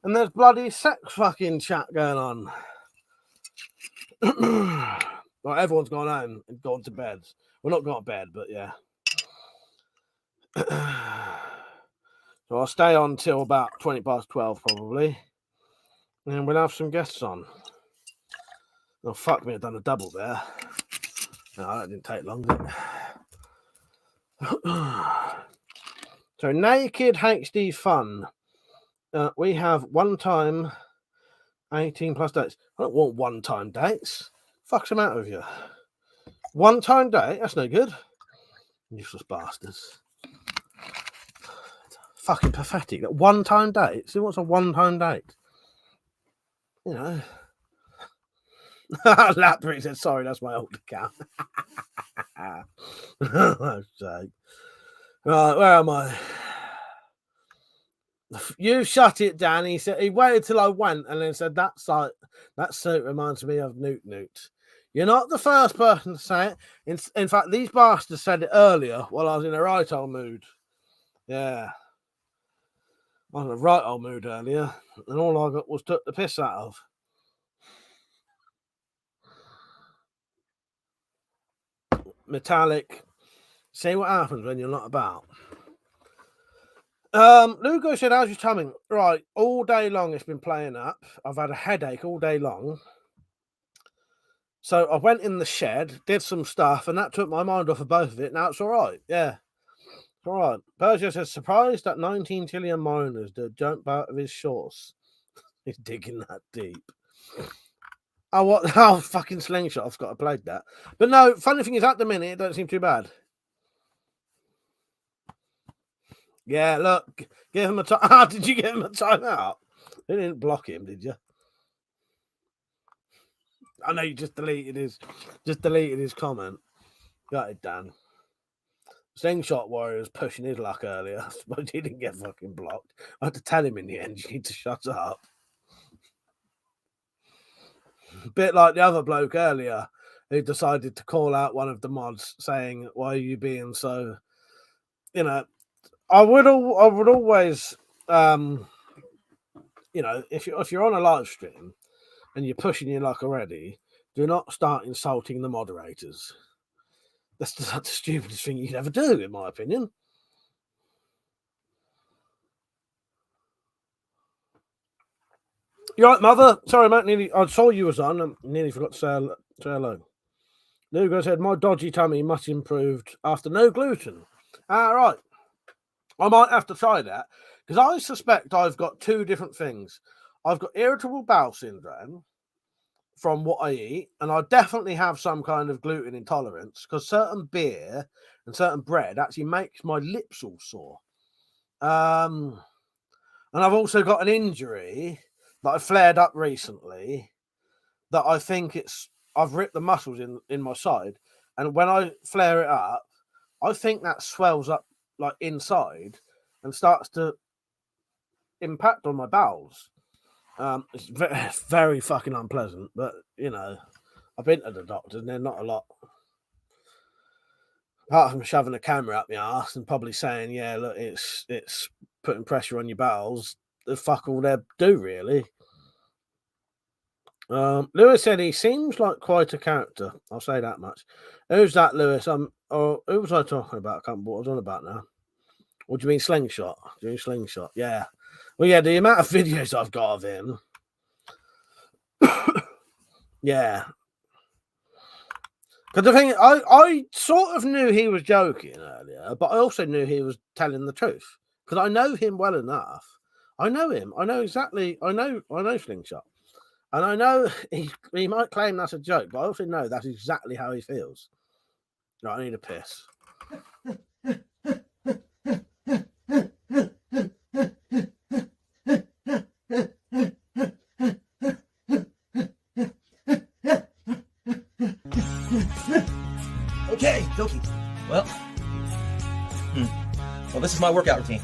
and there's bloody sex fucking chat going on. Well, everyone's gone home and gone to bed. Well, not gone to bed, but yeah. So I'll stay on till about 12:20 probably. And we'll have some guests on. Oh, fuck me, I've done a double there. No, that didn't take long, did it? So, Naked HD Fun. We have one-time 18+ dates. I don't want one-time dates. Fuck's the matter with you? One-time date? That's no good. Useless bastards. Fucking pathetic. That one-time date? See, what's a one-time date? You know. Lapri said, sorry, that's my old account. Right, where am I? You shut it down. He said he waited till I went and then said that suit reminds me of Newt Newt. You're not the first person to say it. In fact, these bastards said it earlier while I was in a right old mood. Yeah. I was in a right old mood earlier, and all I got was took the piss out of. Metallic. See what happens when you're not about. Lugo said, how's your tummy? Right, all day long it's been playing up. I've had a headache all day long. So I went in the shed, did some stuff, and that took my mind off of both of it. Now it's all right. Yeah. It's all right. Persia says, surprised that 19 Chilean miners did jump out of his shorts. He's digging that deep. Oh, fucking slingshot. I've got to play that. But no, funny thing is, at the minute, it don't seem too bad. Yeah, look, give him a time. Ah, did you give him a timeout? You didn't block him, did you? I know you just deleted his comment. Got it, Dan. Slingshot Warrior was pushing his luck earlier, but he didn't get fucking blocked. I had to tell him in the end, you need to shut up. A bit like the other bloke earlier who decided to call out one of the mods saying, why are you being so, you know, I would always, you know, if you're on a live stream and you're pushing your luck already, do not start insulting the moderators. That's the stupidest thing you could ever do, in my opinion. You right, Mother? Sorry, mate. I saw you was on and nearly forgot to say hello. Lugo said, my dodgy tummy much improved after no gluten. Ah, right. I might have to try that because I suspect I've got two different things. I've got irritable bowel syndrome from what I eat, and I definitely have some kind of gluten intolerance because certain beer and certain bread actually makes my lips all sore. And I've also got an injury that I flared up recently that I think I've ripped the muscles in my side, and when I flare it up, I think that swells up like inside and starts to impact on my bowels. It's very, very fucking unpleasant, but you know, I've been to the doctor and they're not a lot. Apart from shoving a camera up my ass and probably saying, yeah, look, it's putting pressure on your bowels, the fuck all they do, really. Lewis said he seems like quite a character. I'll say that much. Who's that, Lewis? Who was I talking about? I can't remember what I was on about now. What do you mean, Slingshot? Do you mean Slingshot? Yeah. Well, yeah, the amount of videos I've got of him. Yeah. Because the thing, I sort of knew he was joking earlier, but I also knew he was telling the truth. Because I know him well enough. I know him. I know exactly. I know Slingshot. And I know he might claim that's a joke, but I also know that's exactly how he feels. Right, I need a piss. Okay, dokie. Well, this is my workout routine.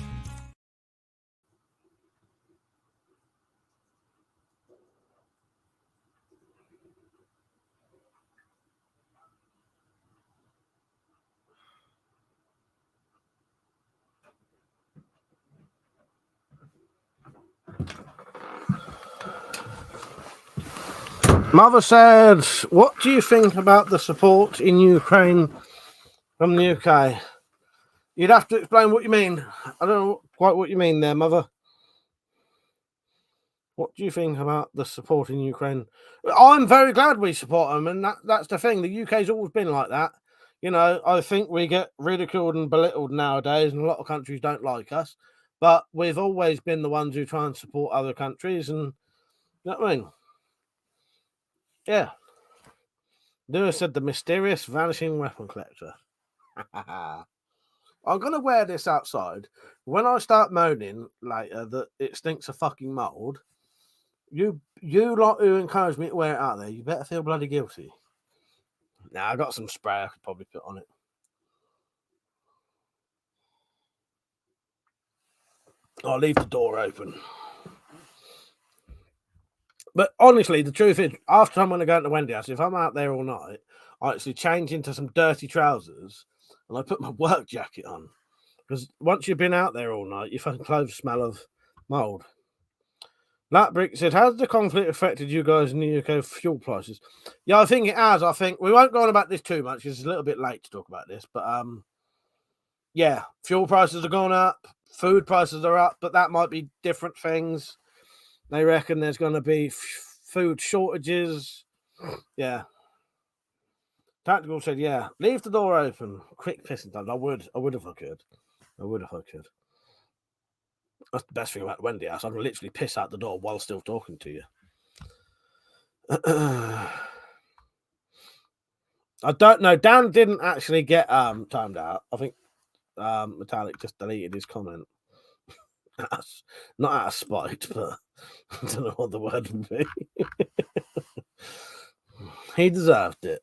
Mother said, what do you think about the support in Ukraine from the UK? You'd have to explain what you mean. I don't know quite what you mean there, Mother. What do you think about the support in Ukraine? I'm very glad we support them, and that's the thing. The UK's always been like that. You know, I think we get ridiculed and belittled nowadays, and a lot of countries don't like us. But we've always been the ones who try and support other countries, and you know what I mean? Yeah. Lewis said the mysterious vanishing weapon collector. I'm going to wear this outside. When I start moaning later that it stinks of fucking mould, you lot who encouraged me to wear it out there, you better feel bloody guilty. Now, I got some spray I could probably put on it. I'll leave the door open. But honestly, the truth is, after I'm going to go to Wendy house, if I'm out there all night, I actually change into some dirty trousers and I put my work jacket on. Because once you've been out there all night, your fucking clothes smell of mould. Black Brick said, has the conflict affected you guys in the UK fuel prices? Yeah, I think it has. I think we won't go on about this too much because it's a little bit late to talk about this. But yeah, fuel prices are going up. Food prices are up, but that might be different things. They reckon there's going to be food shortages. Yeah. Tactical said, yeah, leave the door open. Quick pissing time. I would if I could. That's the best thing about Wendy house. I can literally piss out the door while still talking to you. I don't know. Dan didn't actually get timed out. I think Metallic just deleted his comment. Not out of spite, but I don't know what the word would be. He deserved it.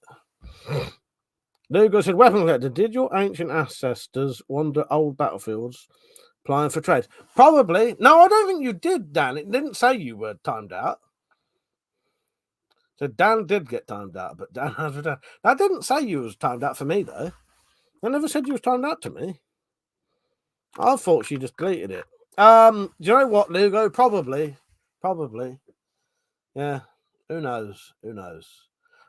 Lugo said, Weapon Collector, did your ancient ancestors wander old battlefields applying for trade? Probably. No, I don't think you did, Dan. It didn't say you were timed out. So Dan did get timed out, but Dan has returned. That didn't say you was timed out for me, though. I never said you was timed out to me. I thought she just deleted it. Do you know what, Lugo? Probably. Yeah. Who knows?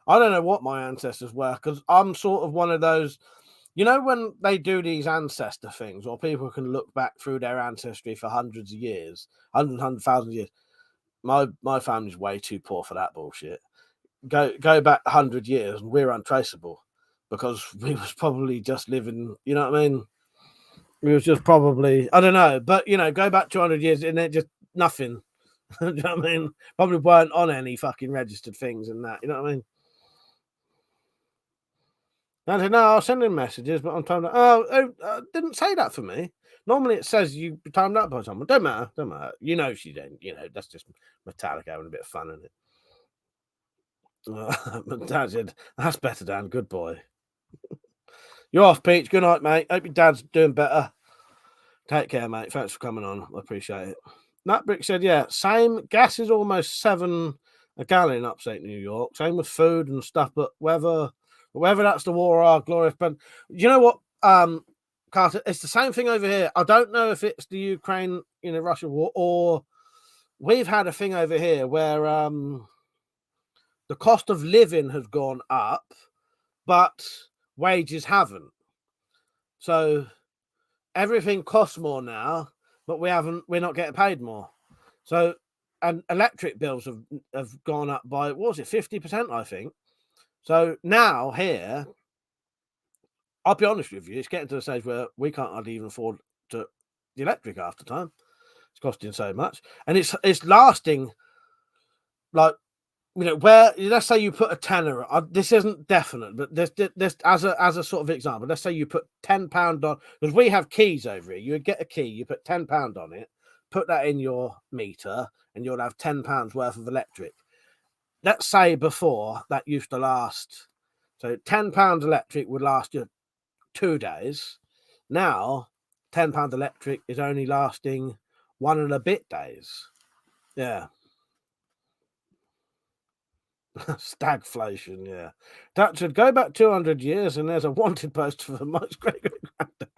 I don't know what my ancestors were, because I'm sort of one of those, you know, when they do these ancestor things, or people can look back through their ancestry for hundreds of years, 100,000 years. My family's way too poor for that bullshit. Go back 100 years and we're untraceable, because we was probably just living, you know what I mean? We was just probably, I don't know, but, you know, go back 200 years and it just nothing. You know what I mean? Probably weren't on any fucking registered things and that, you know what I mean? I said, no, I'll send in messages, but I'm timed out. Didn't say that for me. Normally it says you timed out by someone. Don't matter. You know she didn't. You know, that's just Metallica having a bit of fun in it. But Dad said, that's better, Dan. Good boy. You're off, Peach. Good night, mate. Hope your dad's doing better. Take care, mate. Thanks for coming on. I appreciate it. Nutbrick said, yeah, same. Gas is almost $7 a gallon in upstate New York. Same with food and stuff, but whether that's the war or our glorious, but you know what, Carter, it's the same thing over here. I don't know if it's the Ukraine, Russia war, or we've had a thing over here where the cost of living has gone up, but wages haven't. So everything costs more now, but we're not getting paid more. So, and electric bills have gone up by, what was it, 50%, I think. So now here, I'll be honest with you, it's getting to the stage where we can't hardly even afford the electric half the time. It's costing so much, and it's lasting. Like, where, let's say you put a tenner. This isn't definite, but this as a sort of example. Let's say you put £10 on, because we have keys over here. You would get a key, you put £10 on it, put that in your meter, and you'll have £10 worth of electric. Let's say before that used to last, so £10 electric would last you 2 days. Now, £10 electric is only lasting 1 and a bit days. Yeah. Stagflation, yeah. That should go back 200 years and there's a wanted poster for the most great granddad.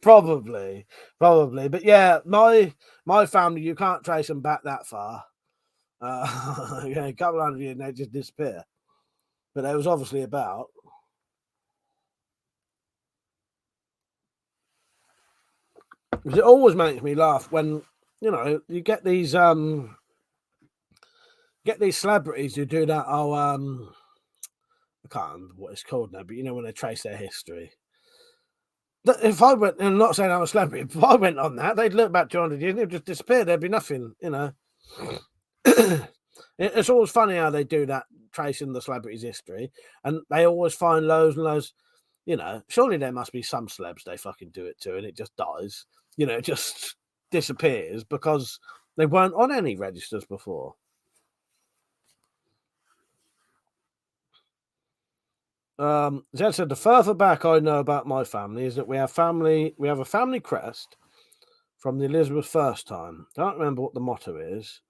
Probably. But yeah, my family, you can't trace them back that far. A couple hundred years and they just disappear. But there was obviously about. It always makes me laugh when, you get these celebrities who do that. I can't remember what it's called now, but when they trace their history. If I went, and I'm not saying I'm a celebrity, if I went on that, they'd look back 200 years and they'd just disappear. There'd be nothing, It's always funny how they do that, tracing the celebrity's history, and they always find loads and loads. Surely there must be some celebs they fucking do it to, and it just dies. It just disappears because they weren't on any registers before. Zed said, the further back I know about my family is that we have a family crest from the Elizabeth I time. I don't remember what the motto is,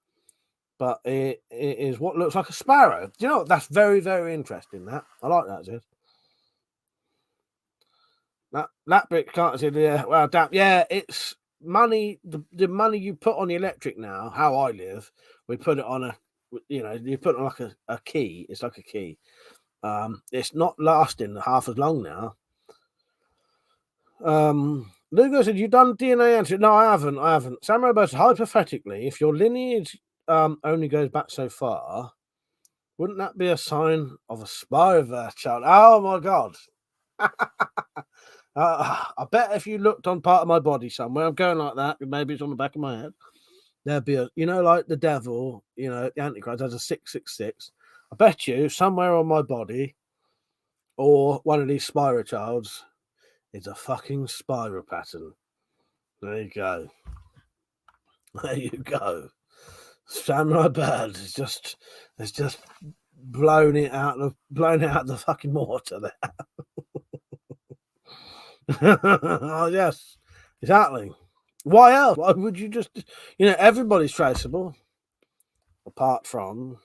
but it is what looks like a sparrow. Do you know what? That's very, very interesting. That I like that, Zed. That brick can't say, yeah, well, damn, yeah, it's money. The money you put on the electric now, how I live, we put it on you put it on like a key. It's like a key. It's not lasting half as long now. Lugo said, you done DNA answer? No, I haven't. Samurai Bird said, hypothetically, if your lineage only goes back so far, wouldn't that be a sign of a Spyro child? Oh my god. I bet if you looked on part of my body somewhere, I'm going like that, maybe it's on the back of my head, there'd be like the devil, the Antichrist has a 666. I bet you somewhere on my body or one of these Spyro childs is a fucking spiral pattern. There you go. There you go. Samurai Bird has just blown it out of the fucking water there. Oh yes, exactly. Why else? Why would you just, everybody's traceable, apart from.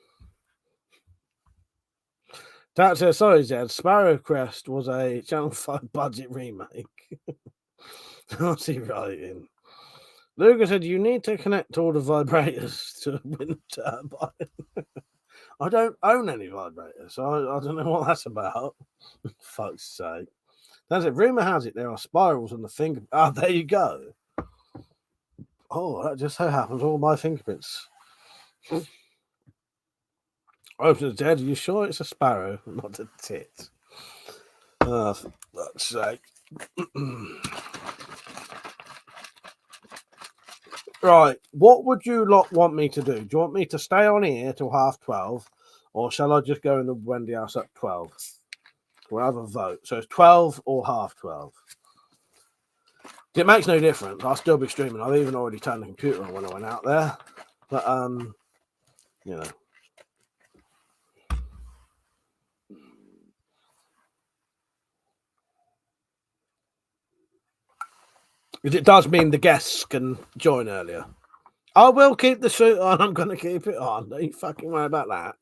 That says, sorry, Zed. Sparrow Crest was a Channel 5 budget remake. What's he writing? Luca said, you need to connect all the vibrators to wind turbine. I don't own any vibrators, so I don't know what that's about. Fuck's sake. That's it. Rumour has it there are spirals on the finger. Ah, there you go. Oh, that just so happens all my fingerprints. Open dead. Are you sure it's a sparrow, not a tit? Oh, for fuck's sake. Right, what would you lot want me to do? Do you want me to stay on here till 12:30, or shall I just go in the Wendy house at 12? We'll have a vote. So it's 12 or 12:30. It makes no difference. I'll still be streaming. I've even already turned the computer on when I went out there. But it does mean the guests can join earlier. I will keep the suit on. I'm going to keep it on. Don't you fucking worry about that.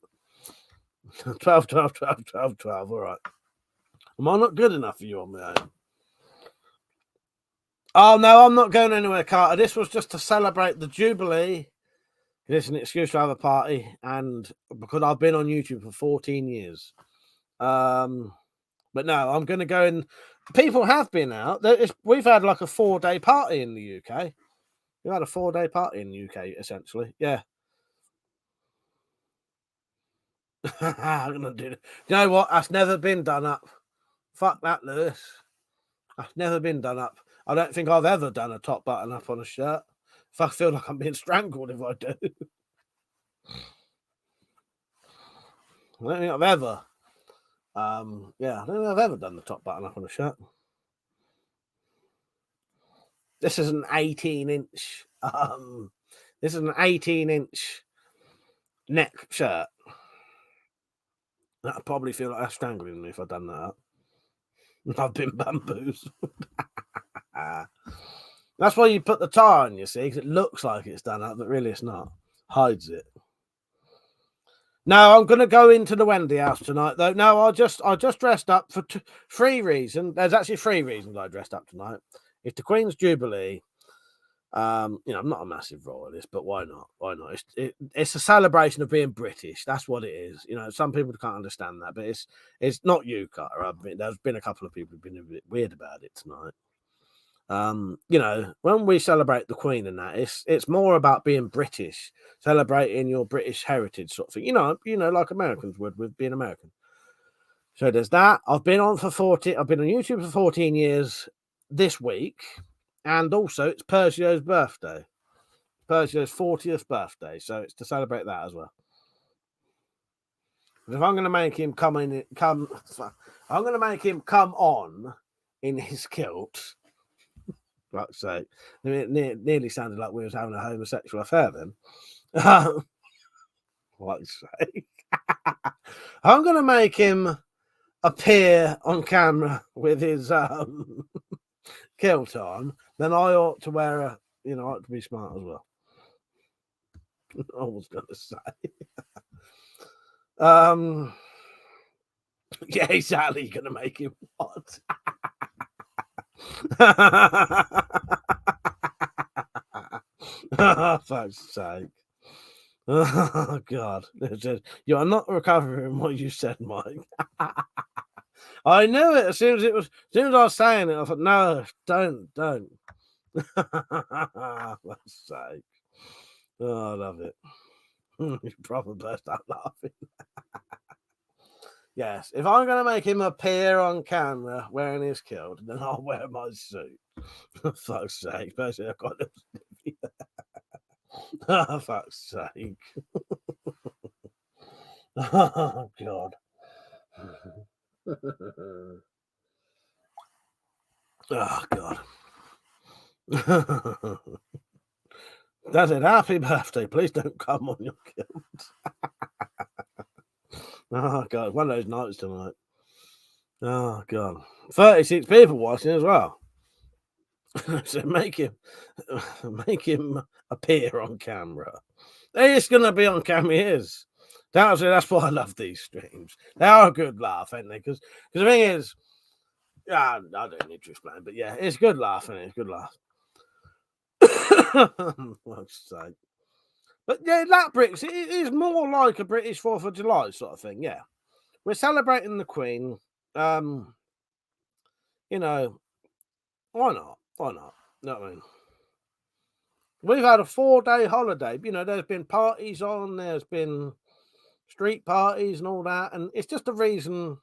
12. All right. Am I not good enough for you on my own? Oh, no, I'm not going anywhere, Carter. This was just to celebrate the Jubilee. It's an excuse to have a party. And because I've been on YouTube for 14 years. But no, I'm going to go in. People have been out. We've had like a 4-day party in the UK. We've had a 4-day party in the UK, essentially. Yeah. I'm gonna do it. You know what? That's never been done up. Fuck that, Lewis. That's never been done up. I don't think I've ever done a top button up on a shirt. If I feel like I'm being strangled if I do. I don't think I've ever. I don't think I've ever done the top button up on a shirt. This is an 18-inch. This is an 18-inch neck shirt. I'd probably feel like I'm strangling me if I'd done that up. I've been bamboozled. That's why you put the tie on, you see, because it looks like it's done up, but really it's not. Hides it. No, I'm going to go into the Wendy house tonight, though. No, I just dressed up for 3 reasons. There's actually 3 reasons I dressed up tonight. It's the Queen's Jubilee. I'm not a massive royalist, but why not? Why not? It's a celebration of being British. That's what it is. Some people can't understand that, but it's not you, Carter. There's been a couple of people who've been a bit weird about it tonight. When we celebrate the Queen and that, it's more about being British, celebrating your British heritage sort of thing. Like Americans would with being American. So there's that. I've been on YouTube for 14 years this week. And also, it's Persio's birthday. Persio's 40th birthday. So it's to celebrate that as well. But if I'm going to make him come on in his kilt. Fuck's sake. It nearly sounded like we was having a homosexual affair then. Fuck's sake. I'm going to make him appear on camera with his kilt on. Then I ought to wear I ought to be smart as well. I was going to say. Yeah, exactly. You're going to make him what? Oh, fuck's sake. Oh, God. You are not recovering what you said, Mike. I knew it as soon as I was saying it. I thought, no, don't. For sake. Oh, I love it. You proper burst out laughing. Yes, if I'm going to make him appear on camera wearing his kilt, then I'll wear my suit. For fuck's sake. Especially I've got a little oh, fuck's sake. Oh, God. Oh, God. Dad said, happy birthday. Please don't come on your guilt. Oh, God. One of those nights tonight. Oh, God. 36 people watching as well. So make him appear on camera. It's going to be on camera. He is. That's why I love these streams. They are a good laugh, ain't they? Because the thing is, I don't need to explain, but yeah, it's good laugh, and it's good laugh. Fuck's sake. But yeah, that Brits, it is more like a British 4th of July sort of thing. Yeah, we're celebrating the Queen. You know, why not? Why not? You know what I mean? We've had a 4-day holiday. You know, there's been parties on, there's been street parties and all that, and it's just a reason.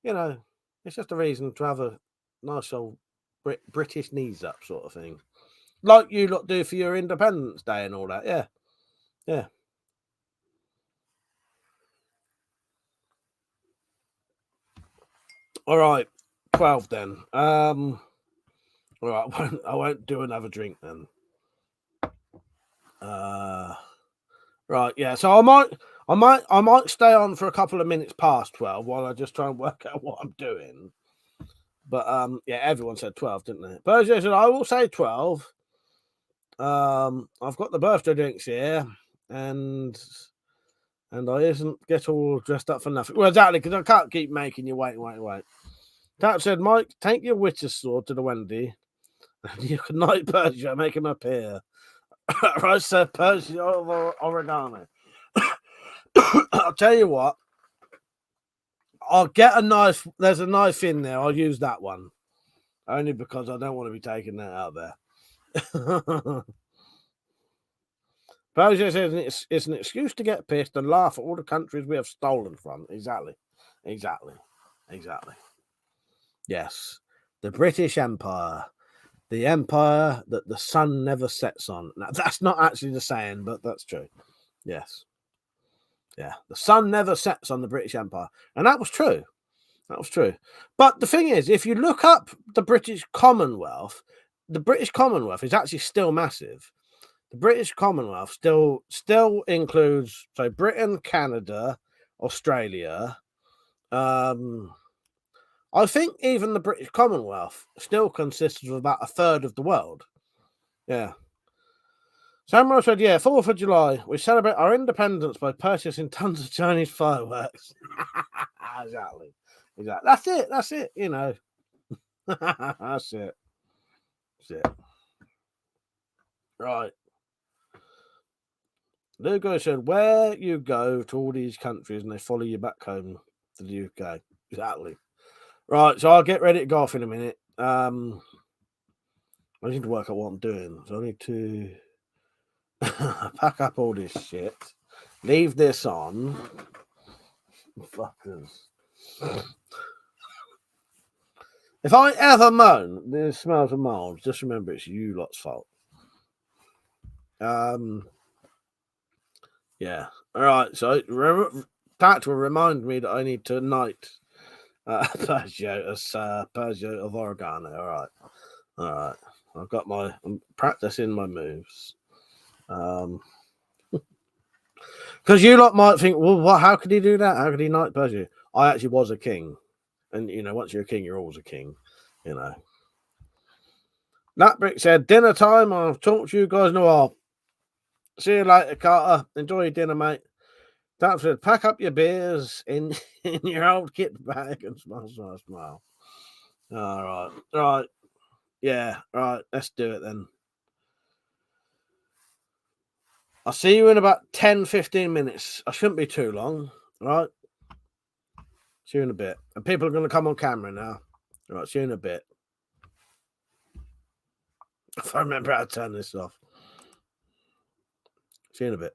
You know, it's just a reason to have a nice old British knees up sort of thing. Like you lot do for your Independence Day and all that. Yeah. Yeah. All right. 12 then. All right. I won't do another drink then. Right. Yeah. So I might stay on for a couple of minutes past 12 while I just try and work out what I'm doing. But yeah, everyone said 12, didn't they? Persia said, I will say 12. I've got the birthday drinks here, and I isn't get all dressed up for nothing. Well, exactly, because I can't keep making you wait. That said, Mike, take your witch's sword to the Wendy, and you can knight Persia, make him appear. Right, sir, Persia over oregano. I'll tell you what. I'll get a knife. There's a knife in there. I'll use that one. Only because I don't want to be taking that out there. Persia says it's an excuse to get pissed and laugh at all the countries we have stolen from. Exactly. Yes. The British Empire. The empire that the sun never sets on. Now, that's not actually the saying, but that's true. Yes. Yeah. The sun never sets on the British Empire. And that was true. But the thing is, if you look up the British Commonwealth is actually still massive. The British Commonwealth still includes, so Britain, Canada, Australia. I think even the British Commonwealth still consists of about a third of the world. Yeah. Samurai said, yeah, 4th of July, we celebrate our independence by purchasing tons of Chinese fireworks. Exactly. That's it, you know. That's it. Right. Lugo said, where you go to all these countries and they follow you back home to the UK. Exactly. Right, so I'll get ready to go off in a minute. I need to work out what I'm doing. So I need to pack up all this shit. Leave this on. Fuckers. If I ever moan, this smells of mold, just remember it's you lot's fault. Yeah. All right. So that will remind me that I need to knight Persia as Persia of oregano. All right. I'm practicing my moves. Because you lot might think, well, how could he do that? How could he knight Persia? I actually was a king. And, you know, once you're a king, you're always a king, you know. Natbrick said, dinner time. I'll talk to you guys in a while. See you later, Carter. Enjoy your dinner, mate. That said, pack up your beers in your old kit bag and smile. All right. Yeah, all right. Let's do it then. I'll see you in about 10-15 minutes. I shouldn't be too long. All right. See you in a bit. And people are going to come on camera now. All right. See you in a bit. If I remember how to turn this off. See you in a bit.